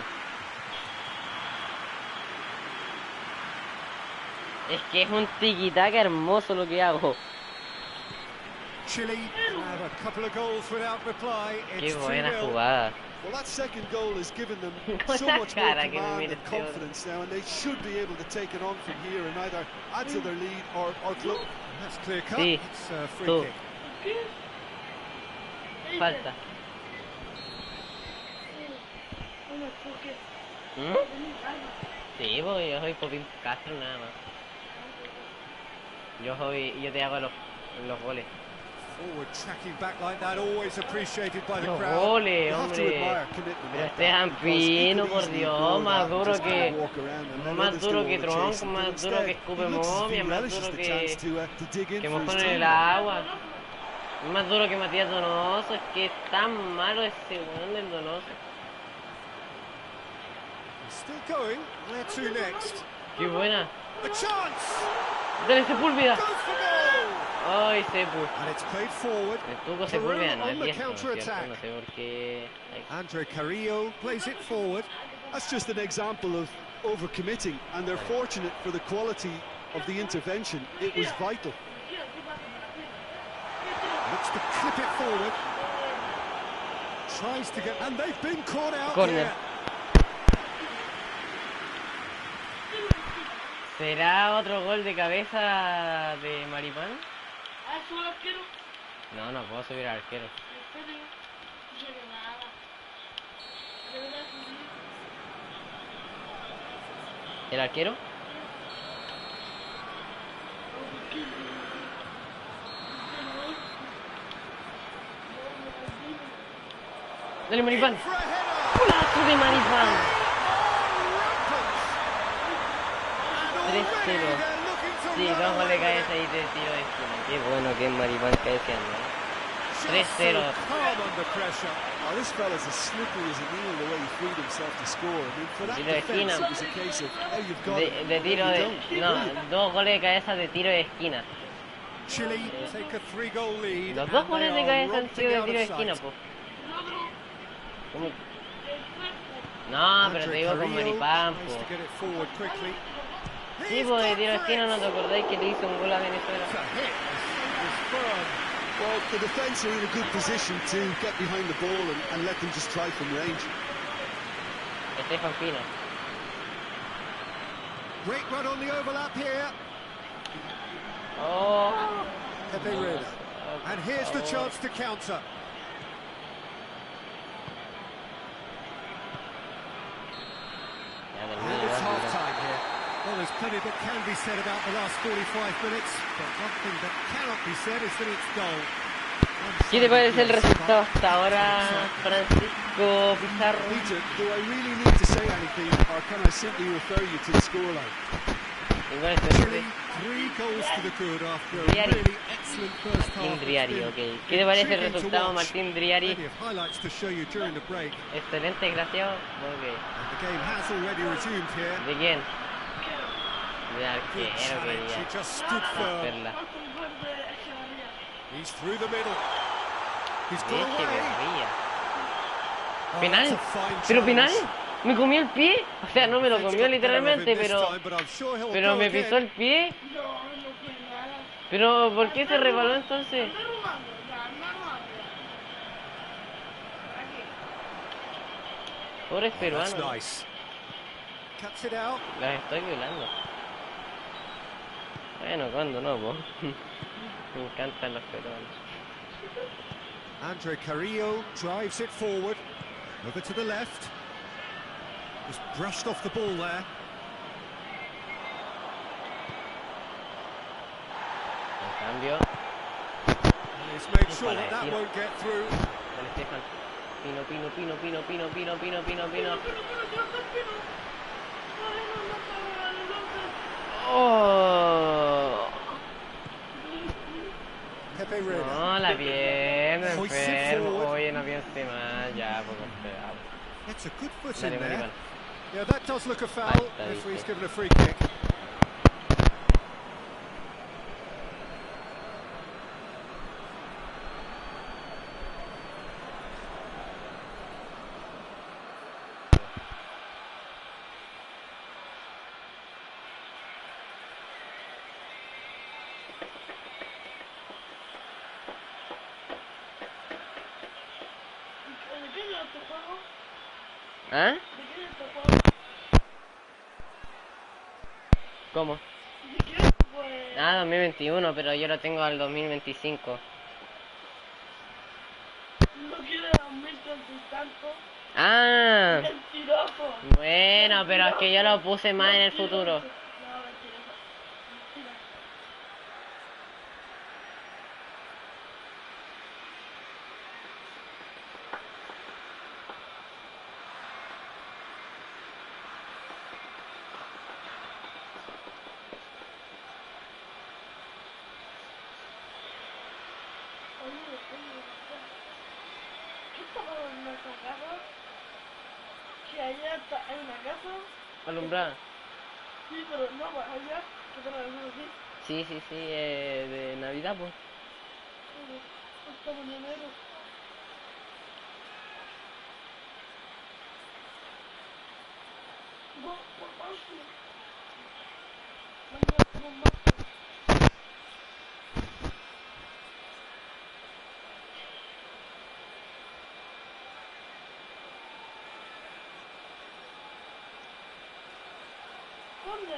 S5: Es que es un tiki-taka hermoso lo que hago.
S2: Chile have a couple of goals without reply.
S5: Qué
S2: It's
S5: buena
S2: 2-0.
S5: jugada.
S3: Well, that second goal has given them
S5: Con
S3: so
S5: la
S3: much more
S5: cara que me
S3: command
S5: mira
S3: and
S5: este hombre.
S3: confidence now, and they should be able to take it on from here and either add to their lead or close.
S2: That's clear cut.
S5: Sí.
S2: It's a free
S5: Tú.
S2: kick.
S5: Falta. ¿Mm? Sí, porque yo soy Popín Castro nada más. Yo te hago los goles.
S2: Forward tracking back like that, always appreciated by the
S5: Los
S2: crowd.
S5: goles,
S3: You have to
S5: hombre.
S3: admire commitment
S5: Pero
S3: like
S5: este
S3: that, because he
S5: Pino,
S3: could
S5: por
S3: easily
S5: Dios,
S3: ignore
S5: más
S3: that and
S5: duro
S3: just
S5: que
S3: walk around and let
S5: más
S3: others do
S5: duro
S3: all
S5: que
S3: the
S5: tronco,
S3: chasing, but
S5: más duro que
S3: instead,
S5: escupe
S3: he looks as if he
S5: momia, más
S3: relishes
S5: duro
S3: the
S5: que
S3: chance to dig in
S5: que
S3: for his
S5: mojón en el
S3: team.
S5: agua. Más duro que Matías Donoso, es que es tan malo ese weón del Donoso.
S2: Still going. Where to next?
S5: Qué buena.
S2: A chance!
S5: Dale Sepúlveda.
S2: Goes for goal!
S5: Ay, Sepu.
S2: And it's played forward.
S5: El Tuco Sepúlveda no
S2: on
S5: es
S2: the
S5: diestro, ¿no es cierto?
S2: counter-attack.
S5: No sé por qué. Ay,
S2: Andre Carrillo plays it forward.
S3: That's just an example of overcommitting, and they're fortunate for the quality of the intervention. It was vital.
S2: Looks to clip it forward. Tries to get... And they've been caught out
S5: Corner.
S2: here.
S5: ¿Será otro gol de cabeza de Maripán? No, no puedo subir al arquero. ¿El arquero? Dale, Maripán. ¡Golazo de Maripán! 3-0. Sí, 2 goles de cabeza y 3 tiros de esquina. Qué bueno que es Maripán cabeceando. 3-0.
S3: Oh, this fella's as slippery as a needle the way he freed himself to score. I mean, for that
S5: Tiro de
S3: defense,
S5: esquina.
S3: it was a case of how you've got it.
S5: De tiro de... No, 2 goles de cabeza de tiro de esquina.
S2: Chile take a 3-goal lead.
S5: Los 2
S2: and
S5: goles
S2: they
S5: de
S2: are
S5: cabeza han sido de
S2: romping
S5: tiro de
S2: out of
S5: esquina,
S2: sight.
S5: po. ¿Cómo? No, pero te digo con Maripán,
S2: Tries
S5: po.
S2: to get it forward quickly.
S5: Sí, pues de tiro de esquina, ¿no te acordáis que le hizo un gol a Venezuela?
S2: It's a hit. It's firm.
S3: Well, the defence are in a good position to get behind the ball and let them just try from range.
S5: Estefan Pino.
S2: Great run on the overlap here.
S5: Oh.
S2: Pepe Reina. And here's the chance to counter. And it's half-time here. Well, there's plenty that can be said about the last 45 minutes, but one thing that cannot be said is that it's dull.
S5: ¿Qué te parece el resultado hasta ahora, Francisco Pizarro?
S3: Peter, do I really need to say anything, or can I simply refer you to the scoreline?
S5: Igual es
S2: Chile, 3 goals to the good after a
S5: Driari.
S2: really excellent first half.
S5: Martín Driari, ok. ¿Qué te parece el resultado, Martín Driari?
S2: Plenty of highlights to show you during the break.
S5: Excelente, desgraciado. Ok.
S2: And the game has already resumed here.
S5: ¿De quién? De
S2: Good
S5: arquero,
S2: challenge, he
S5: quería.
S2: just stood firm.
S5: Perla.
S2: He's through the middle. He's got
S5: Leche,
S2: away.
S5: guerrilla.
S2: Oh,
S5: ¿Penal?
S2: that's a fine
S5: ¿Pero penal?
S2: challenge.
S5: ¿Me comió el pie? O sea, no me lo
S2: Defense
S5: comió
S2: got the better of him
S5: literalmente,
S2: this
S5: pero...
S2: time, but I'm sure he'll
S5: Pero
S2: go
S5: me
S2: again.
S5: pisó el pie. Pero, ¿por qué se resbaló entonces? Pobres
S2: That's
S5: peruanos.
S2: nice. Cuts it out.
S5: Las estoy violando. Bueno, cuando no, po. Me encantan los peruanos.
S2: Andre Carrillo drives it forward. Over to the left. Just brushed off the ball there.
S5: En cambio,
S2: And he's made sure that that won't get through.
S5: con Estefan. Pino, Pino, Pino, Pino, Pino, Pino, Pino, Pino, Pino. Oh.
S2: Pepe Reina.
S5: No, la pierna,
S2: Hoist it
S5: enfermo.
S2: forward.
S5: Oye, no piense más, ya, poco esperado.
S2: Gets a good foot
S5: Dale,
S2: in there.
S5: Maripán.
S2: Yeah, that does look a foul.
S5: Ahí está,
S2: Referee's
S5: viste.
S2: given a free kick.
S5: ¿Ah? ¿Cómo? Ah, 2021, pero yo lo tengo al 2025.
S6: No quiere aumento de tanto.
S5: Ah,
S6: Mentiroso.
S5: bueno, pero es que yo lo puse más en el futuro.
S6: No, mentiroso. Mentira. ¿Qué está pasando en nuestra casa? Que allá está, hay una casa.
S5: Alumbrada.
S6: Sí, pero no, pues allá. ¿Qué tal alguno así?
S5: Sí, sí, sí, de Navidad, pues.
S6: Está mañanero. No, por favor. Mañana tengo más. ¿Dónde?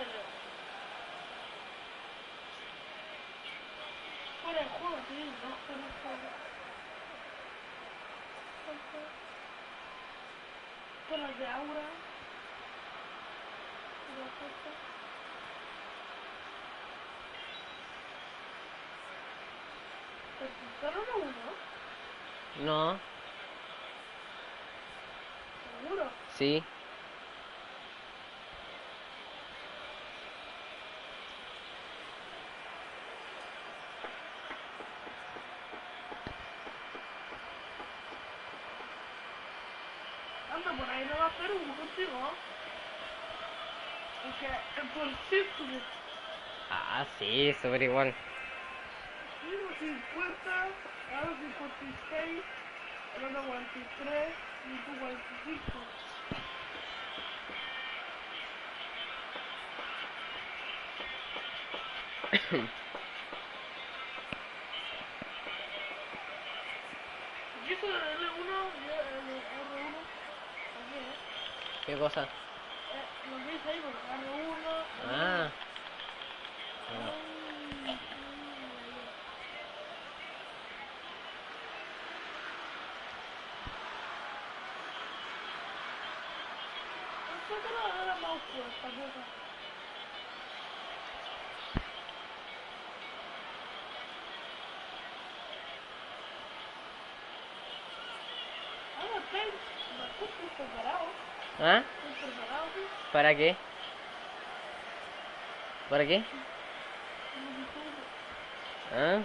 S6: Fuera de juego, sí, no, fuera de juego. falta. Por las de Aura. Por la falta. ¿Resultaron 1-1?
S5: No,
S6: ¿Seguro?
S5: sí.
S6: Anda, por ahí no va a hacer uno contigo. Porque por círculo.
S5: Ah, sí, súper igual.
S6: 1.50, ahora 56, el otro 43 y tú 45. Yo soy el L1, yo el R1. Aquí,
S5: ¿Qué cosa?
S6: lo que dice ahí, porque R1.
S5: Ah, bueno.
S6: Ay, pensé que no era más oscura esta cosa. Ahora estoy bastante preparado.
S5: ¿Ah?
S6: Estoy preparado, sí.
S5: ¿Para qué? ¿Para qué?
S6: Como si fuese.
S5: ¿Ah?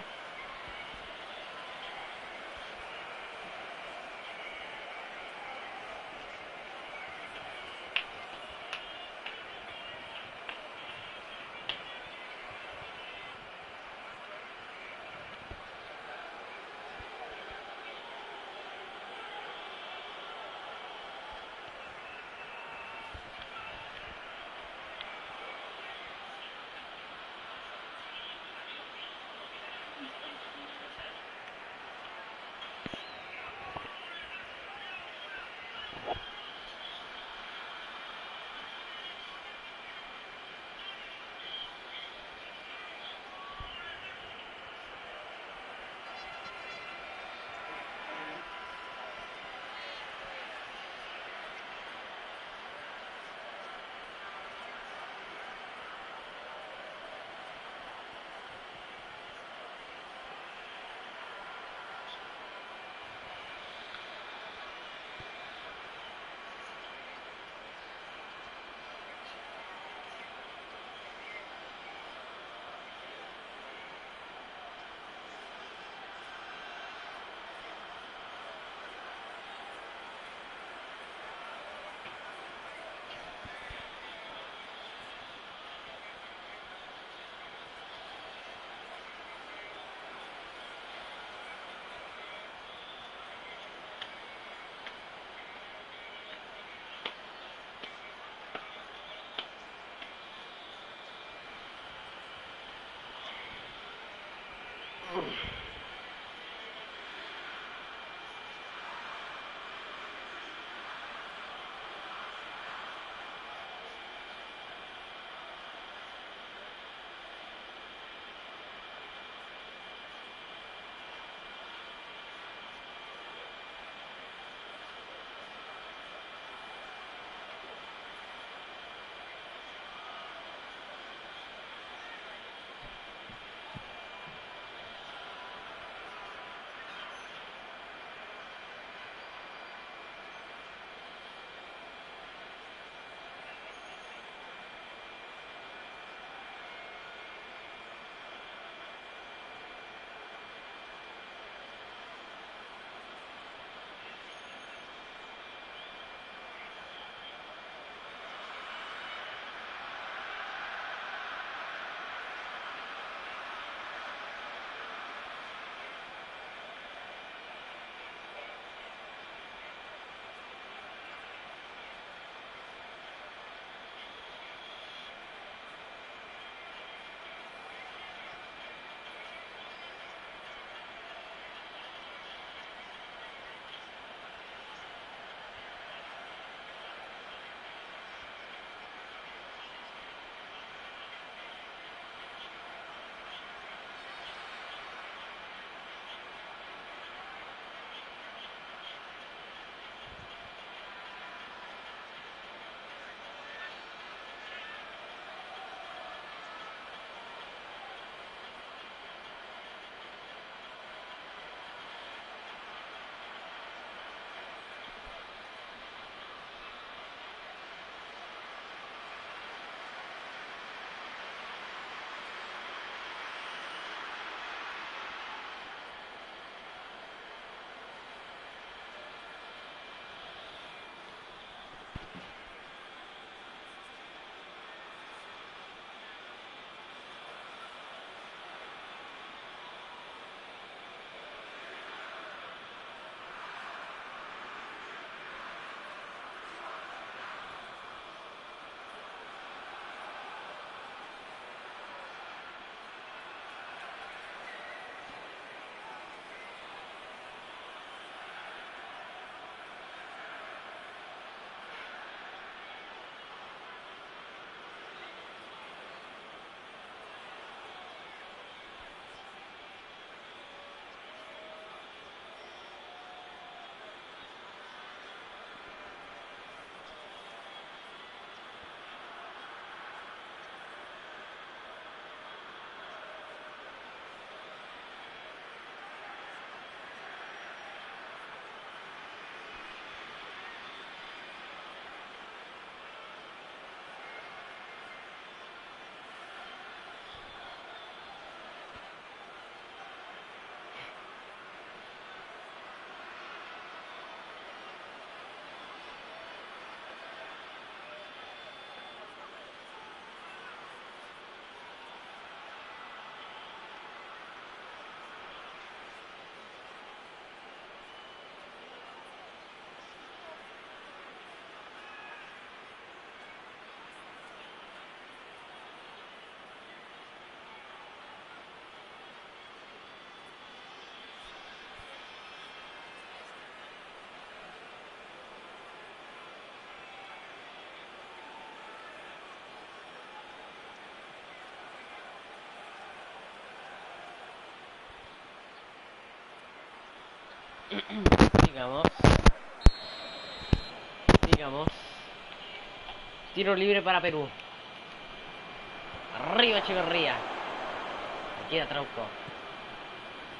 S5: Sigamos. Sigamos. Tiro libre para Perú. Arriba Echeverría. Aquí a Trauco.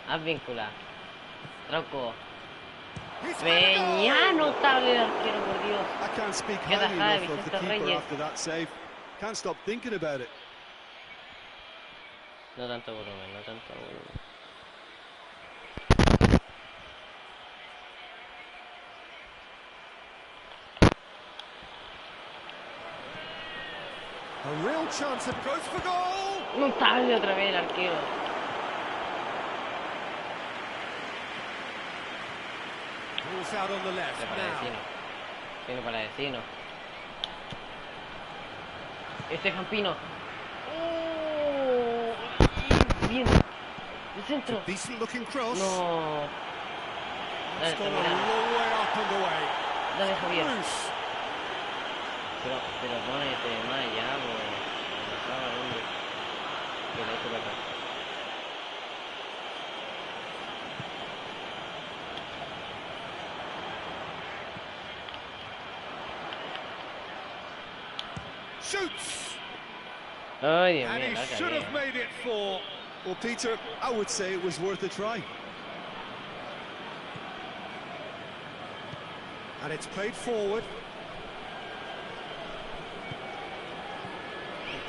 S5: Advíncula. Trauco. Peña, notable el arquero, por Dios.
S3: I can't speak
S5: Qué
S3: highly
S5: tajada de
S3: enough of the
S5: Vicente
S3: keeper
S5: Reyes.
S3: after that save. Can't stop thinking about it.
S5: No tanto volumen, no tanto volumen.
S2: A real chance of goes for goal.
S5: Notable otra vez el arquero.
S2: Ball's out on the left
S5: Para
S2: now.
S5: vecino. Tiene para vecino. Este Campino. Oh, bien. El centro.
S2: Decent looking cross.
S5: No. Dale,
S2: It's gone a
S5: terminamos.
S2: long way up and away.
S5: Dale, Javier.
S2: Loose.
S5: Pero ponete más ya, pues. Relajado, hombre. Que le echo para acá.
S2: Shoots.
S5: Ay, Dios
S2: And
S5: mío,
S2: he
S5: la
S2: should
S5: cagué.
S2: have made it 4.
S3: Well, Peter, I would say it was worth a try.
S2: And it's played forward.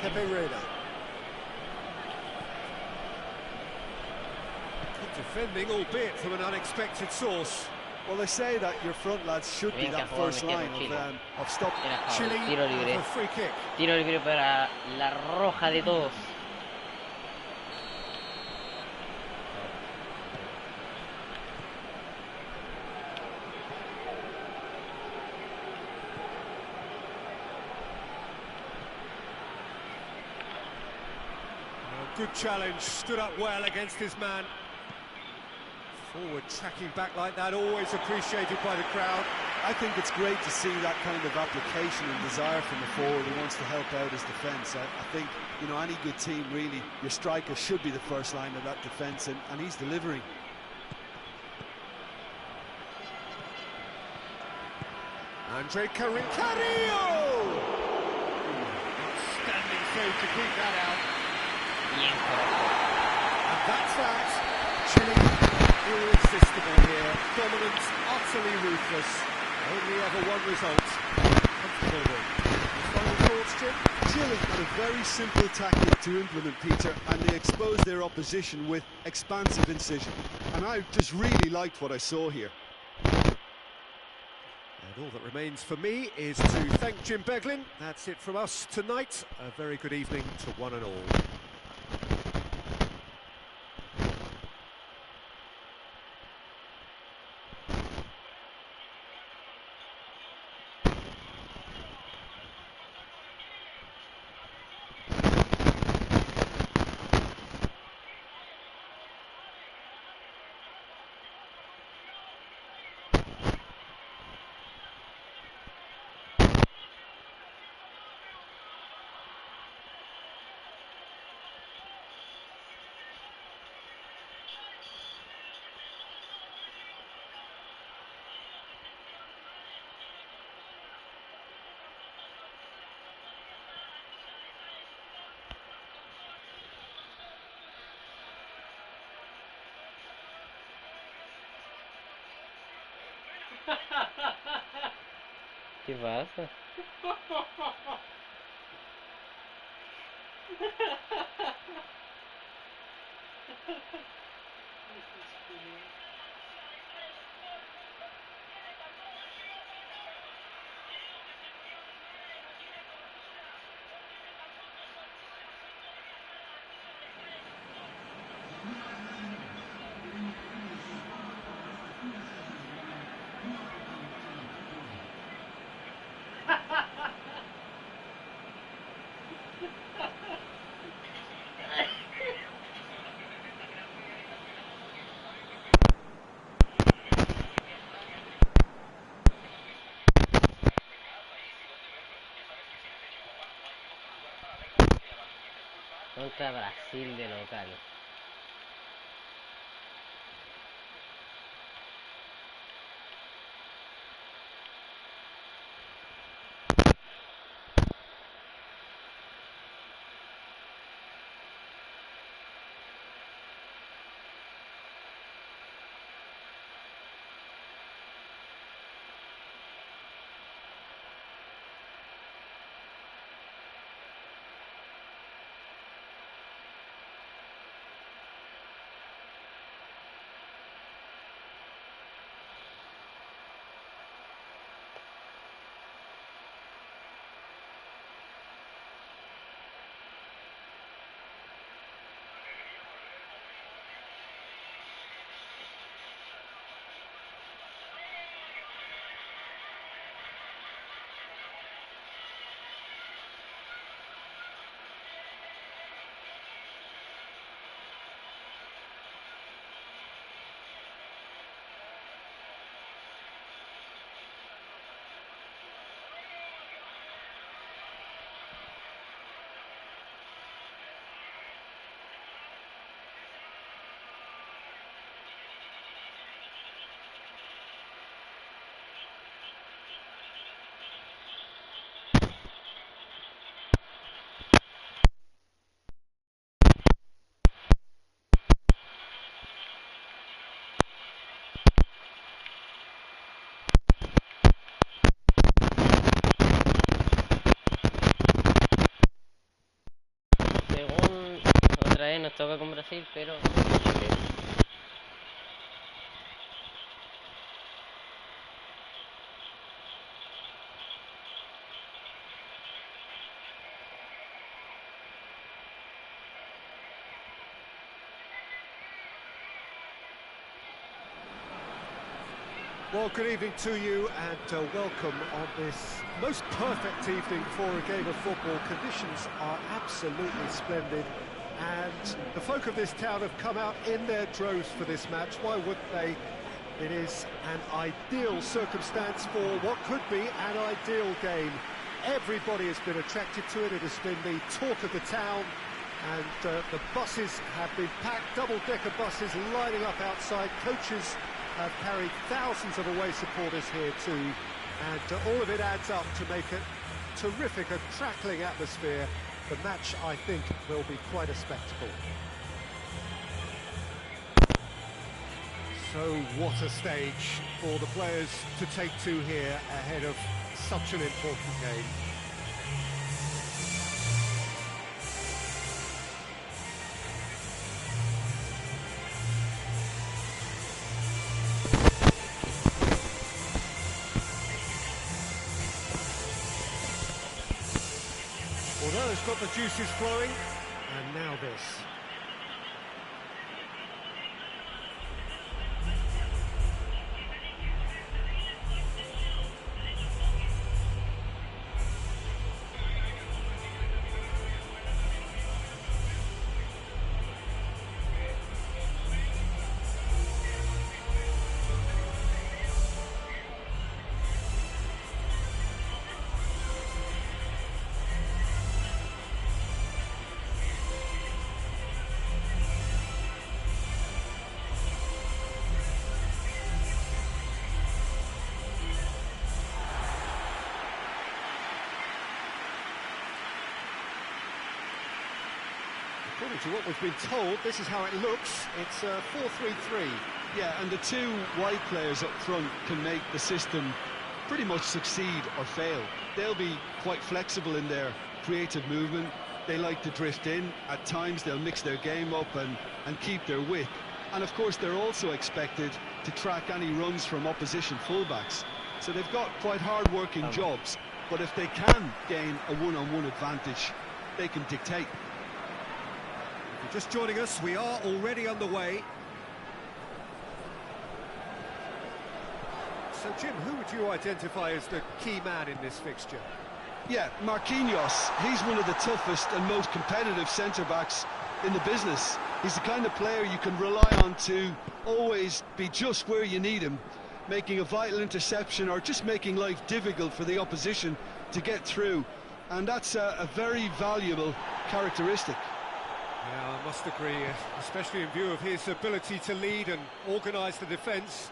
S2: Pepe Reina. Good defending, albeit from an unexpected source.
S3: Well, they say that your front lads should be
S5: Bien que
S3: that
S5: ha jugado
S3: first
S5: Mejía
S3: line
S5: con Chile.
S3: of stop.
S5: Era foul.
S2: Chile
S5: Tiro
S2: with
S5: libre.
S2: a free kick.
S5: Tiro libre para la roja de todos.
S2: Good challenge, stood up well against his man. Forward tracking back like that, always appreciated by the crowd.
S3: I think it's great to see that kind of application and desire from the forward who wants to help out his defence. I think, you know, any good team, really, your striker should be the first line of that defence, and he's delivering.
S2: Andre Carrillo! Outstanding save to keep that out.
S5: Bien, carajo.
S2: And that's that. Chile irresistible here. Dominant, utterly ruthless. Only ever one result. Comfortable win. Your final thoughts, Jim?
S3: Chile had a very simple tactic to implement, Peter, and they exposed their opposition with expansive incision. And I just really liked what I saw here.
S2: And all that remains for me is to thank Jim Beglin. That's it from us tonight. A very good evening to one and all.
S5: ¿Qué pasa? Contra Brasil de local.
S4: toca con Brasil, pero Chile.
S2: Well, good evening to you and welcome on this most perfect evening for a game of football. Conditions are absolutely splendid and the folk of this town have come out in their droves for this match. Why wouldn't they? It is an ideal circumstance for what could be an ideal game. Everybody has been attracted to it. It has been the talk of the town and the buses have been packed, double-decker buses lining up outside. Coaches have carried thousands of away supporters here too, and all of it adds up to make it terrific, a crackling atmosphere. The match, I think, will be quite a spectacle. So what a stage for the players to take to here ahead of such an important game. Although it's got the juices flowing, and now this. According to what we've been told, this is how it looks. It's 4-3-3.
S3: Yeah, and the two wide players up front can make the system pretty much succeed or fail. They'll be quite flexible in their creative movement. They like to drift in. At times they'll mix their game up and keep their width. And of course they're also expected to track any runs from opposition fullbacks. So they've got quite hard-working jobs. But if they can gain a one-on-one advantage, they can dictate.
S2: If you're just joining us, we are already underway. So, Jim, who would you identify as the key man in this fixture?
S3: Yeah, Marquinhos. He's one of the toughest and most competitive centre-backs in the business. He's the kind of player you can rely on to always be just where you need him, making a vital interception or just making life difficult for the opposition to get through. And that's a very valuable characteristic.
S2: Yeah, I must agree, especially in view of his ability to lead and organise the defence.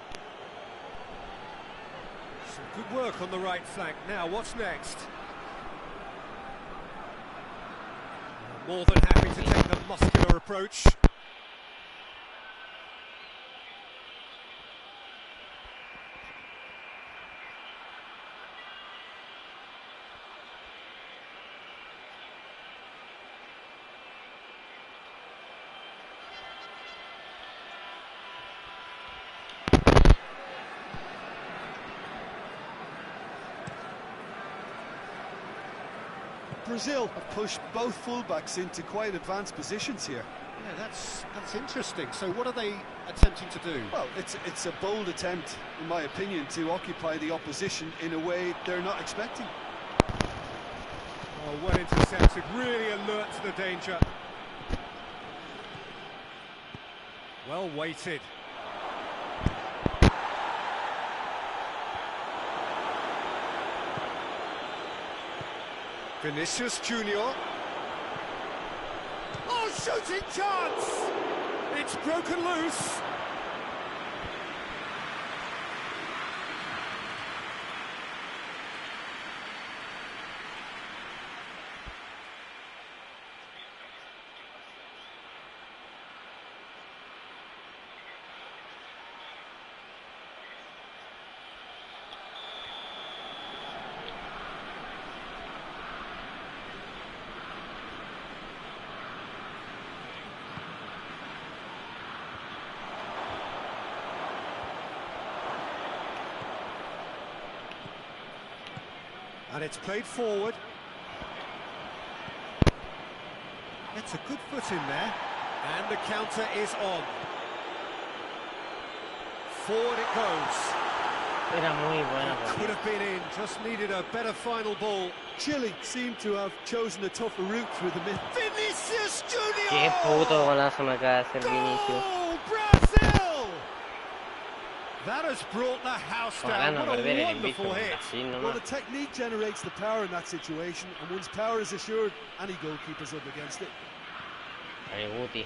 S2: Some good work on the right flank. Now, what's next? More than happy to take the muscular approach.
S3: Brazil have pushed both fullbacks into quite advanced positions here.
S2: Yeah, that's interesting. So what are they attempting to do?
S3: Well, it's a bold attempt, in my opinion, to occupy the opposition in a way they're not expecting.
S2: Oh, well intercepted, really alert to the danger. Well weighted. Vinicius Junior. Oh, shooting chance! It's broken loose. And it's played forward. It's a good foot in there. And the counter is on. Forward it goes.
S4: Era muy buena.
S2: Could have been in, just needed a better final ball.
S3: Chile seemed to have chosen a tougher route through the mid.
S2: Vinicius Junior!
S4: Qué puto golazo me acaba de hacer Vinicius.
S2: Goal, Brazil! That has brought the house
S4: Ojalá
S2: down.
S4: no
S2: What
S4: perder
S2: a
S4: el invicto
S2: wonderful
S4: con
S2: hit.
S4: Brasil
S3: Well,
S4: nomás.
S3: the technique generates the power in that situation, and once power is assured, any goalkeeper's up against it.
S4: Ay, Guti.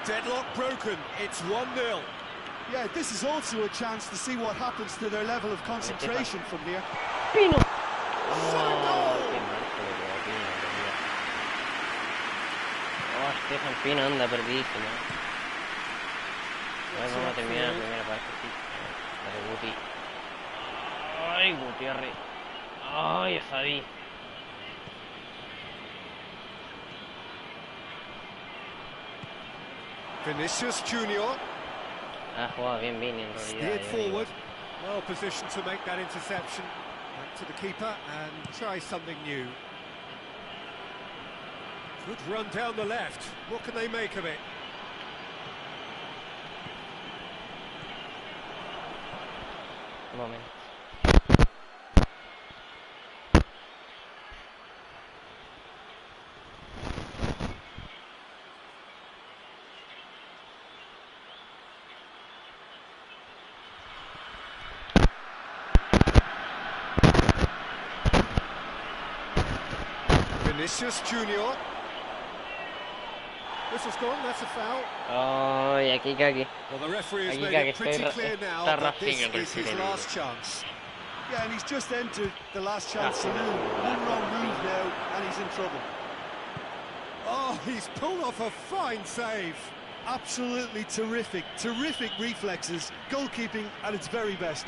S2: Deadlock broken. It's 1-0.
S3: Yeah, this is also a chance to see what happens to their level of concentration from here.
S4: Pino.
S2: What a
S4: Oh,
S2: goal!
S4: qué mal se le quedó a Pino, en realidad. Oh, Stefan Pino anda perdidísimo. A ver, vamos a terminar la primera parte, sí. Dale, Guti. Ay, Gutiérrez. Ay, Fabi.
S2: Vinicius Junior
S4: Ah, jugaba bien Vini en realidad.
S2: steered
S4: yo digo.
S2: forward. Well positioned to make that interception. Back to the keeper and try something new. Good run down the left. What can they make of it?
S4: Un momento.
S2: Vinicius Junior. Whistle's gone, that's a foul.
S4: Ay, aquí Kaki.
S2: Well, the referee has
S4: Aquí
S2: made
S4: Kaki,
S2: it pretty
S4: está
S2: clear now
S4: Rafinha
S2: that this
S4: que el
S2: is his
S4: chileno.
S2: last chance.
S3: Yeah, and he's just entered the last chance
S4: Lástima.
S3: saloon. One wrong move now, and he's in trouble.
S2: Oh, he's pulled off a fine save.
S3: Absolutely terrific, terrific reflexes. Goalkeeping at its very best.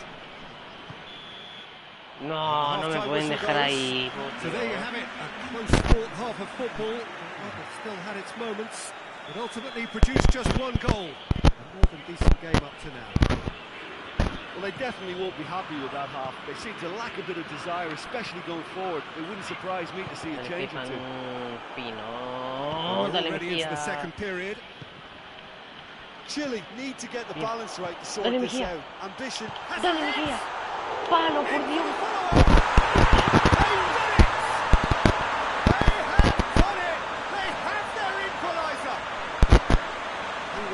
S4: No, no me
S2: Half-time
S4: pueden
S2: whistle
S4: dejar
S2: goes.
S4: ahí.
S2: So there you have it, a close fought half of football. It still had its moments, but ultimately produced just one goal. A more than decent game up to now.
S3: Well, they definitely won't be happy with that half. They seem to lack a bit of desire, especially going forward. It wouldn't surprise me to see a
S4: Dale,
S3: change or
S4: Stefan
S3: two.
S4: Pino.
S2: We're
S4: Dale,
S2: already into the
S4: Mejía.
S2: second period.
S3: Chile need to get the
S4: Bien.
S3: balance right to sort
S4: Dale,
S3: this
S4: Mejía.
S3: out. Ambition.
S4: Dale, Mejía. Palo, por Dios.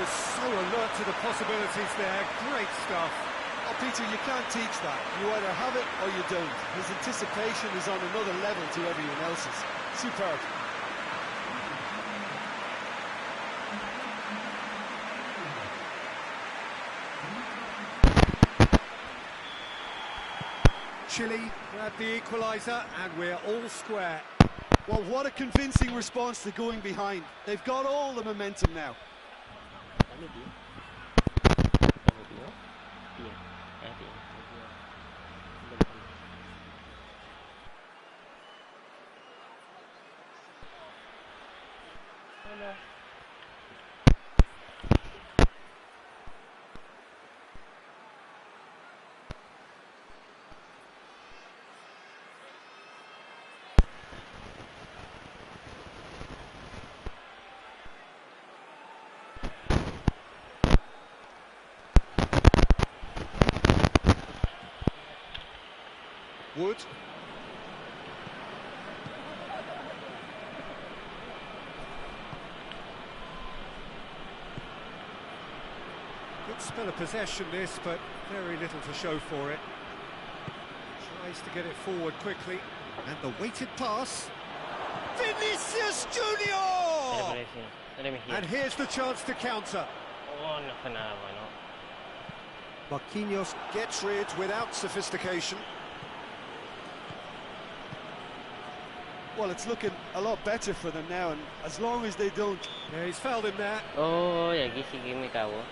S2: So alert to the possibilities there, great stuff.
S3: Oh, Peter, you can't teach that. You either have it or you don't. His anticipation is on another level to everyone else's. Superb.
S2: Chile grab the equaliser and we're all square.
S3: Well, what a convincing response to going behind. They've got all the momentum now.
S4: Dale, tío. Dale, tío. Bien. Ah, tío.
S6: Hola.
S2: Wood. Good spell of possession this, but very little to show for it. Tries to get it forward quickly, and the weighted pass. Vinicius
S4: Dale,
S2: Junior!
S4: Parecia. Dale, Mejía.
S2: And here's the chance to counter.
S4: Oh, no fue nada bueno.
S2: Marquinhos gets rid without sophistication.
S3: Well, it's looking a lot better for them now, and as long as they don't...
S2: Yeah, he's fouled him there.
S4: Oh, y aquí sí que me cago.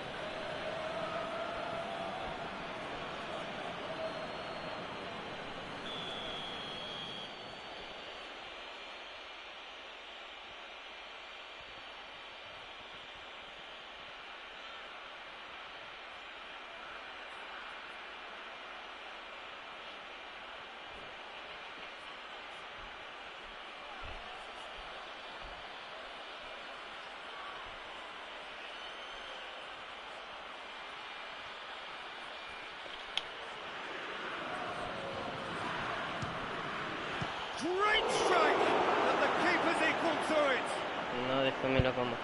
S2: Great strike, and the keeper's equal to it.
S4: No, después me lo como.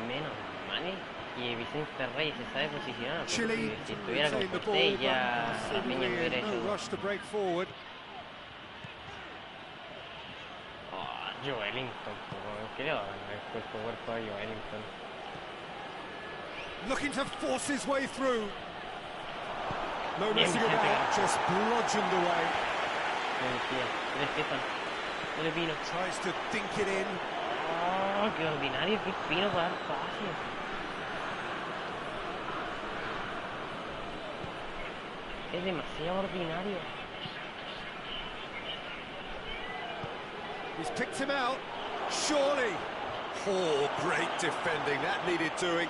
S4: Menos mal que Vicente Reyes se sabe posicionar.
S2: Chile
S4: Si estuviera con
S2: retain the ball,
S4: Cortés
S2: but
S4: ya Rafinha me hubiera
S2: seemingly
S4: hecho.
S2: no rush to break forward.
S4: Oh, Joelinton, ¿qué le va a ganar el cuerpo a cuerpo a Joelinton?
S2: Looking to force his way through. No
S4: Bien,
S2: messing
S4: Vicente.
S2: about, just bludgeoned away.
S4: Dale Estefan, dale Pino.
S2: Tries to dink it in.
S4: Oh, qué ordinario, qué Pino para dar pases. Es demasiado ordinario.
S2: He's picked him out. Surely. Oh, great defending. That needed doing.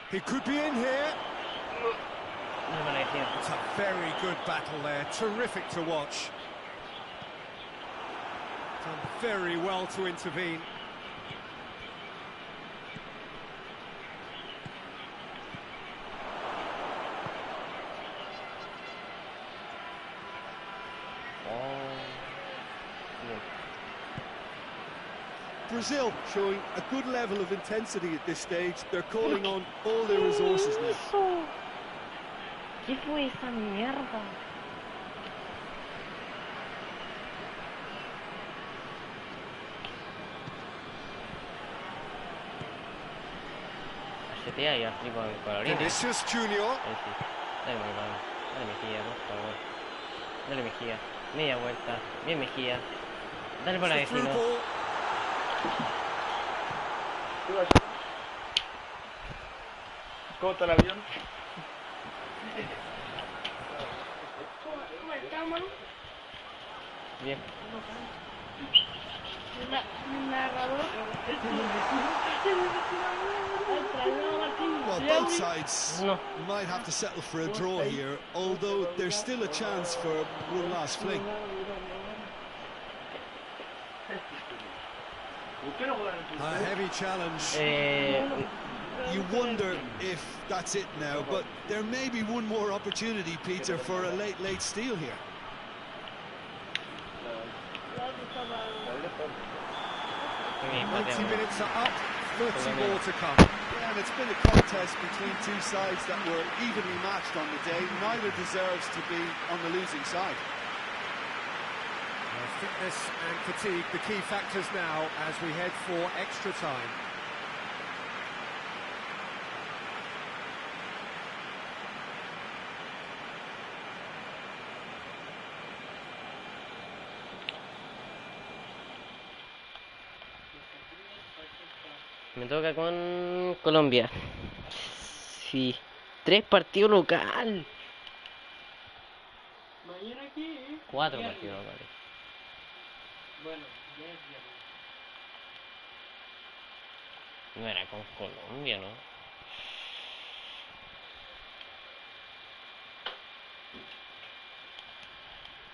S2: He could be in here.
S4: No me pareció.
S2: It's a very good battle there. Terrific to watch. Done very well to intervene.
S3: Brazil showing a good level of intensity at this stage. They're calling on all their resources now.
S4: ¿Qué fue esa mierda? Achetea y así con colorines.
S2: Vinicius Junior.
S4: Ahí sí. Dale Marcano. Dale Mejía, por favor. Dale Mejía. Media vuelta. Bien Mejía. Dale para
S2: It's a through
S4: vecino.
S2: ball.
S5: ¿Cómo está el avión?
S6: ¿Cómo estamos?
S4: Bien.
S6: Mi narrador.
S3: Well, both sides
S4: No.
S3: might have to settle for a draw here, although there's still a chance for one last fling.
S2: A heavy challenge.
S3: You wonder if that's it now, but there may be one more opportunity, Peter, for a late steal here.
S2: 90 minutes are up, 30 more to come.
S3: Yeah, and it's been a contest between two sides that were evenly matched on the day. Neither deserves to be on the losing side.
S2: Fitness and fatigue, the key factors now as we head for extra time.
S4: Me toca con Colombia. Sí. 3 partidos local.
S1: Mañana qué?
S4: 4
S1: Viernes.
S4: partidos locales.
S1: Bueno, ya es viernes.
S4: No era con Colombia, ¿no?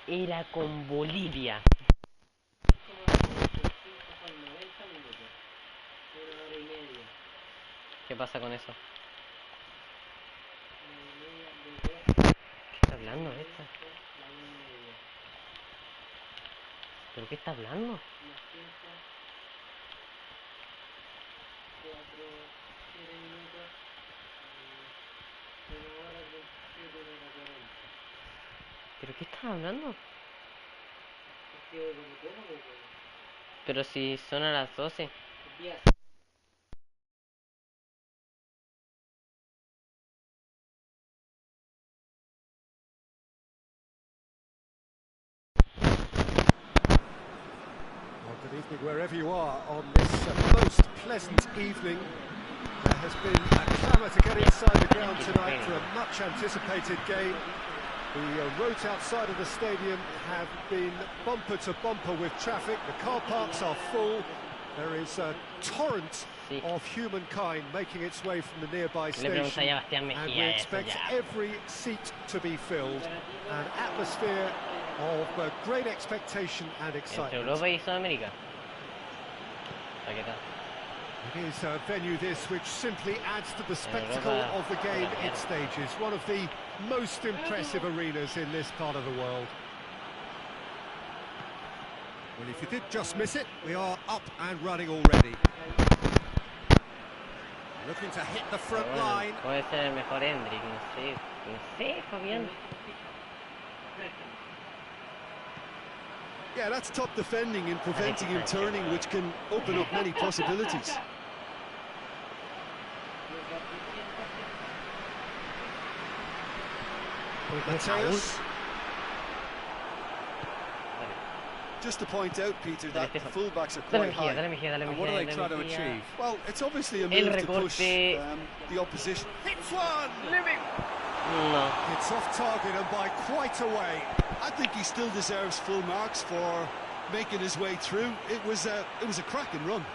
S4: Era con Bolivia.
S1: Como las 25 con 90 minutos. 1 hora y media.
S4: ¿Qué pasa con eso?
S1: 1 hora y media de 2.
S4: ¿Qué está hablando esta?
S1: La 1 y media.
S4: ¿Pero qué está hablando?
S1: Más 5. 4, 7 minutos. 1 hora 27 de la 40.
S4: ¿Pero qué está hablando?
S1: Es que como pues.
S4: Pero si son a las 12.
S1: Días.
S2: Well, good evening wherever you are on this most pleasant evening. There has been a clamour to get inside the ground tonight for a much anticipated game. The roads outside of the stadium have been bumper to bumper with traffic. The car parks are full. There is a torrent of humankind making its way from the nearby station. And we expect every seat to be filled. An atmosphere of great expectation and
S4: Entre
S2: excitement.
S4: Europa y Sudamérica. ¿Qué tal?
S2: It is a venue this which simply adds to the spectacle of the game it stages. One of the most impressive arenas in this part of the world. Well, if you did just miss it, we are up and running already. Looking to hit the front line.
S4: Puede ser el mejor Hendrik, no sé, Fabián.
S3: Yeah, that's top defending in preventing him turning, which can open up many possibilities.
S2: Mateus.
S3: Just to point out, Peter, that the fullbacks are quite high.
S2: And what are they trying to achieve?
S3: Well, it's obviously a move to push the opposition.
S2: Hits one!
S4: No.
S2: It's off target and by quite a way.
S3: I think he still deserves full marks for making his way through. It was a cracking run.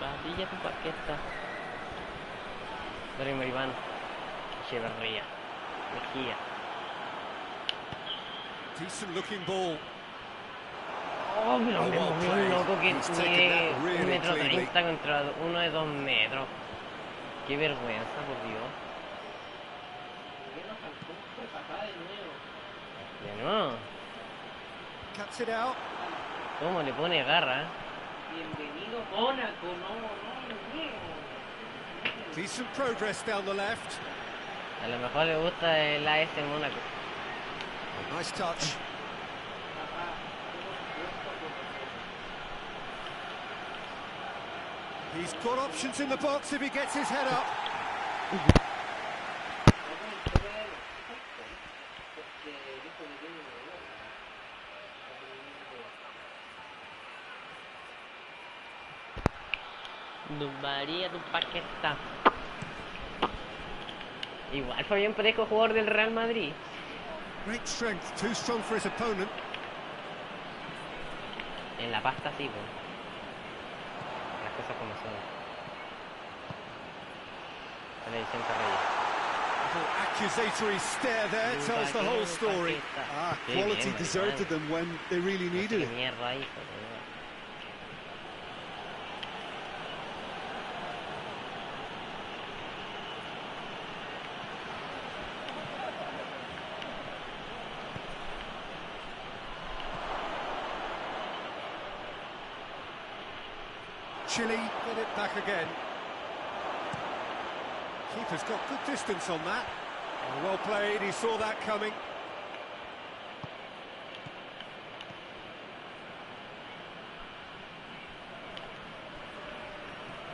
S4: Padilla tu paqueta. Dale, Maribán. Echeverría. Mejía.
S2: Decent looking ball.
S4: Oh, pero un loco que mide 1,30 m contra uno de 2 metros. Qué vergüenza, por Dios. De nuevo.
S2: Cuts it out.
S4: ¿Cómo le pone garra?
S1: Bienvenido Mónaco, no.
S2: Decent progress down the left.
S4: A lo mejor le gusta el AS Mónaco.
S2: Nice touch. He's got options in the box if he gets his head up.
S4: María tu paqueta. Igual Fabián Parejo, jugador del Real Madrid.
S2: Great strength, too strong for his opponent.
S4: En la pasta sí, pues. Las cosas como son. Televisión Reyes.
S2: Accusatory stare there tells the whole story.
S3: Quality deserted them when they really needed it.
S4: Mierda ahí, joder.
S2: Chile get it back again. Keeper's got good distance on that. Well played, he saw that coming.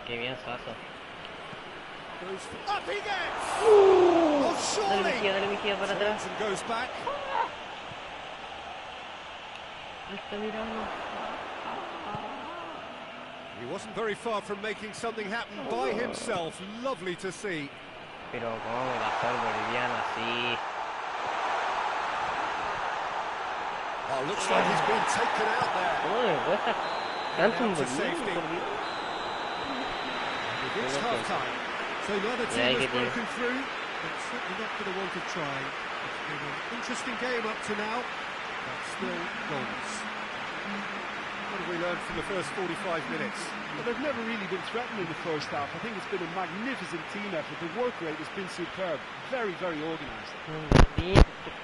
S4: Qué bien, Sasso.
S2: Up he gets! Oh, surely!
S4: Dale Mejía para atrás.
S2: And goes back.
S4: Está mirando.
S2: He wasn't very far from making something happen by himself. Lovely to see.
S4: Pero cómo me pasó el boliviano así.
S2: Oh, looks like he's been taken out there.
S4: ¿Cómo me cuesta tanto un
S2: To
S4: boliviano?
S2: safety.
S4: Por Dios?
S2: It's half time. So neither team has broken through, but certainly not for the want of trying. It's been an interesting game up to now, but still goals. What have we learned from the first 45 minutes?
S3: Well, they've never really been threatened in the first half. I think it's been a magnificent team effort. The work rate has been superb. Very, very organised.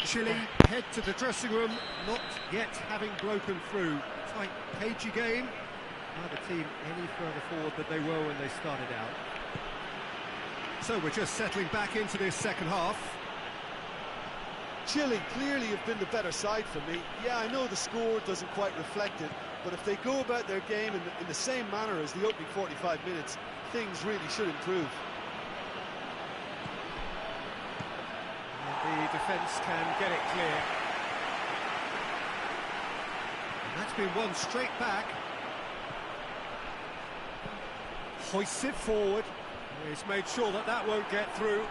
S2: Chile head to the dressing room, not yet having broken through. Tight, cagey game. Neither team any further forward than they were when they started out. So we're just settling back into this second half.
S3: Chile clearly have been the better side for me. Yeah, I know the score doesn't quite reflect it, but if they go about their game in the same manner as the opening 45 minutes, things really should improve.
S2: And the defence can get it clear. And that's been won straight back. Hoists it forward. He's made sure that that won't get through.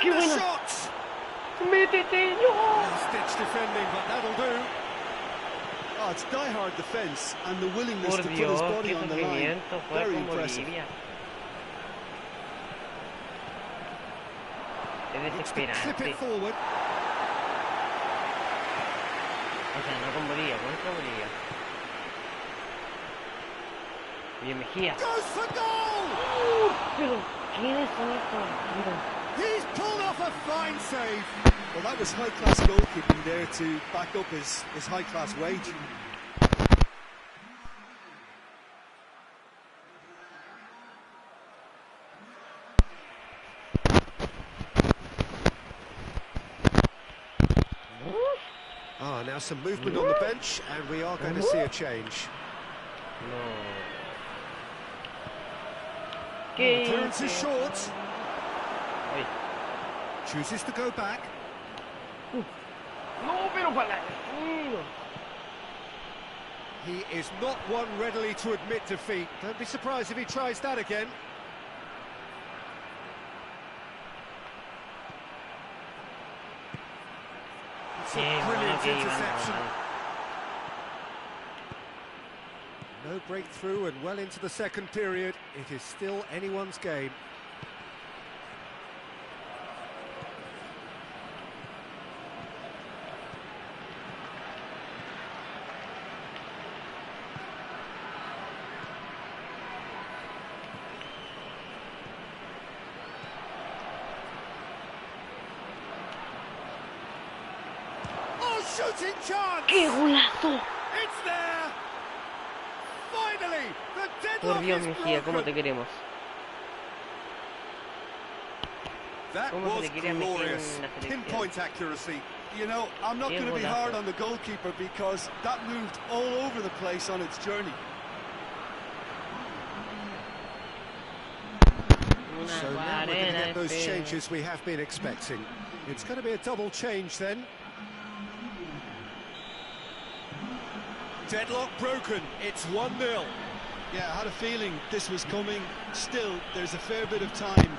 S4: ¡Qué bueno! ¡Métete!
S2: Stitch defending, but that'll do.
S3: Oh, it's die-hard defence and the willingness
S4: Por
S3: to put
S4: Dios,
S3: his body
S4: qué
S3: on the line.
S4: sufrimiento fue
S3: Very
S4: con
S3: impressive.
S4: Bolivia. Es
S2: Looks to clip
S4: desesperante.
S2: it forward.
S4: O sea, no con Bolivia, contra Bolivia. Bien Mejía.
S2: Goes for goal!
S4: Pero, ¿quiénes son estos?
S2: He's pulled off a fine save.
S3: Well, that was high-class goalkeeping there to back up his high-class wage.
S2: Ah, now some movement on the bench, and we are going to see a change.
S4: No.
S2: The clearance is short.
S4: Ay.
S2: Chooses to go back.
S4: No, pero para la...
S2: He is not one readily to admit defeat. Don't be surprised if he tries that again. It's a brilliant interception. No breakthrough and well into the second period. It is still anyone's game. Shooting chance!
S4: ¡Qué golazo!
S2: It's there! Finally, the
S4: Por
S2: deadlock
S4: Dios,
S2: is
S4: Mejía, ¿cómo te
S2: broken.
S4: queremos?
S2: That
S4: ¿Cómo se
S2: was
S4: le quiere a Mejía
S2: glorious.
S4: en la selección?
S3: Pinpoint accuracy. You know, I'm not
S4: Qué
S3: going to be
S4: golazo.
S3: hard on the goalkeeper because that moved all over the place on its journey.
S2: So now we're going to get those changes we have been expecting. It's going to be a double change then. Deadlock broken, it's 1-0.
S3: Yeah, I had a feeling this was coming. Still, there's a fair bit of time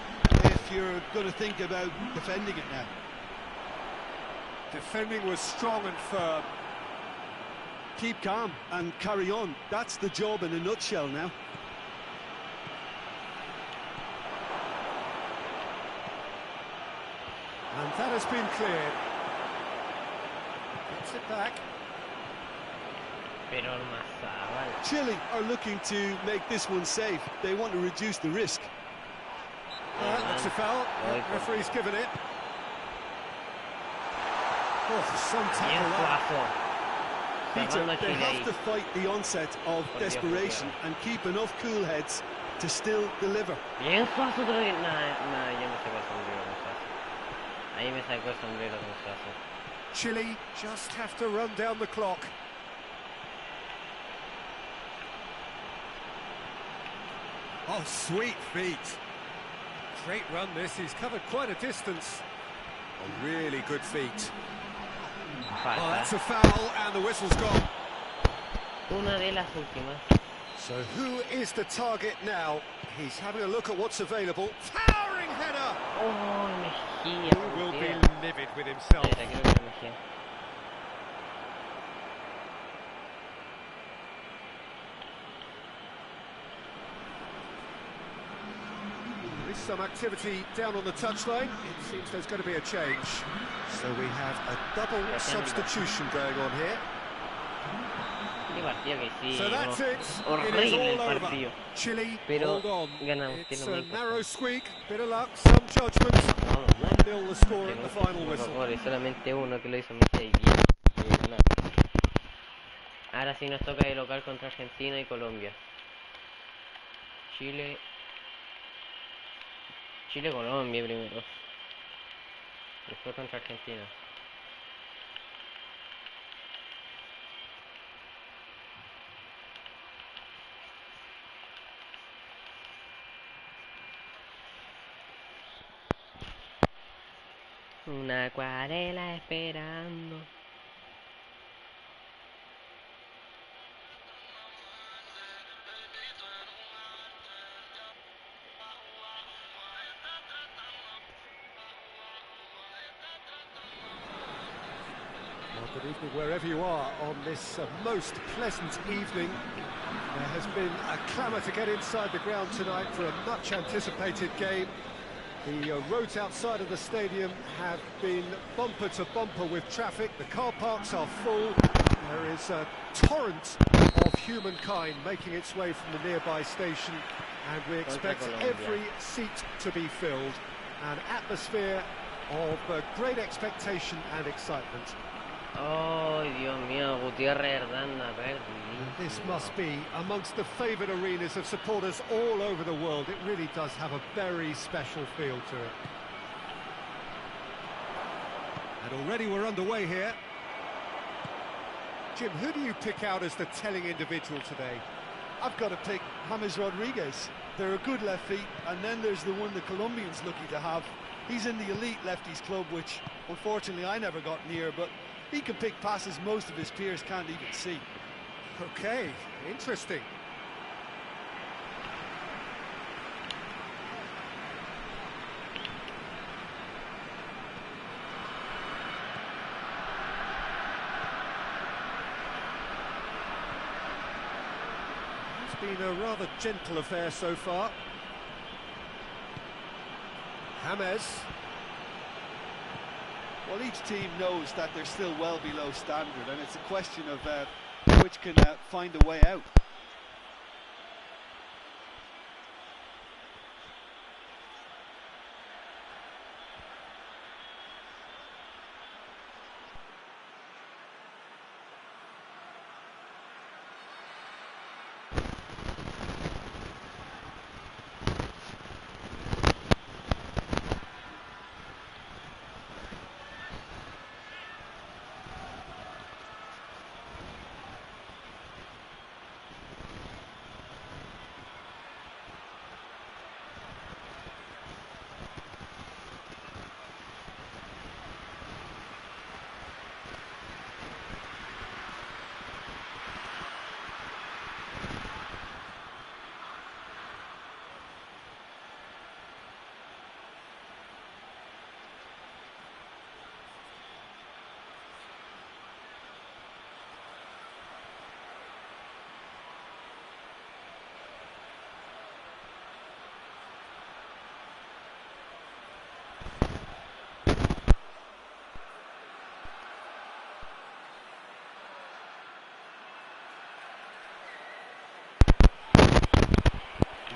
S3: if you're going to think about defending it now.
S2: Defending was strong and firm.
S3: Keep calm and carry on. That's the job in a nutshell now.
S2: And that has been cleared. Gets it back.
S4: Pero Ormazábal.
S3: Chile are looking to make this one safe. They want to reduce the risk.
S2: That's a foul. Referee's given it. Oh, some
S4: Bien
S2: tackle that.
S4: Suazo.
S3: Peter,
S4: Salvando a
S3: they
S4: Chile
S3: have
S4: ahí.
S3: to fight the onset of
S4: Por Dios,
S3: desperation
S4: por Dios.
S3: and keep enough cool heads to still deliver.
S4: Bien Suazo, pero que... Nada, yo me saco el sombrero con Suazo. Ahí me sacó el sombrero con Suazo.
S2: Chile just have to run down the clock. Oh, sweet feet. Great run this, he's covered quite a distance. Oh, really good feet. Oh, that's
S4: Falta.
S2: a foul and the whistle's gone.
S4: Una de las últimas.
S2: So who is the target now? He's having a look at what's available. Towering header!
S4: Oh, Mejía.
S2: He will be
S4: Mejía.
S2: livid with himself.
S4: Esa, creo que era Mejía.
S2: There is some activity down on the touchline. It seems there's going to be a change. So we have a double substitution going on here.
S4: Qué partido que
S2: So that's
S4: hicimos.
S2: it. It is
S4: Horrible el
S2: all over.
S4: partido.
S2: Chile,
S4: Pero
S2: hold on.
S4: ganamos, que es
S2: It's
S4: lo
S2: a
S4: más
S2: narrow
S4: importante.
S2: squeak, bit of luck, some judgment.
S4: Vamos, ¿no?
S2: 1-0 the score at the
S4: Tengo
S2: final
S4: unos
S2: whistle.
S4: goles, solamente uno que lo hizo Mejía y bien. Ganamos. Ahora sí nos toca de local contra Argentina y Colombia. Chile-Colombia primero. Después contra Argentina. Una acuarela esperando.
S2: Well, good evening wherever you are on this most pleasant evening. There has been a clamour to get inside the ground tonight for a much anticipated game. The roads outside of the stadium have been bumper to bumper with traffic. The car parks are full. There is a torrent of humankind making its way from the nearby station, and we expect every seat to be filled. An atmosphere of great expectation and excitement.
S5: Oh, Dios mío, Gutiérrez Hernanda,
S2: This must be amongst the favoured arenas of supporters all over the world. It really does have a very special feel to it. And already we're underway here. Jim, who do you pick out as the telling individual today?
S3: I've got to pick James Rodriguez. They're a good left feet, and then there's the one the Colombian's lucky to have. He's in the elite lefties club, which unfortunately I never got near, but he can pick passes most of his peers can't even see.
S2: Okay, interesting. It's been a rather gentle affair so far. James.
S3: Well, each team knows that they're still well below standard, and it's a question of which can find a way out.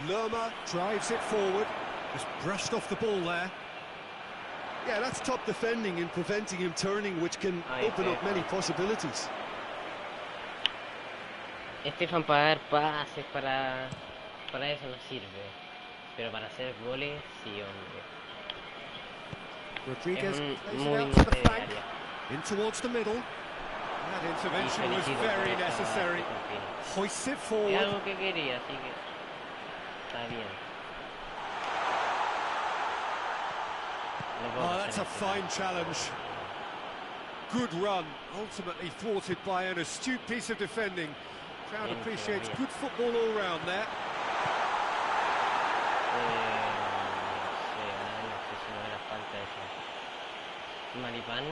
S2: Lerma drives it forward, just brushed off the ball there.
S3: Yeah, that's top defending and preventing him turning, which can open up many possibilities.
S5: Estefan para dar pases, para eso no sirve. Pero para hacer goles, sí, hombre.
S2: Rodriguez plays
S5: muy
S2: it out to the flank,
S5: necesaria.
S2: in towards the middle. That intervention was very necessary. Hoists it
S5: Es
S2: forward.
S5: algo que quería, así que está bien.
S2: Oh, that's a fine challenge. Good run, ultimately thwarted by an astute piece of defending. Crowd appreciates good football all round there.
S5: No sé si no era falta eso. Maripán,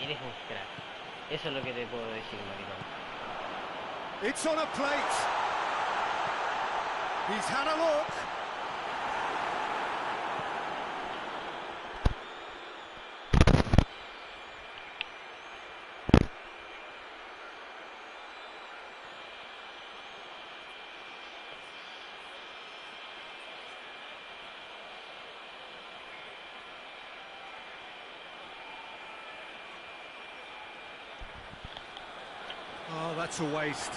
S5: eres un crack. Eso es lo que te puedo decir, Maripán.
S2: It's on a plate. He's had a look. Oh, that's a waste.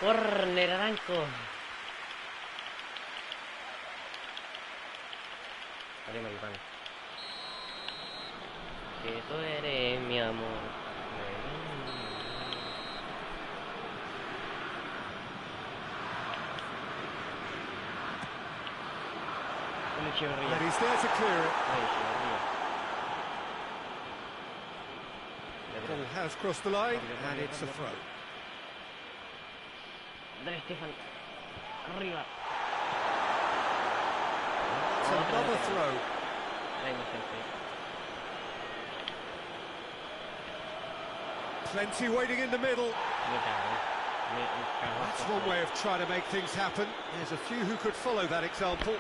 S5: Corner, Aranco. Vale, Maripán. Que tú eres mi amor.
S2: And he's there to clear it. Ball has crossed the line, and it's a throw.
S5: Dale, Estefan. Arriba.
S2: It's another throw.
S5: Hay más gente.
S2: Plenty waiting in the middle. That's one way of trying to make things happen. There's a few who could follow that example.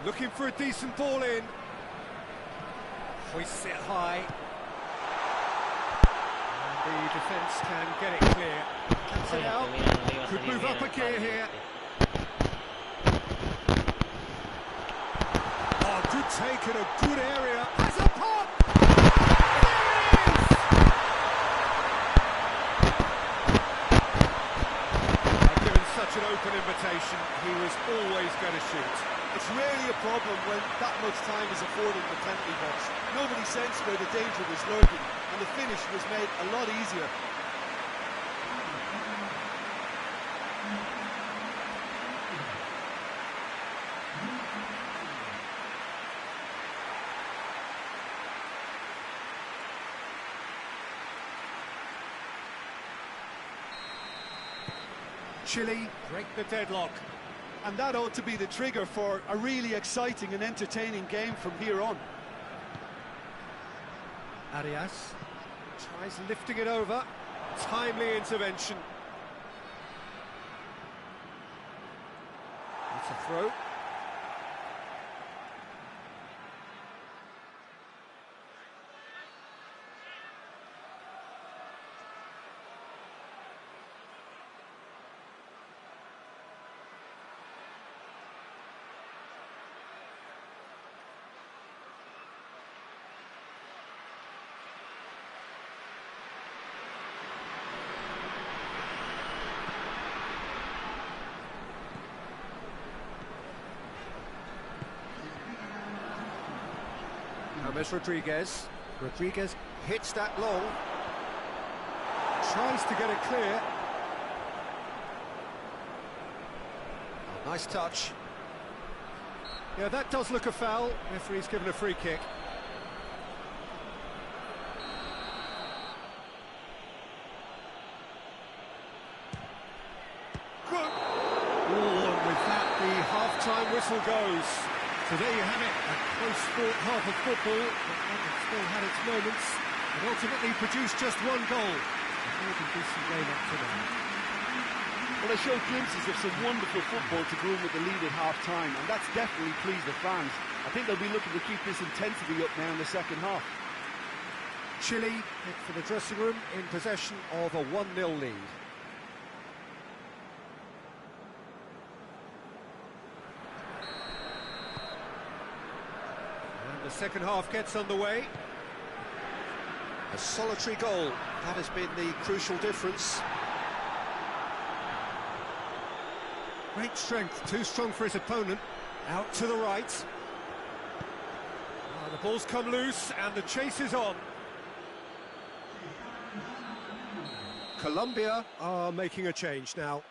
S2: Looking for a decent ball in. Hoists it high. And the defence can get it clear. Cuts it out. Could move up a gear here. Oh, good take in a good area. Has a pop! There it is! Given such an open invitation, he was always going to shoot.
S3: It's rarely a problem when that much time is afforded in the penalty box. Nobody sensed where the danger was lurking, and the finish was made a lot easier.
S2: Chile break the deadlock.
S3: And that ought to be the trigger for a really exciting and entertaining game from here on.
S2: Arias tries lifting it over. Timely intervention. It's a throw. James Rodriguez. Rodriguez hits that long. Tries to get it clear. Oh, nice touch. Yeah, that does look a foul. Referee's given a free kick. Good. Oh, and with that, the half-time whistle goes. So there you have it, a close-fought half of football, but one that still had its moments, and ultimately produced just one goal. A more than decent game up to now.
S3: Well, they showed glimpses of some wonderful football to go in with the lead at half-time, and that's definitely pleased the fans. I think they'll be looking to keep this intensity up now in the second half.
S2: Chile head for the dressing room in possession of a 1-0 lead. The second half gets underway. A solitary goal, that has been the crucial difference. Great strength, too strong for his opponent. Out to the right. The ball's come loose and the chase is on. Colombia are making a change now.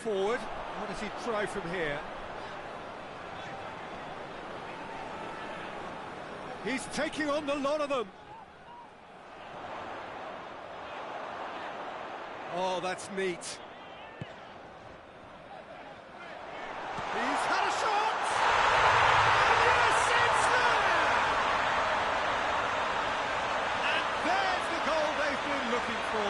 S2: Forward, what does he try from here? He's taking on the lot of them. Oh, that's neat. He's had a shot! And yes, it's there! And there's the goal they've been looking for.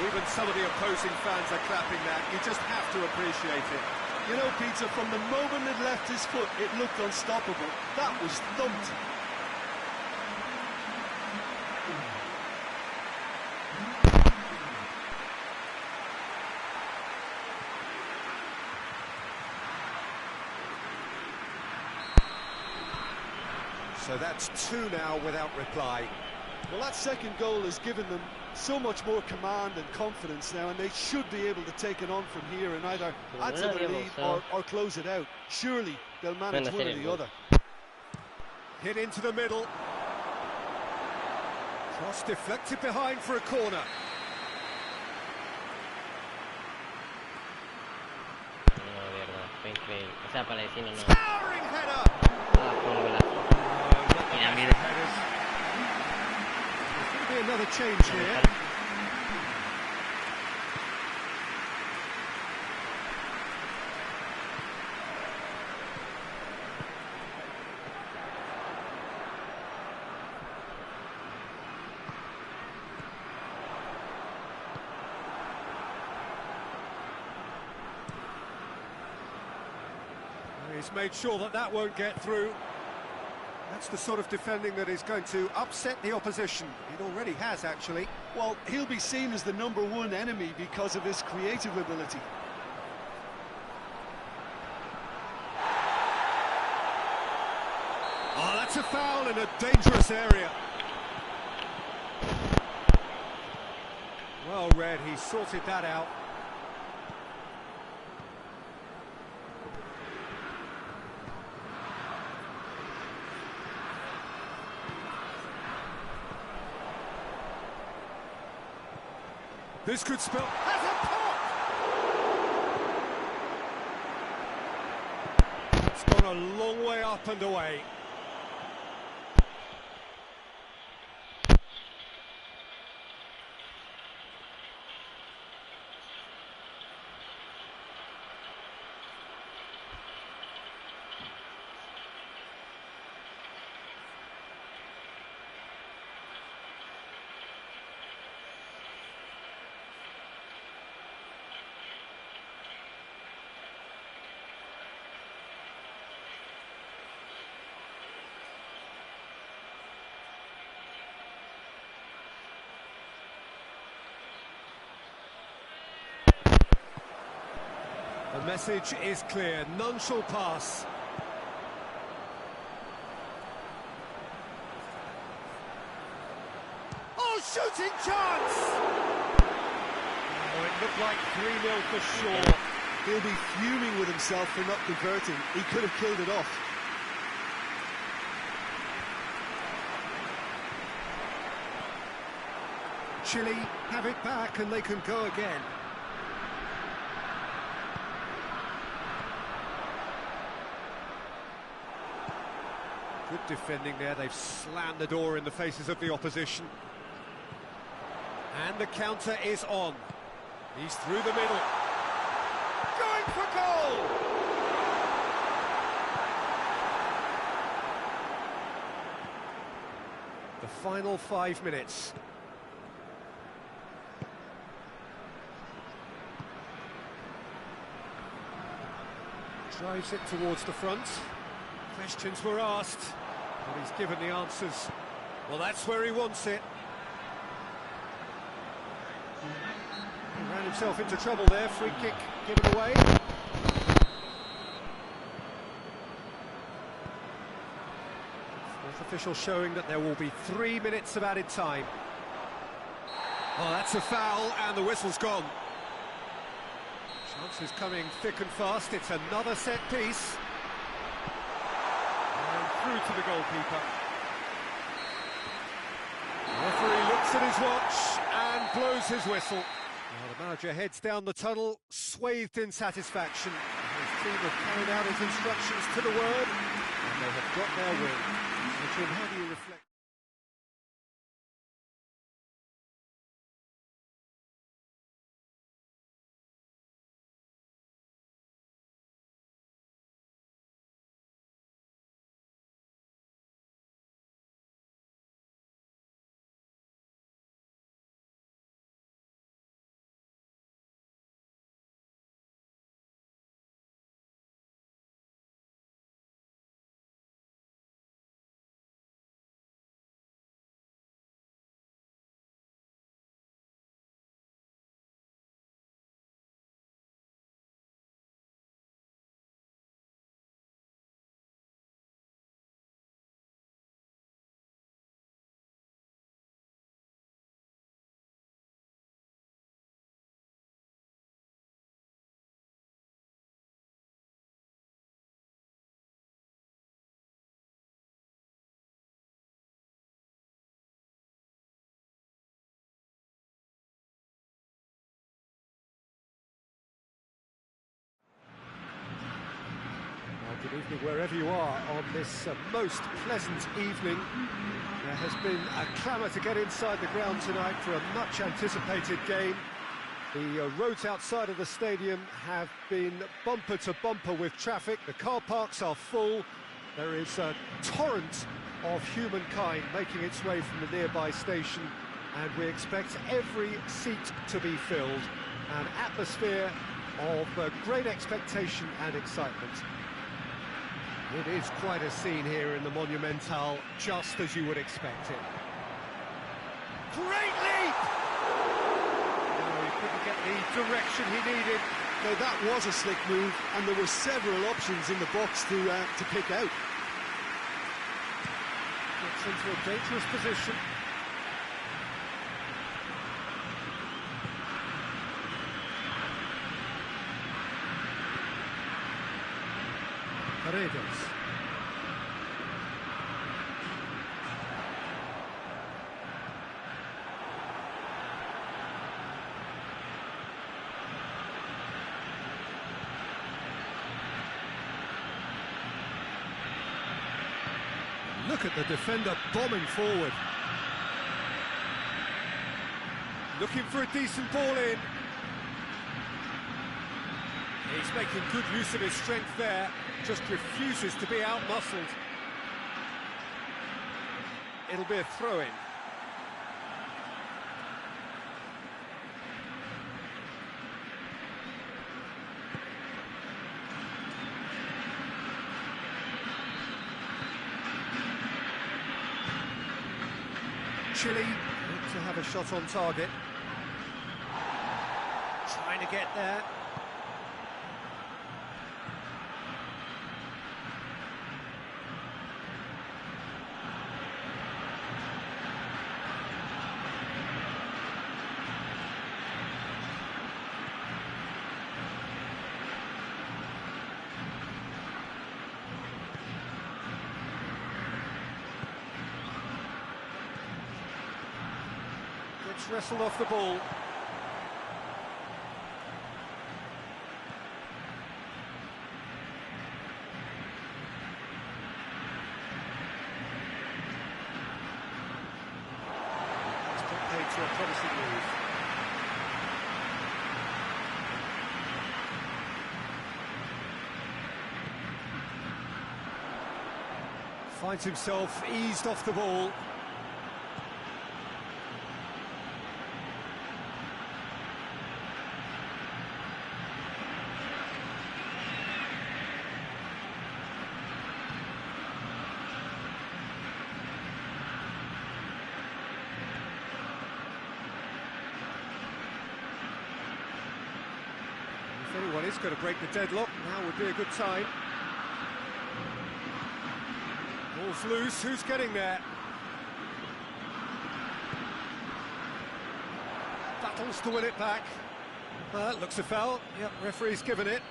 S2: Even some of the opposing fans are clapping that. You just have to appreciate it.
S3: You know, Peter, from the moment it left his foot, it looked unstoppable. That was thumped.
S2: So that's two now without reply.
S3: Well, that second goal has given them so much more command and confidence now, and they should be able to take it on from here and either add to the lead or close it out. Surely they'll manage one or the other.
S2: Hit into the middle. Cross deflected behind for a corner.
S5: No, de verdad, fue increíble. O sea, para decirlo no.
S2: Towering header!
S5: Ah, fue un golazo.
S2: another change here. He's made sure that that won't get through. That's the sort of defending that is going to upset the opposition. It already has, actually.
S3: Well, he'll be seen as the #1 enemy because of his creative ability.
S2: Oh, that's a foul in a dangerous area. Well read, he sorted that out. This could spell... Has a pop! It's gone a long way up and away. The message is clear, none shall pass. Oh, shooting chance! Oh, it looked like 3-0 for sure.
S3: He'll be fuming with himself for not converting. He could have killed it off.
S2: Chile have it back and they can go again. Good defending there, they've slammed the door in the faces of the opposition. And the counter is on. He's through the middle. Going for goal! The final 5 minutes. Drives it towards the front. Questions were asked, but he's given the answers. Well, that's where he wants it. He ran himself into trouble there. Free kick given away. Fourth official showing that there will be 3 minutes of added time. Oh, that's a foul, and the whistle's gone. Chances coming thick and fast. It's another set piece. Through to the goalkeeper. The referee looks at his watch and blows his whistle. Now the manager heads down the tunnel, swathed in satisfaction. His team have carried out his instructions to the word, and they have got their win. So, Jim, how do you reflect? Good evening wherever you are on this most pleasant evening. There has been a clamour to get inside the ground tonight for a much anticipated game. The roads outside of the stadium have been bumper to bumper with traffic. The car parks are full. There is a torrent of humankind making its way from the nearby station, and we expect every seat to be filled. An atmosphere of great expectation and excitement. It is quite a scene here in the Monumental, just as you would expect it. Great leap! No, he couldn't get the direction he needed.
S3: Now that was a slick move, and there were several options in the box to pick out.
S2: Gets into a dangerous position. Paredes. Look at the defender bombing forward. Looking for a decent ball in. He's making good use of his strength there, just refuses to be out-muscled. It'll be a throw-in. Chile look to have a shot on target. Trying to get there. Gets wrestled off the ball. That's paid to a promising move. Finds himself eased off the ball. If anyone is going to break the deadlock, now would be a good time. Ball's loose, who's getting there? Battles to win it back. Looks a foul. Yep, referee's given it.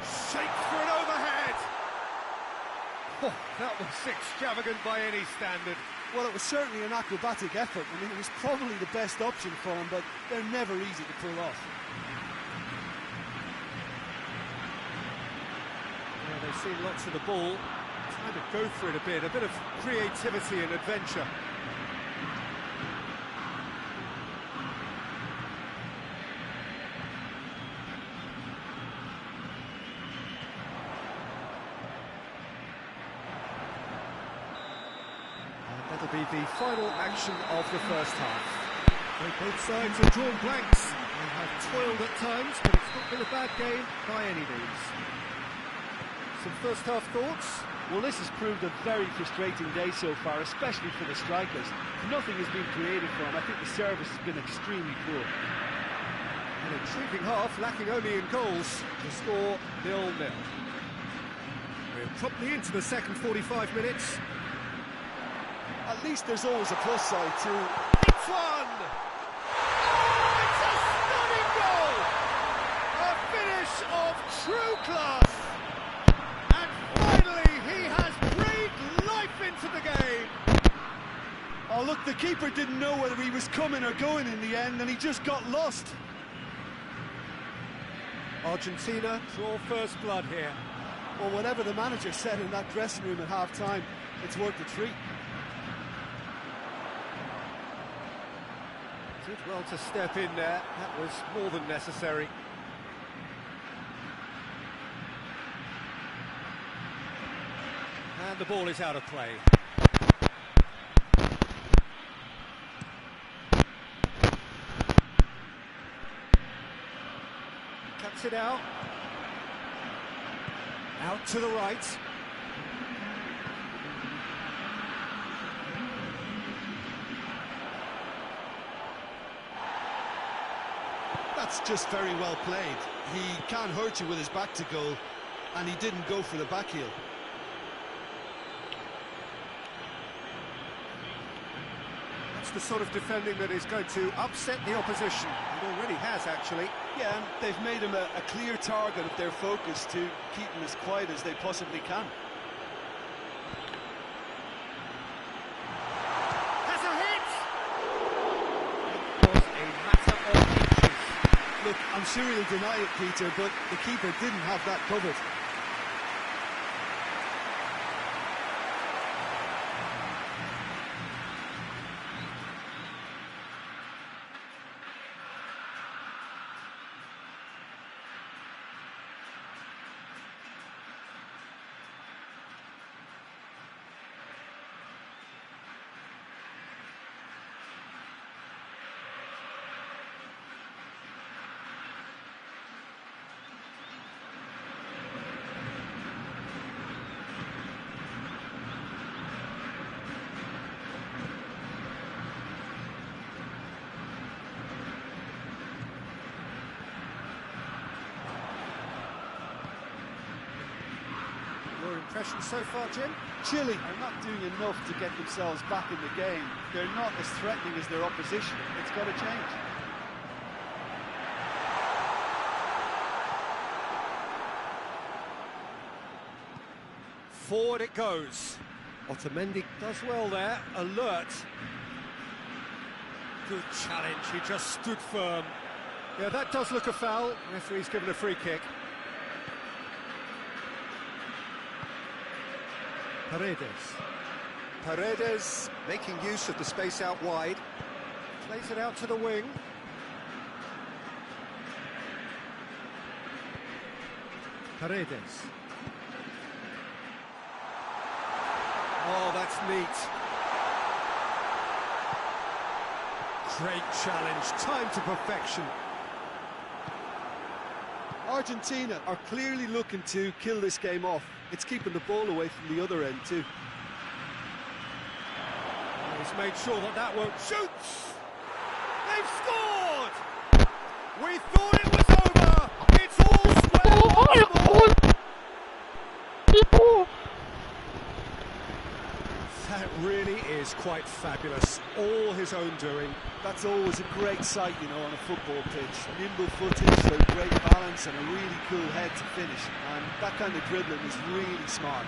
S2: Shakes for an overhead. Oh, that was extravagant by any standard.
S3: Well, it was certainly an acrobatic effort. I mean, it was probably the best option for him, but they're never easy to pull off.
S2: Yeah, they've seen lots of the ball, trying to go for it a bit of creativity and adventure. That'll be the final action of the first half. Both sides have drawn blanks. They have toiled at times, but it's not been a bad game by any means. Some first half thoughts?
S3: Well, this has proved a very frustrating day so far, especially for the strikers. Nothing has been created for them. I think the service has been extremely poor.
S2: An intriguing half, lacking only in goals. The score 0-0. We're promptly into the second 45 minutes.
S3: At least there's always a plus side too.
S2: It's one! Oh, it's a stunning goal! A finish of true class! And finally he has breathed life into the game!
S3: Oh, Well, look, the keeper didn't know whether he was coming or going in the end, and he just got lost.
S2: Argentina draw first blood here.
S3: Well, whatever the manager said in that dressing room at half-time, it's worth the treat.
S2: Did well to step in there. That was more than necessary. And the ball is out of play. Cuts it out. Out to the right.
S3: That's just very well played. He can't hurt you with his back to goal, and he didn't go for the back heel.
S2: That's the sort of defending that is going to upset the opposition. It already has, actually.
S3: Yeah, and they've made him a clear target of their focus to keep him as quiet as they possibly can.
S2: Has a hit! It was a matter of inches.
S3: Look, I'm sure he'll deny it, Peter, but the keeper didn't have that covered.
S2: Your impression so far, Jim?
S3: Chile are not doing enough to get themselves back in the game. They're not as threatening as their opposition. It's got to change.
S2: Forward it goes. Otamendi does well there, alert. Good challenge, he just stood firm. Yeah, that does look a foul. Referee's given a free kick. Paredes making use of the space out wide. Plays it out to the wing. Paredes. Oh, that's neat. Great challenge, time to perfection.
S3: Argentina are clearly looking to kill this game off. It's keeping the ball away from the other end too.
S2: He's made sure that that won't shoot. They've scored! We thought it was over! It's all square once more! That really is quite fabulous. All his own doing.
S3: That's always a great sight, you know, on a football pitch. Nimble footage, so great balance and a really cool head to finish. And that kind of dribbling is really smart.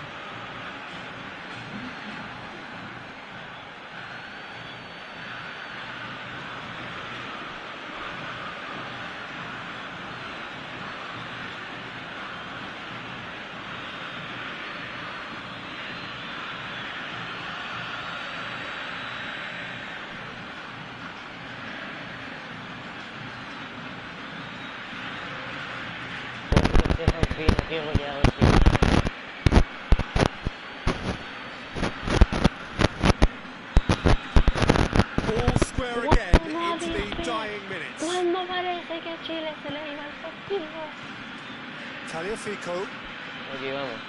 S2: All square again into the dying minutes.
S5: ¿Cuándo parece que a Chile se le iba el partido?
S2: Tagliafico.
S5: Aquí vamos.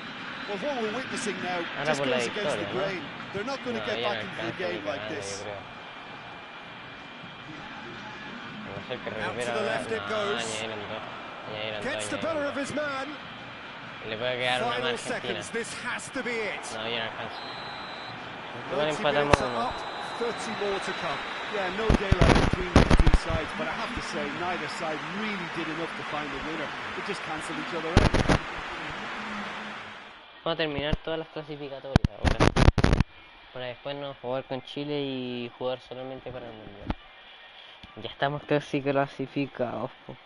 S3: Well, what we're witnessing now
S5: Ahora
S3: just
S5: por la
S3: goes against the
S5: victoria, ¿no?
S3: grain. They're not going to get
S5: ya
S3: back
S5: no
S3: into the
S5: alcanza
S3: game
S5: ni
S3: like
S5: para nada,
S3: this.
S5: yo creo. A no ser que
S2: Out to
S5: recupera
S2: the
S5: ahora.
S2: left it
S5: No,
S2: goes.
S5: añadieron dos. Añadieron
S2: Gets
S5: dos,
S2: the better
S5: añadieron
S2: of his man.
S5: dos. Le puede quedar una
S2: Final
S5: más Argentina.
S2: seconds. This has to be it.
S5: No, ya no alcanza. Igual
S2: 90
S5: empatamos
S2: minutes are
S5: uno.
S2: up, 30 more to come.
S3: Yeah, no daylight between the two sides, but I have to say neither side really did enough to find a winner. They just cancelled each other out.
S5: Vamos a terminar todas las clasificatorias ahora. para después no jugar con Chile y jugar solamente para el Mundial. Ya estamos casi clasificados, po.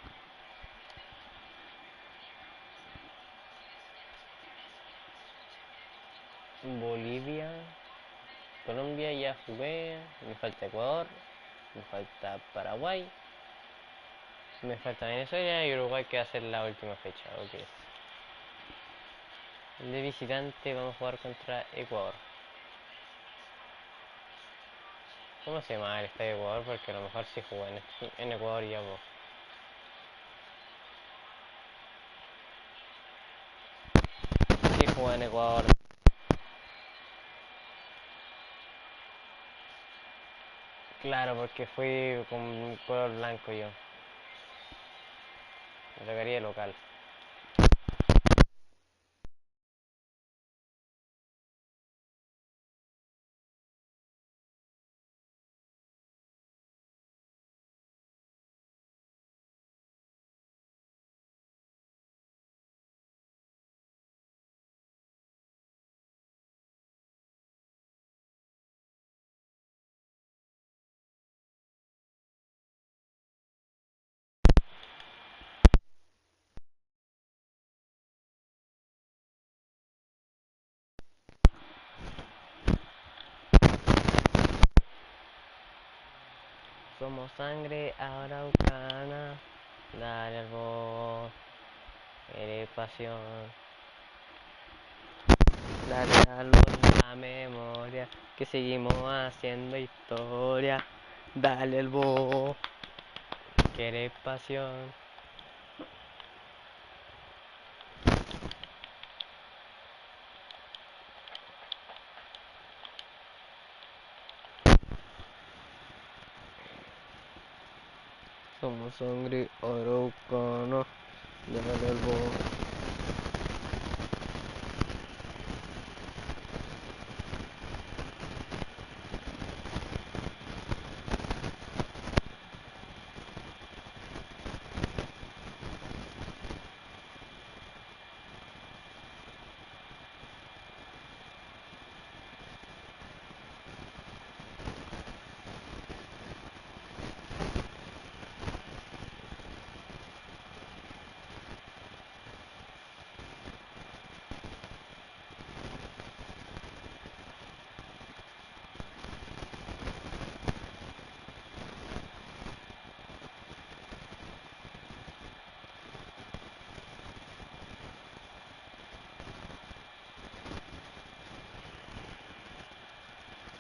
S5: Bolivia, Colombia ya jugué, me falta Ecuador, me falta Paraguay, me falta Venezuela y Uruguay, que va a ser la última fecha, ok. De visitante vamos a jugar contra Ecuador. ¿Cómo se llama el estadio de Ecuador? Porque a lo mejor sí juega en Ecuador ya, vos. Sí juega en Ecuador. Claro, porque fui con color blanco yo. Me tocaría local. Somos sangre araucana, dale al voz, eres pasión. Dale a la memoria, que seguimos haciendo historia. Dale el voz, que eres pasión. Somos sangre araucana, dale al voz.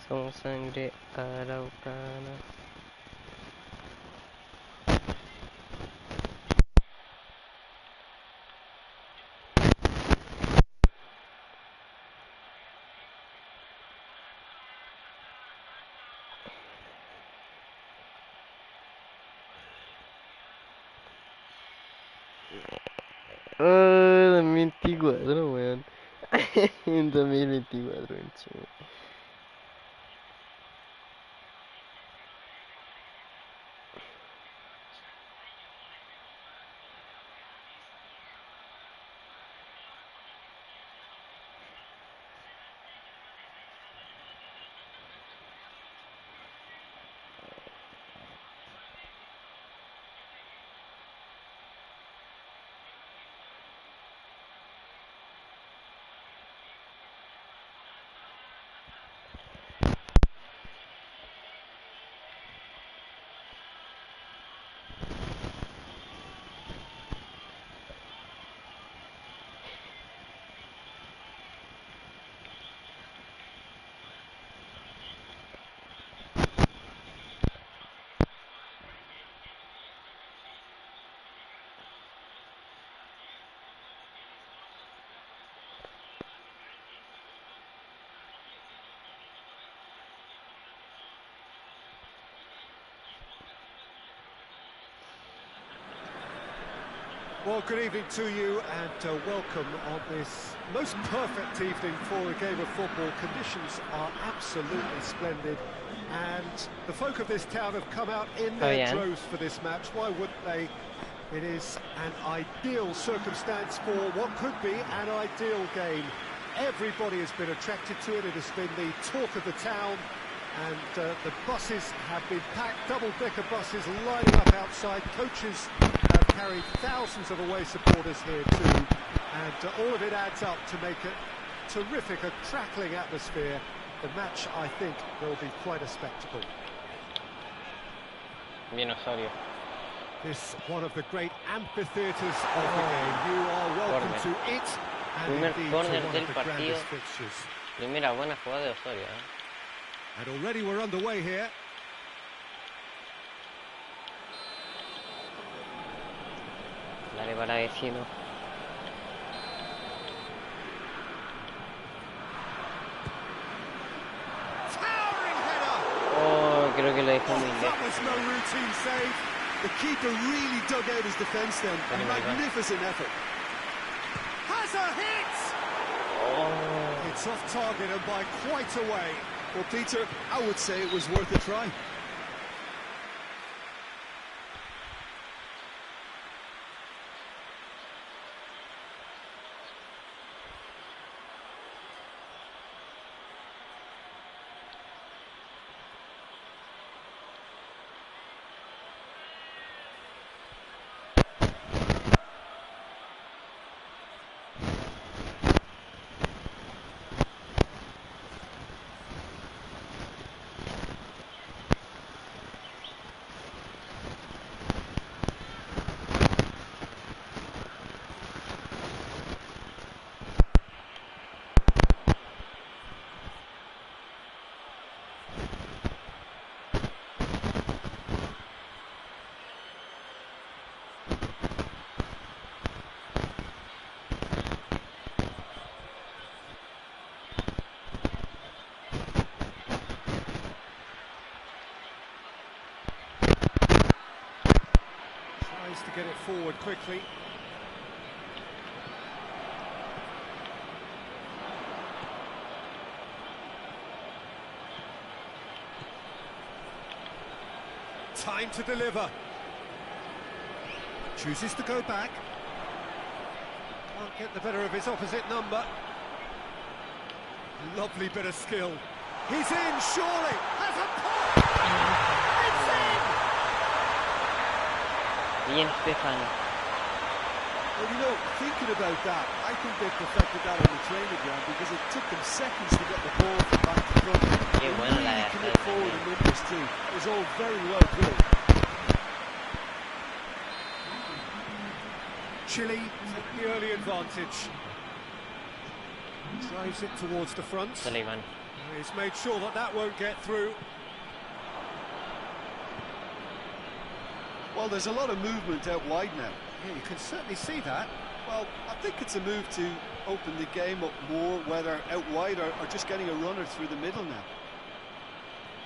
S5: Somos sangre araucana. Oh, 2024, weón. En 2024, el chico.
S2: Well, good evening to you and welcome on this most perfect evening for a game of football. Conditions are absolutely splendid and the folk of this town have come out in their droves for this match. Why wouldn't they? It is an ideal circumstance for what could be an ideal game. everybody has been attracted to it. It has been the talk of the town, and the buses have been packed, double-decker buses lining up outside. Coaches have carried thousands of away supporters here too, and all of it adds up to make a terrific, a crackling atmosphere. The match, I think, will be quite a spectacle.
S5: Bien Osorio.
S2: This one of the great amphitheatres of the game. You are welcome to it, and
S5: Primer
S2: indeed to
S5: corner
S2: one
S5: del
S2: of the
S5: partido.
S2: grandest fixtures.
S5: Primera buena jugada de Osorio, ¿eh?
S2: And already we're underway here.
S5: Dale para vecino.
S2: Towering header!
S5: Oh, creo que lo dejó muy
S2: That
S5: lejos.
S2: was no routine save.
S3: The keeper really dug out his defence then. A
S5: Very well done.
S3: magnificent effort.
S2: Has a hit!
S5: Oh,
S2: It's off target and by quite a way.
S3: Well, Peter, I would say it was worth a try.
S2: Tries to get it forward quickly. Time to deliver. Chooses to go back. Can't get the better of his opposite number. Lovely bit of skill. He's in, surely. Has a pop! It's in!
S5: bien Stefano.
S3: Well, you know, thinking about that, I think they perfected that on the training ground because it took them seconds to get the ball from back to front.
S5: Qué
S3: They
S5: bueno la
S3: really
S5: de
S3: commit
S5: atrás
S3: forward
S5: también.
S3: in numbers too. It was all very well drilled.
S2: Chile take the early advantage. Drives it towards the front.
S5: Dale Iván.
S2: He's made sure that that won't get through.
S3: Well, there's a lot of movement out wide now.
S2: Yeah, you can certainly see that.
S3: Well, I think it's a move to open the game up more, whether out wide or just getting a runner through the middle now.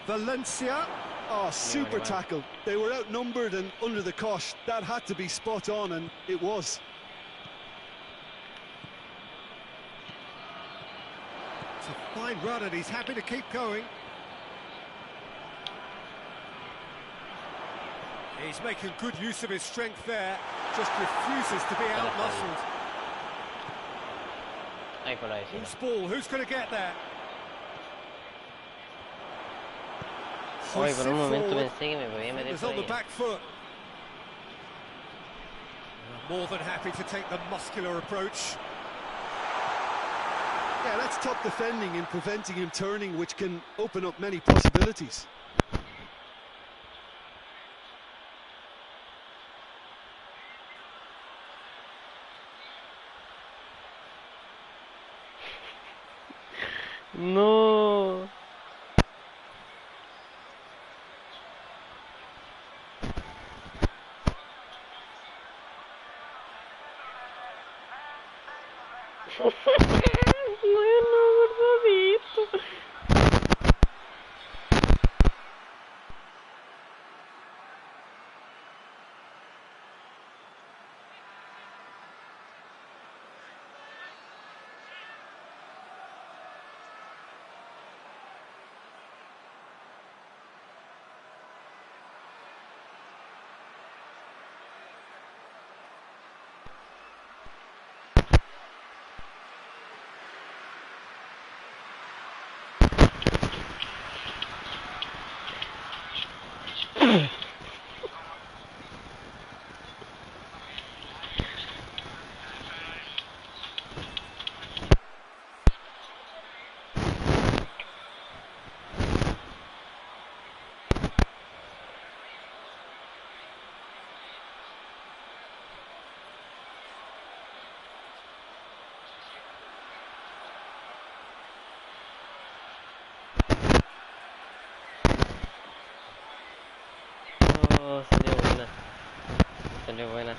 S2: Valencia.
S3: Oh, super
S5: well.
S3: tackle. They were outnumbered and under the cosh. That had to be spot on, and it was.
S2: It's a fine run and he's happy to keep going. He's making good use of his strength there. Just refuses to be out-muscled.
S5: Ahí por la vecino.
S2: Loose ball, who's going to get there?
S5: Oye,
S2: Hoists
S5: por un
S2: it
S5: momento
S2: forward.
S5: pensé que me podía meter
S2: It's
S5: por
S2: on the
S5: ahí.
S2: back foot. More than happy to take the muscular approach.
S3: Yeah, that's top defending and preventing him turning, which can open up many possibilities.
S5: No. Bueno, gordito. Dale, buena.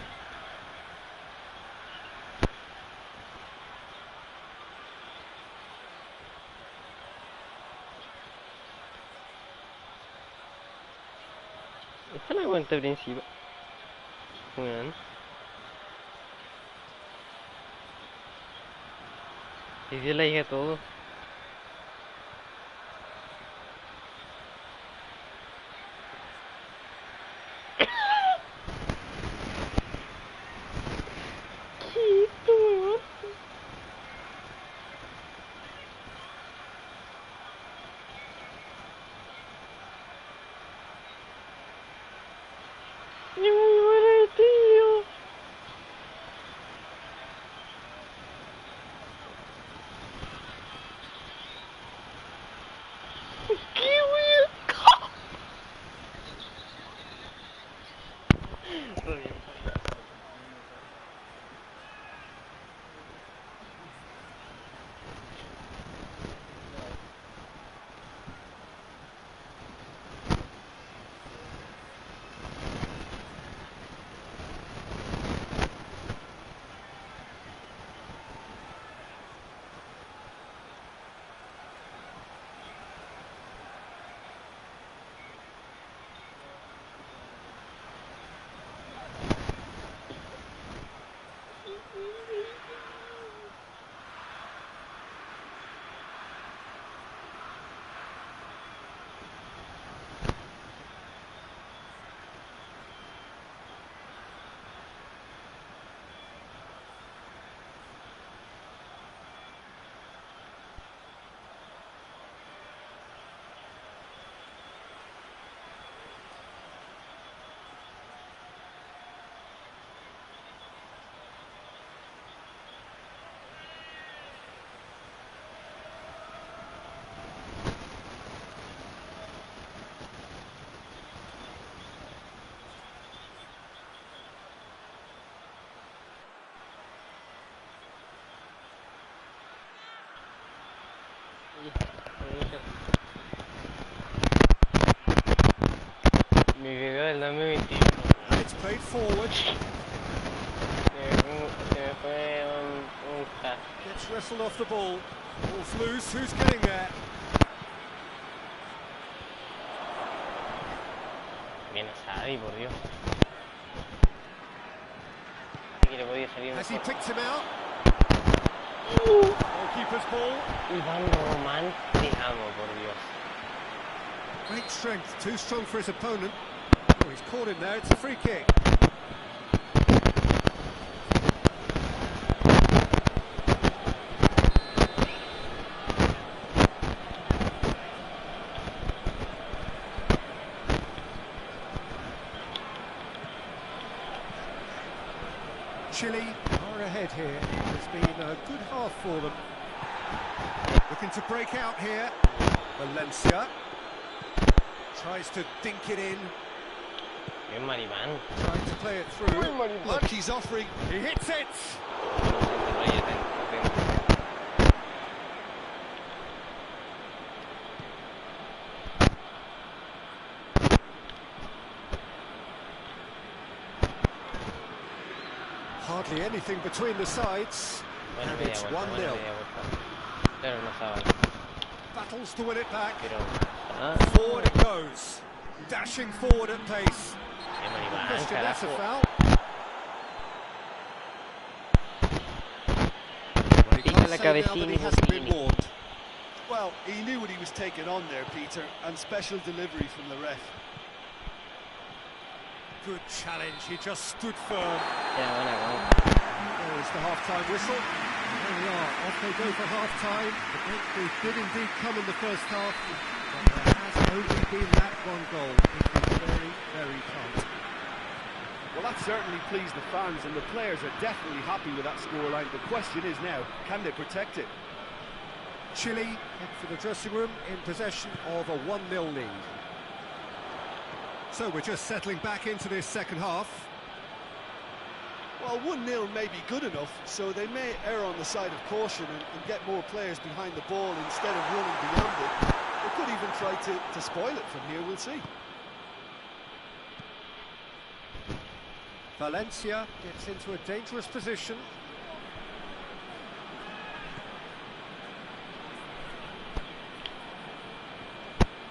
S5: Esta es la cuenta principal. Bueno. Y Dios la llega a todo. Mi video del 2021.
S2: It's played forward.
S5: Se me fue un hack.
S2: Gets wrestled off the ball. Ball's loose. Who's getting there?
S5: Bien a Sadi, por Dios. Que le podía salir
S2: Has he
S5: mejor.
S2: picked him out? Goalkeeper's ball.
S5: Iván Román, te amo, por Dios.
S2: Great strength. Too strong for his opponent. Oh, he's caught him there. It's a free kick. Chile are ahead here. It's been a good half for them. Looking to break out here. Valencia tries to dink it in.
S5: Bien Maribán.
S2: Trying to play it through.
S3: Look, he's offering.
S2: He hits it. Hardly anything between the sides.
S5: Buena
S2: And
S5: media
S2: it's
S5: vuelta,
S2: 1-0.
S5: buena media vuelta. Pero no estaba.
S2: Battles to win it back.
S5: Pero.
S2: Forward it goes. Dashing forward at pace.
S5: Bien Maribán,
S2: Question, that's a
S5: carajo.
S2: foul. Well, he
S5: Pica
S2: can't
S5: la
S2: say now that
S5: cabecina
S2: he
S5: y
S2: hasn't been
S5: Botini.
S2: warned.
S3: Well, he knew what he was taking on there, Peter, and special delivery from the ref.
S2: Good challenge, he just stood firm.
S5: Era buena gol.
S2: There's the half-time whistle. There we are, off they go for half-time. The breakthrough did indeed come in the first half, but there has only been that one goal. It is very, very tight.
S3: Well, that certainly pleased the fans, and the players are definitely happy with that scoreline. The question is now, can they protect it?
S2: Chile head for the dressing room in possession of a 1-0 lead. So we're just settling back into this second half.
S3: Well, 1-0 may be good enough, so they may err on the side of caution and get more players behind the ball instead of running beyond it. They could even try to spoil it from here, we'll see.
S2: Valencia gets into a dangerous position.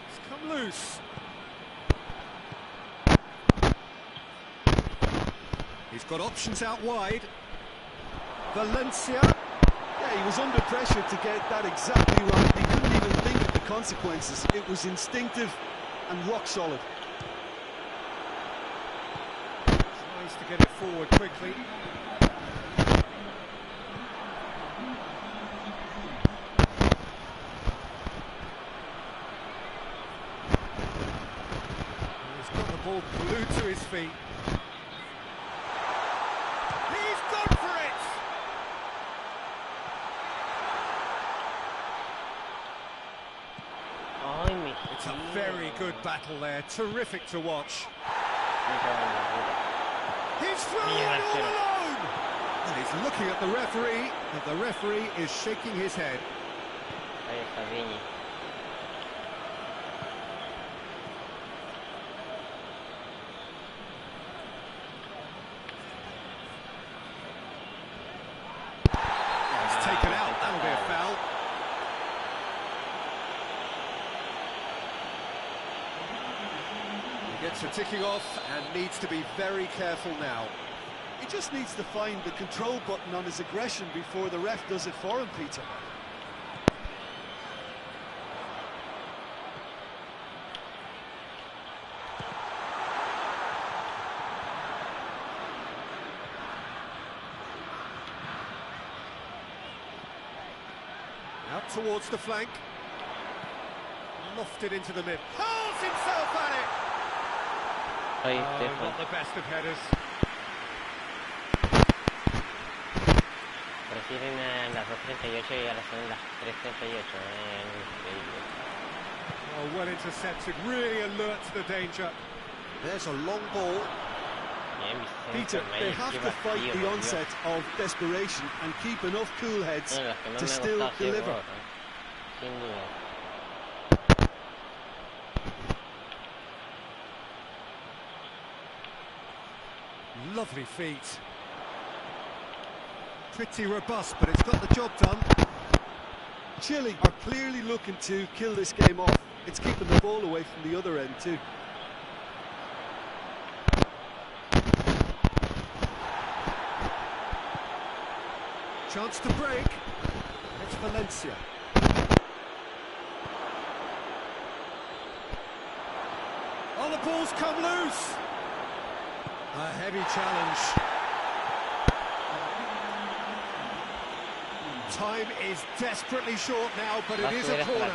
S2: It's come loose. He's got options out wide. Valencia.
S3: Yeah, he was under pressure to get that exactly right. He couldn't even think of the consequences. It was instinctive and rock solid.
S2: Tries to get it forward quickly. He's got the ball glued to his feet. He's gone for it! It's a very good battle there, terrific to watch. He's through it all alone! And he's looking at the referee, and the referee is shaking his head. It's taken out, that'll be a foul. Gets a ticking off and needs to be very careful now.
S3: He just needs to find the control button on his aggression before the ref does it for him, Peter.
S2: Out towards the flank. Lofted into the mid. Hurls himself at it! Not the best of headers.
S5: Prefieren a las 2:38 y ahora son las 3:38.
S2: Oh, well intercepted, really alert to the danger. There's a long ball.
S3: Peter, they have to fight the onset of desperation and keep enough cool heads to still deliver.
S5: Sin duda.
S2: Lovely feet. Pretty robust, but it's got the job done.
S3: Chile are clearly looking to kill this game off. It's keeping the ball away from the other end too.
S2: Chance to break. It's Valencia. Oh, the ball's come loose. A heavy challenge. Time is desperately short now, but it is a corner.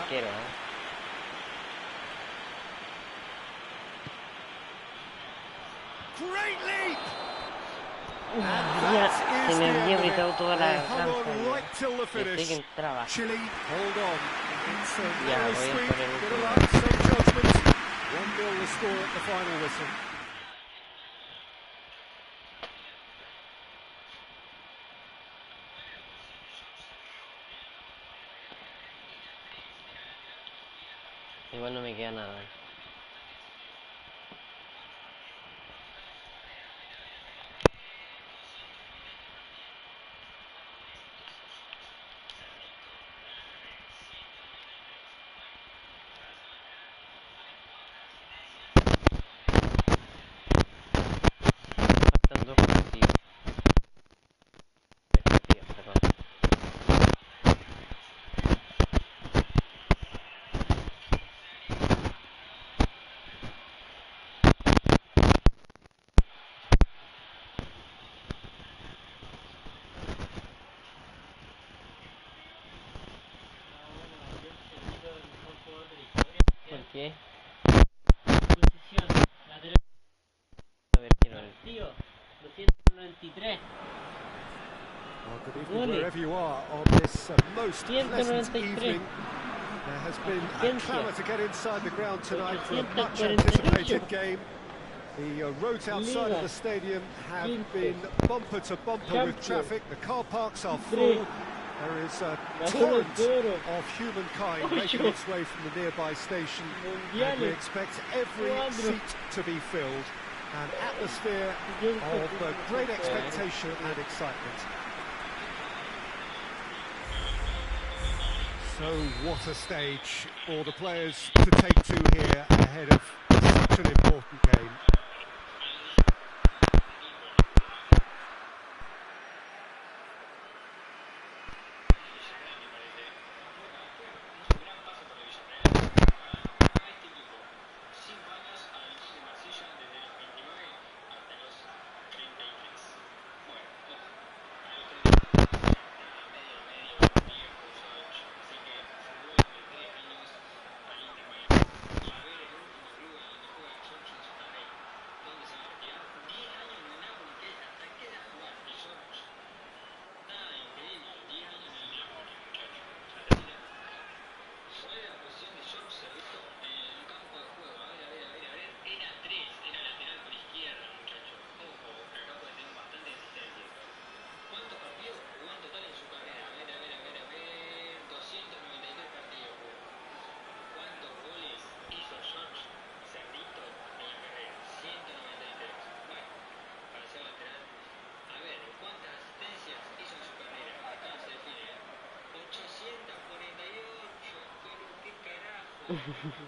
S2: Great leap! And that is the end of it. They hung on right till the finish. Chile, hold on. It's a very sweet bit of luck, some judgment. 1-0 the score at the final whistle.
S5: Igual no me queda nada. Faltan 2 partidos. 3 partidos, perdón. ¿Por qué?
S1: Posición, lateral.
S5: A ver, quiero ver.
S1: Tío, 293.
S2: Well, good evening wherever you are on this most pleasant evening. There has been a clamour to get inside the ground tonight for a much anticipated game. The roads outside of the stadium have been bumper to bumper with traffic. The car parks are full. There is a torrent of humankind making its way from the nearby station, and we expect every seat to be filled. An atmosphere of great expectation and excitement. So what a stage for the players to take to here ahead of such an important game.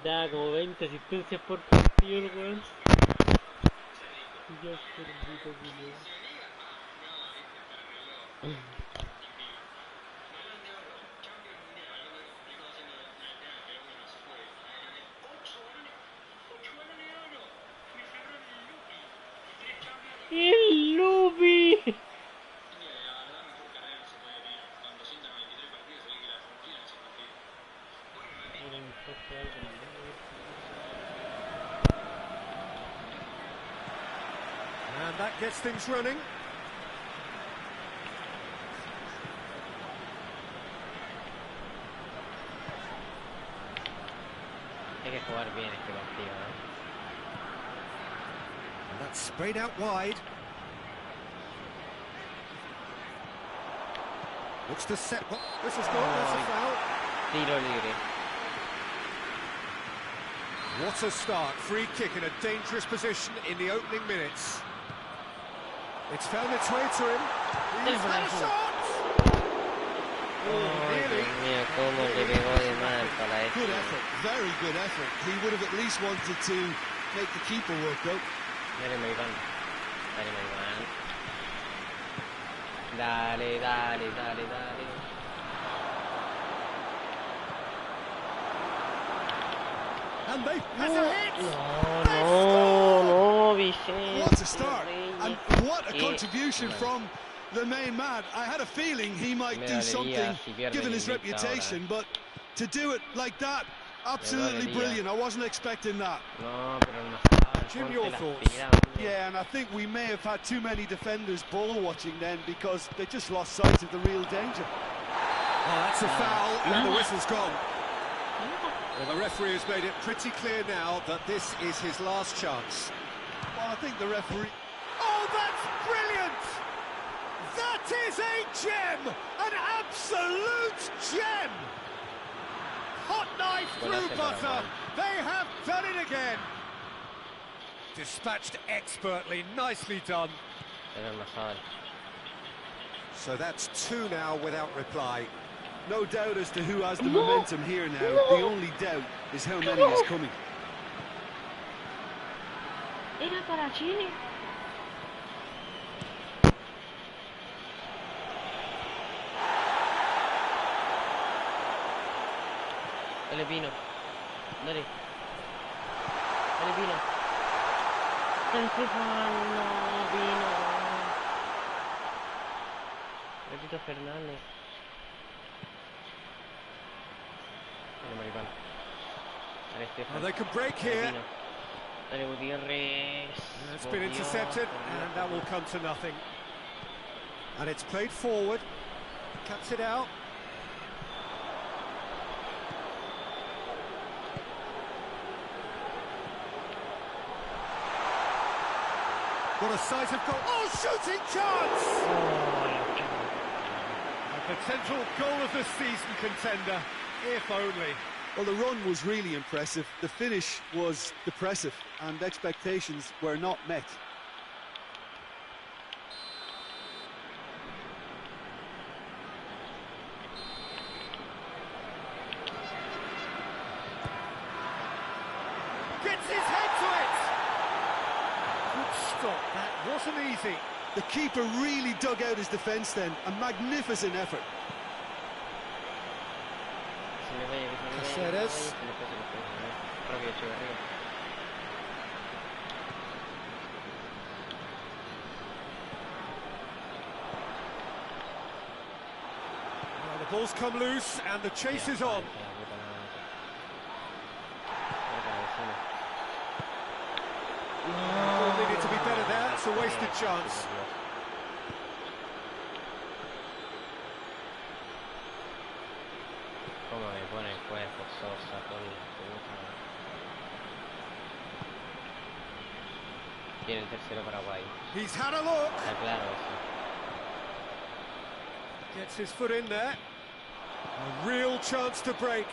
S5: Da como 20 asistencias por partido el weón. Dios bendito, culiao. ¡El Lupi!
S2: And that gets things running.
S5: Hay que jugar bien este partido, ¿no?
S2: And that's sprayed out wide. Looks to set. Oh, this is good. That's a foul.
S5: Tiro libre.
S2: What a start. Free kick in a dangerous position in the opening minutes. It's found its way to him. He's had a shot!
S5: Dios mío, cómo le pegó de mal para esto.
S3: Good effort, very good effort. He would have at least wanted to make the keeper work out.
S5: Dale, maricón. Dale, maricón. Dale, dale, dale, dale.
S2: And they has a hit!
S5: No, Vicente.
S3: What a start, and what a contribution from the main man. I had a feeling he might do something, given his reputation, but to do it like that, absolutely brilliant. I wasn't expecting that.
S5: No, pero no.
S2: Jim, your thoughts?
S3: Yeah, and I think we may have had too many defenders ball watching then because they just lost sight of the real danger.
S2: Oh, that's a foul, and the whistle's gone. Well, the referee has made it pretty clear now that this is his last chance.
S3: Well, I think the referee...
S2: Oh, that's brilliant! That is a gem! An absolute gem! Hot knife through butter. They have done it again. Dispatched expertly, nicely done. So that's two now without reply.
S3: No doubt as to who has the momentum here now. The only doubt is how many is coming.
S6: Era para Chile.
S5: Dale, Pino. Dale. Dale, Pino. Dale, Stefano. Pino. Repito, Fernández. Dale, maricón. Dale, Stefano.
S2: Well, they can break here.
S5: Dale, Gutiérrez.
S2: It's been intercepted, and that will come to nothing. And it's played forward. Cuts it out. What a sight of goal. Oh, shooting chance! A potential goal of the season contender, if only.
S3: Well, the run was really impressive. The finish was depressive, and expectations were not met.
S2: Gets his head to it! Good stop, that wasn't easy.
S3: The keeper really dug out his defence then. A magnificent effort.
S2: Caceres. Well, the ball's come loose and the chase is on. Ball needed to be better there, it's a wasted chance.
S5: Cómo me pone el cuerpo, Sosa, por la puta. Tiene el tercero Paraguay.
S2: He's had a look.
S5: Está claro eso.
S2: Gets his foot in there. A real chance to break.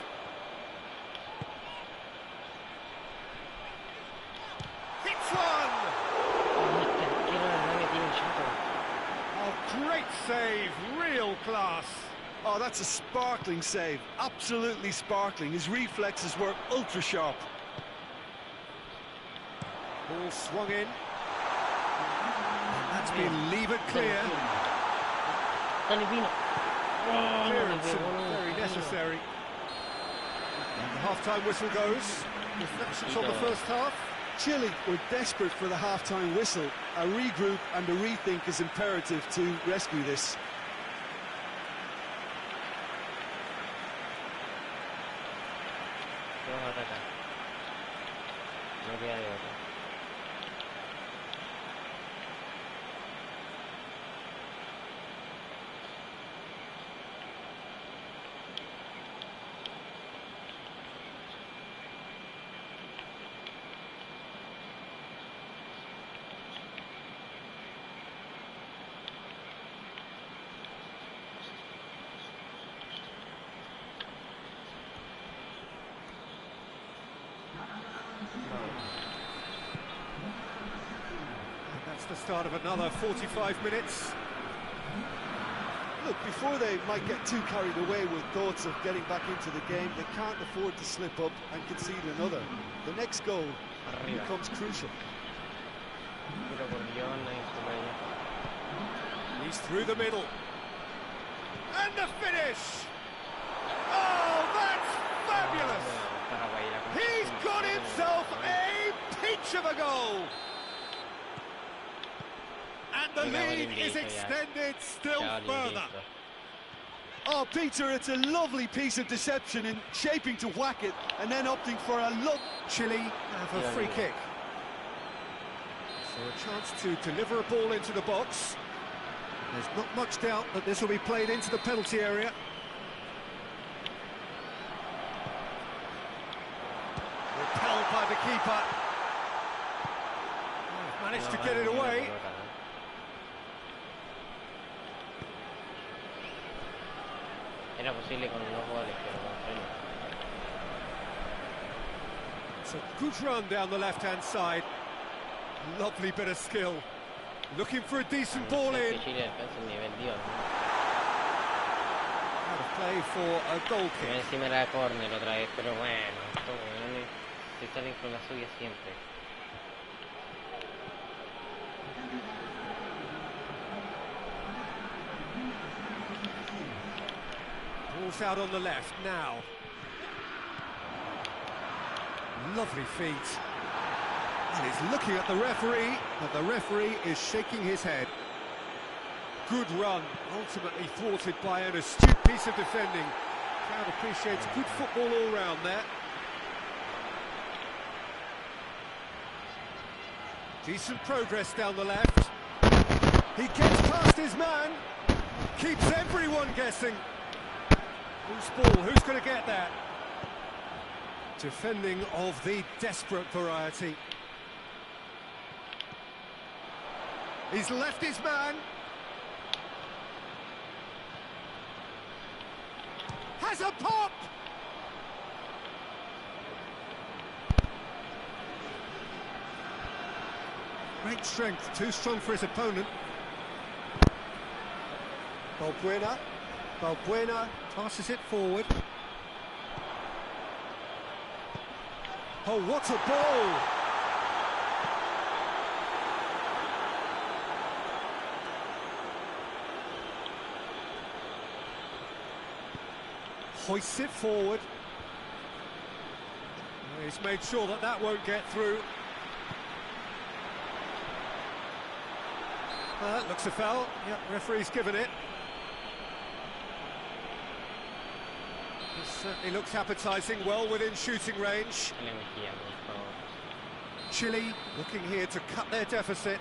S2: Hits one! Oh, great save, real class.
S3: Oh, that's a sparkling save. Absolutely sparkling. His reflexes were ultra sharp.
S2: Ball swung in. And that's been levered clear. Clearance and very necessary. And the half-time whistle goes. Reflections on the first half.
S3: Chile were desperate for the half-time whistle. A regroup and a rethink is imperative to rescue this.
S5: Vamos a atacar. No queda de otra.
S2: And that's the start of another 45 minutes.
S3: Look, before they might get too carried away with thoughts of getting back into the game, they can't afford to slip up and concede another. The next goal becomes crucial.
S2: He's through the middle. And the finish! Oh, that's fabulous! He's got himself a peach of a goal! And the lead is extended still further.
S3: Oh, Peter, it's a lovely piece of deception in shaping to whack it and then opting for a look.
S2: Chile have a free kick. So a chance to deliver a ball into the box. There's not much doubt that this will be played into the penalty area. Repelled by the keeper. Oh, managed to get it away.
S5: Era posible con los goles, pero con freno.
S2: It's a good run down the left-hand side. Lovely bit of skill. Looking for a decent ball in.
S5: Chile alcanza el nivel Dios.
S2: Out of play for a goal kick.
S5: Encima era córner otra vez, pero bueno, estos weones se salen con la suya siempre.
S2: Ball's out on the left now. Lovely feet. And he's looking at the referee, but the referee is shaking his head. Good run, ultimately thwarted by an astute piece of defending. Crowd appreciates good football all round there. Decent progress down the left. He gets past his man. Keeps everyone guessing. Whose ball? Who's going to get that? Defending of the desperate variety. He's left his man. Has a pop! Great strength, too strong for his opponent. Balbuena passes it forward. Oh, what a ball! Hoists it forward. He's made sure that that won't get through. That looks a foul. Yep, referee's given it. It certainly looks appetising, well within shooting range. Chile looking here to cut their deficit.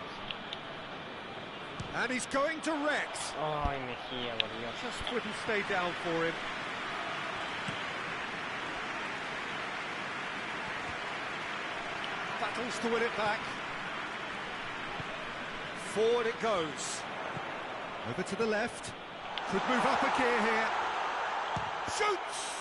S2: And he's going direct.
S5: Ay, Mejía, por Dios.
S2: Just wouldn't stay down for him. Battles to win it back. Forward it goes. Over to the left. Could move up a gear here. Shoots!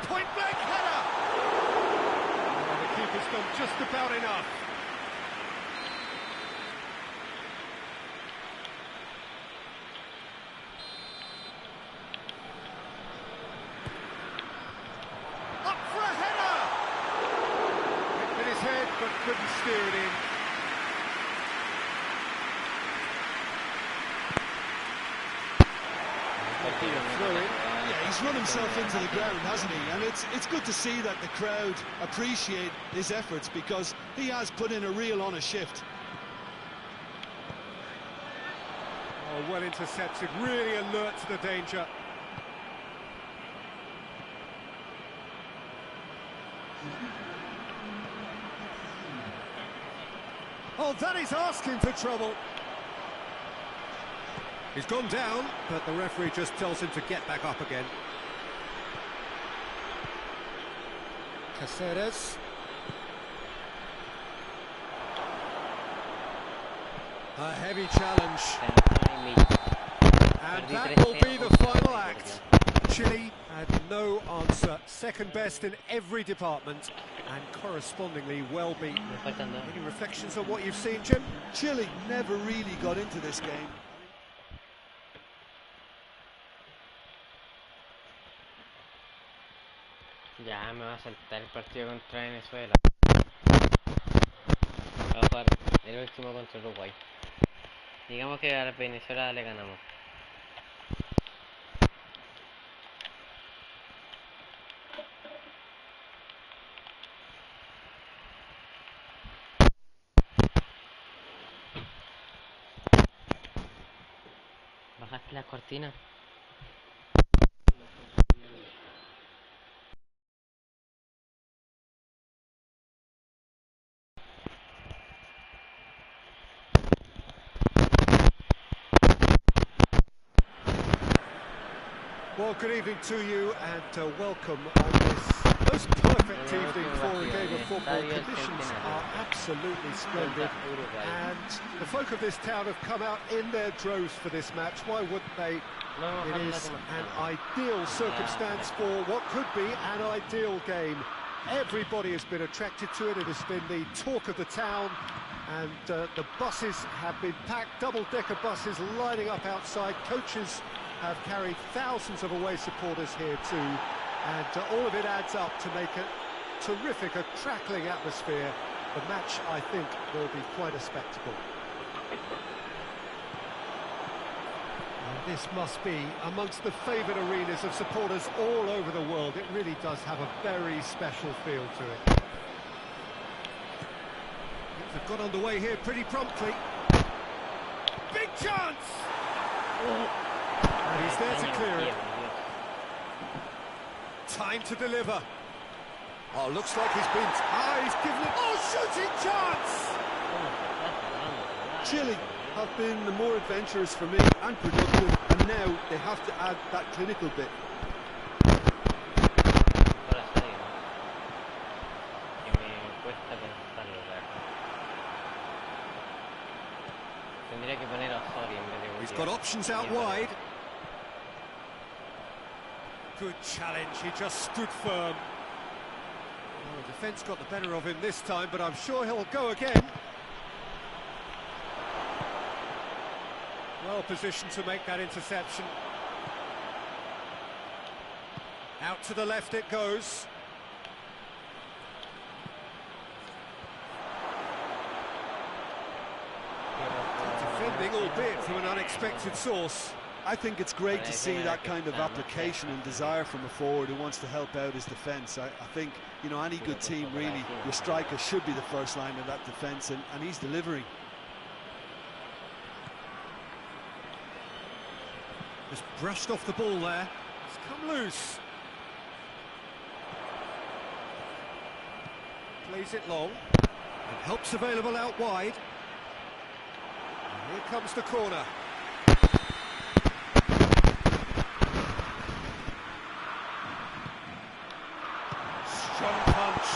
S2: Point blank header! Oh, the keeper's done just about enough. Up for a header! Hit his head, but couldn't steer it in.
S3: Yeah, he's run himself into the ground, hasn't he? And it's good to see that the crowd appreciate his efforts, because he has put in a real honest shift.
S2: Oh, well intercepted, really alert to the danger. Oh, that is asking for trouble. He's gone down, but the referee just tells him to get back up again. Caceres. A heavy challenge. And that will be the final act. Chile had no answer. Second best in every department and correspondingly well beaten. Any reflections on what you've seen, Jim?
S3: Chile never really got into this game.
S5: Ya me va a saltar el partido contra Venezuela. Va a jugar el último contra Uruguay. Digamos que a Venezuela le ganamos. ¿Bajaste las cortinas?
S2: Well, good evening to you and welcome on this most perfect evening for a game of football. Conditions are absolutely splendid and the folk of this town have come out in their droves for this match. Why wouldn't they? It is an ideal circumstance for what could be an ideal game. Everybody has been attracted to it. It has been the talk of the town, and the buses have been packed, double-decker buses lining up outside. Coaches have carried thousands of away supporters here too, and all of it adds up to make a terrific, a crackling atmosphere. The match, I think, will be quite a spectacle. And this must be amongst the favoured arenas of supporters all over the world. It really does have a very special feel to it. Things have got underway here pretty promptly. Big chance! And he's there to clear it. Time to deliver. Oh, looks like he's been... he's given it... Oh, shooting chance!
S3: Chile have been the more adventurous for me and productive, and now they have to add that clinical bit.
S5: era Osorio en vez de
S2: He's
S5: Gutiérrez.
S2: got options out wide. Good challenge, he just stood firm. Well, the defence got the better of him this time, but I'm sure he'll go again. Well positioned to make that interception. Out to the left it goes. Defending, albeit from an unexpected source.
S3: I think it's great to see that kind of application and desire from a forward who wants to help out his defence. I think, you know, any good team really, your striker should be the first line of that defence, and he's delivering.
S2: Just brushed off the ball there. It's come loose. Plays it long. And help's available out wide. And here comes the corner. Strong punch.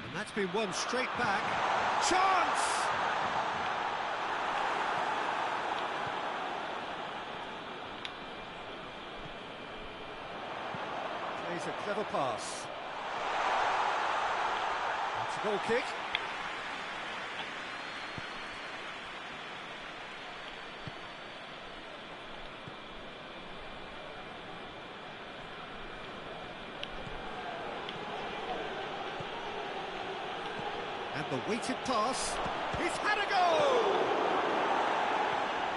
S2: And that's been won straight back. Chance! Plays a clever pass. That's a goal kick. And the weighted pass, he's had a go!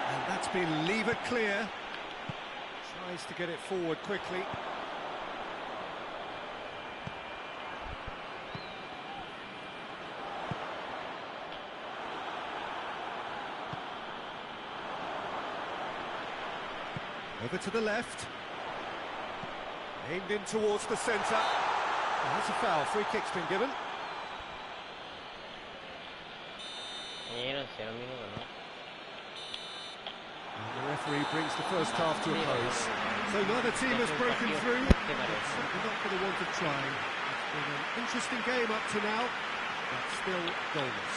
S2: And that's been levered clear. Tries to get it forward quickly. Over to the left. Aimed in towards the centre. And that's a foul, free kick's been given.
S5: Dieron 0 minutos, ¿no?
S2: And the referee brings the first half to a close. So neither team has broken through. Certainly not for the want of trying. It's been an interesting game up to now, but still goalless.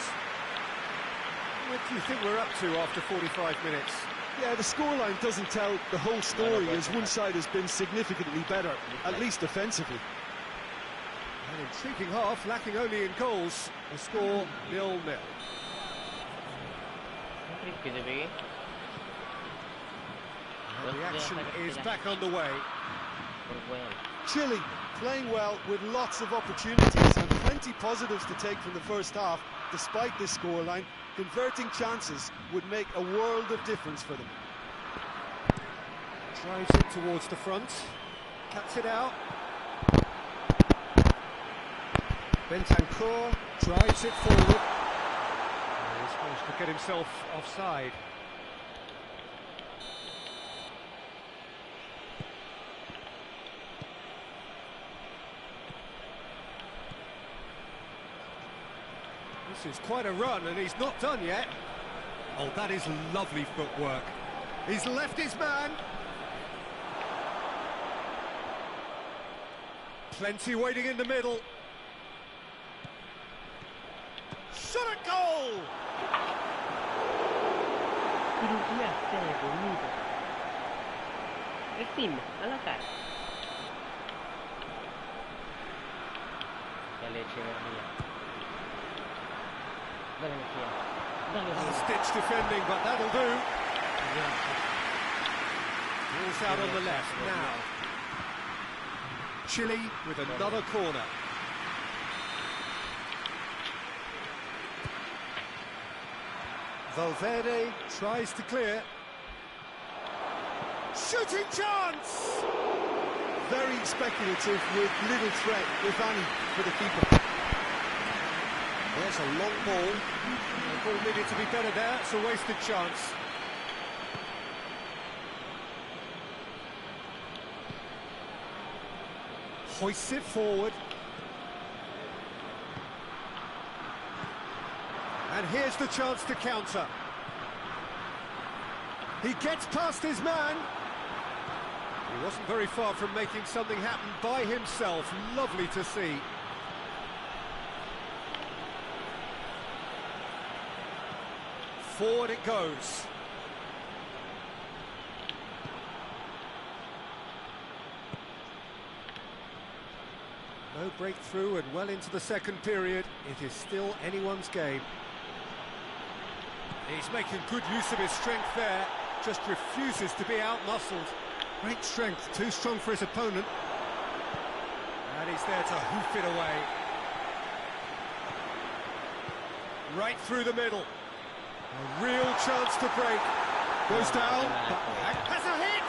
S2: What do you think we're up to after 45 minutes?
S3: Yeah, the scoreline doesn't tell the whole story, as one side has been significantly better, at least defensively.
S2: An intriguing half, lacking only in goals. The score 0-0.
S5: ¿Qué te pegué?
S2: And the action is back underway.
S5: Por weón.
S3: Chile playing well with lots of opportunities and plenty positives to take from the first half. Despite this scoreline, converting chances would make a world of difference for them.
S2: Drives it towards the front, cuts it out. Bentancur drives it forward. He's managed to get himself offside. This is quite a run, and he's not done yet. Oh, that is lovely footwork. He's left his man. Plenty waiting in the middle. Shot at goal!
S5: Cirugía seria conmigo. Decime, a la cara. Dale, Echeverría. Dale, Mejía. Dale,
S2: Last-ditch defending, but that'll do. Ball's out on the left now. Chile with another corner. Valverde tries to clear. Shooting chance!
S3: Very speculative with little threat, if any, for the keeper.
S2: There's a long ball. The ball needed to be better there. It's a wasted chance. Hoists it forward. And here's the chance to counter. He gets past his man. He wasn't very far from making something happen by himself. Lovely to see. Forward it goes. No breakthrough and well into the second period. It is still anyone's game. He's making good use of his strength there. Just refuses to be out-muscled. Great strength, too strong for his opponent. And he's there to hoof it away. Right through the middle. A real chance to break. Goes down. Has a hit!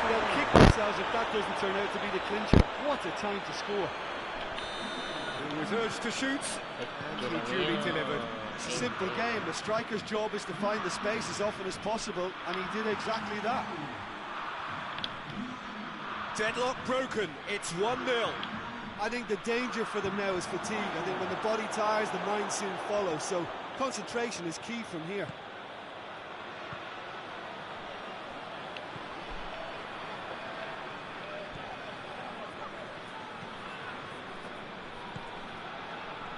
S3: They'll kick themselves if that doesn't turn out to be the clincher. What a time to score.
S2: He was urged to shoot, and he duly delivered.
S3: It's a simple game. The striker's job is to find the space as often as possible, and he did exactly that.
S2: Deadlock broken. It's 1-0.
S3: I think the danger for them now is fatigue. I think when the body tires, the mind soon follows. So concentration is key from here.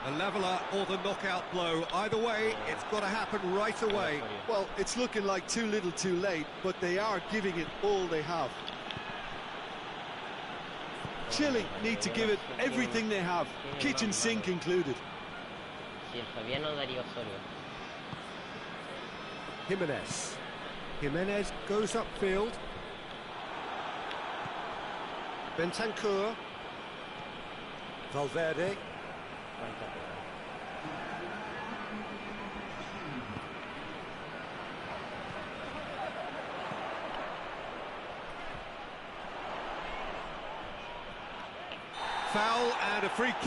S2: A leveller or the knockout blow. Either way, it's got to happen right away.
S3: Well, it's looking like too little too late, but they are giving it all they have. Chile need to give it everything they have, kitchen sink included.
S2: Jimenez goes upfield. Bentancur. Valverde. Foul and a free kick.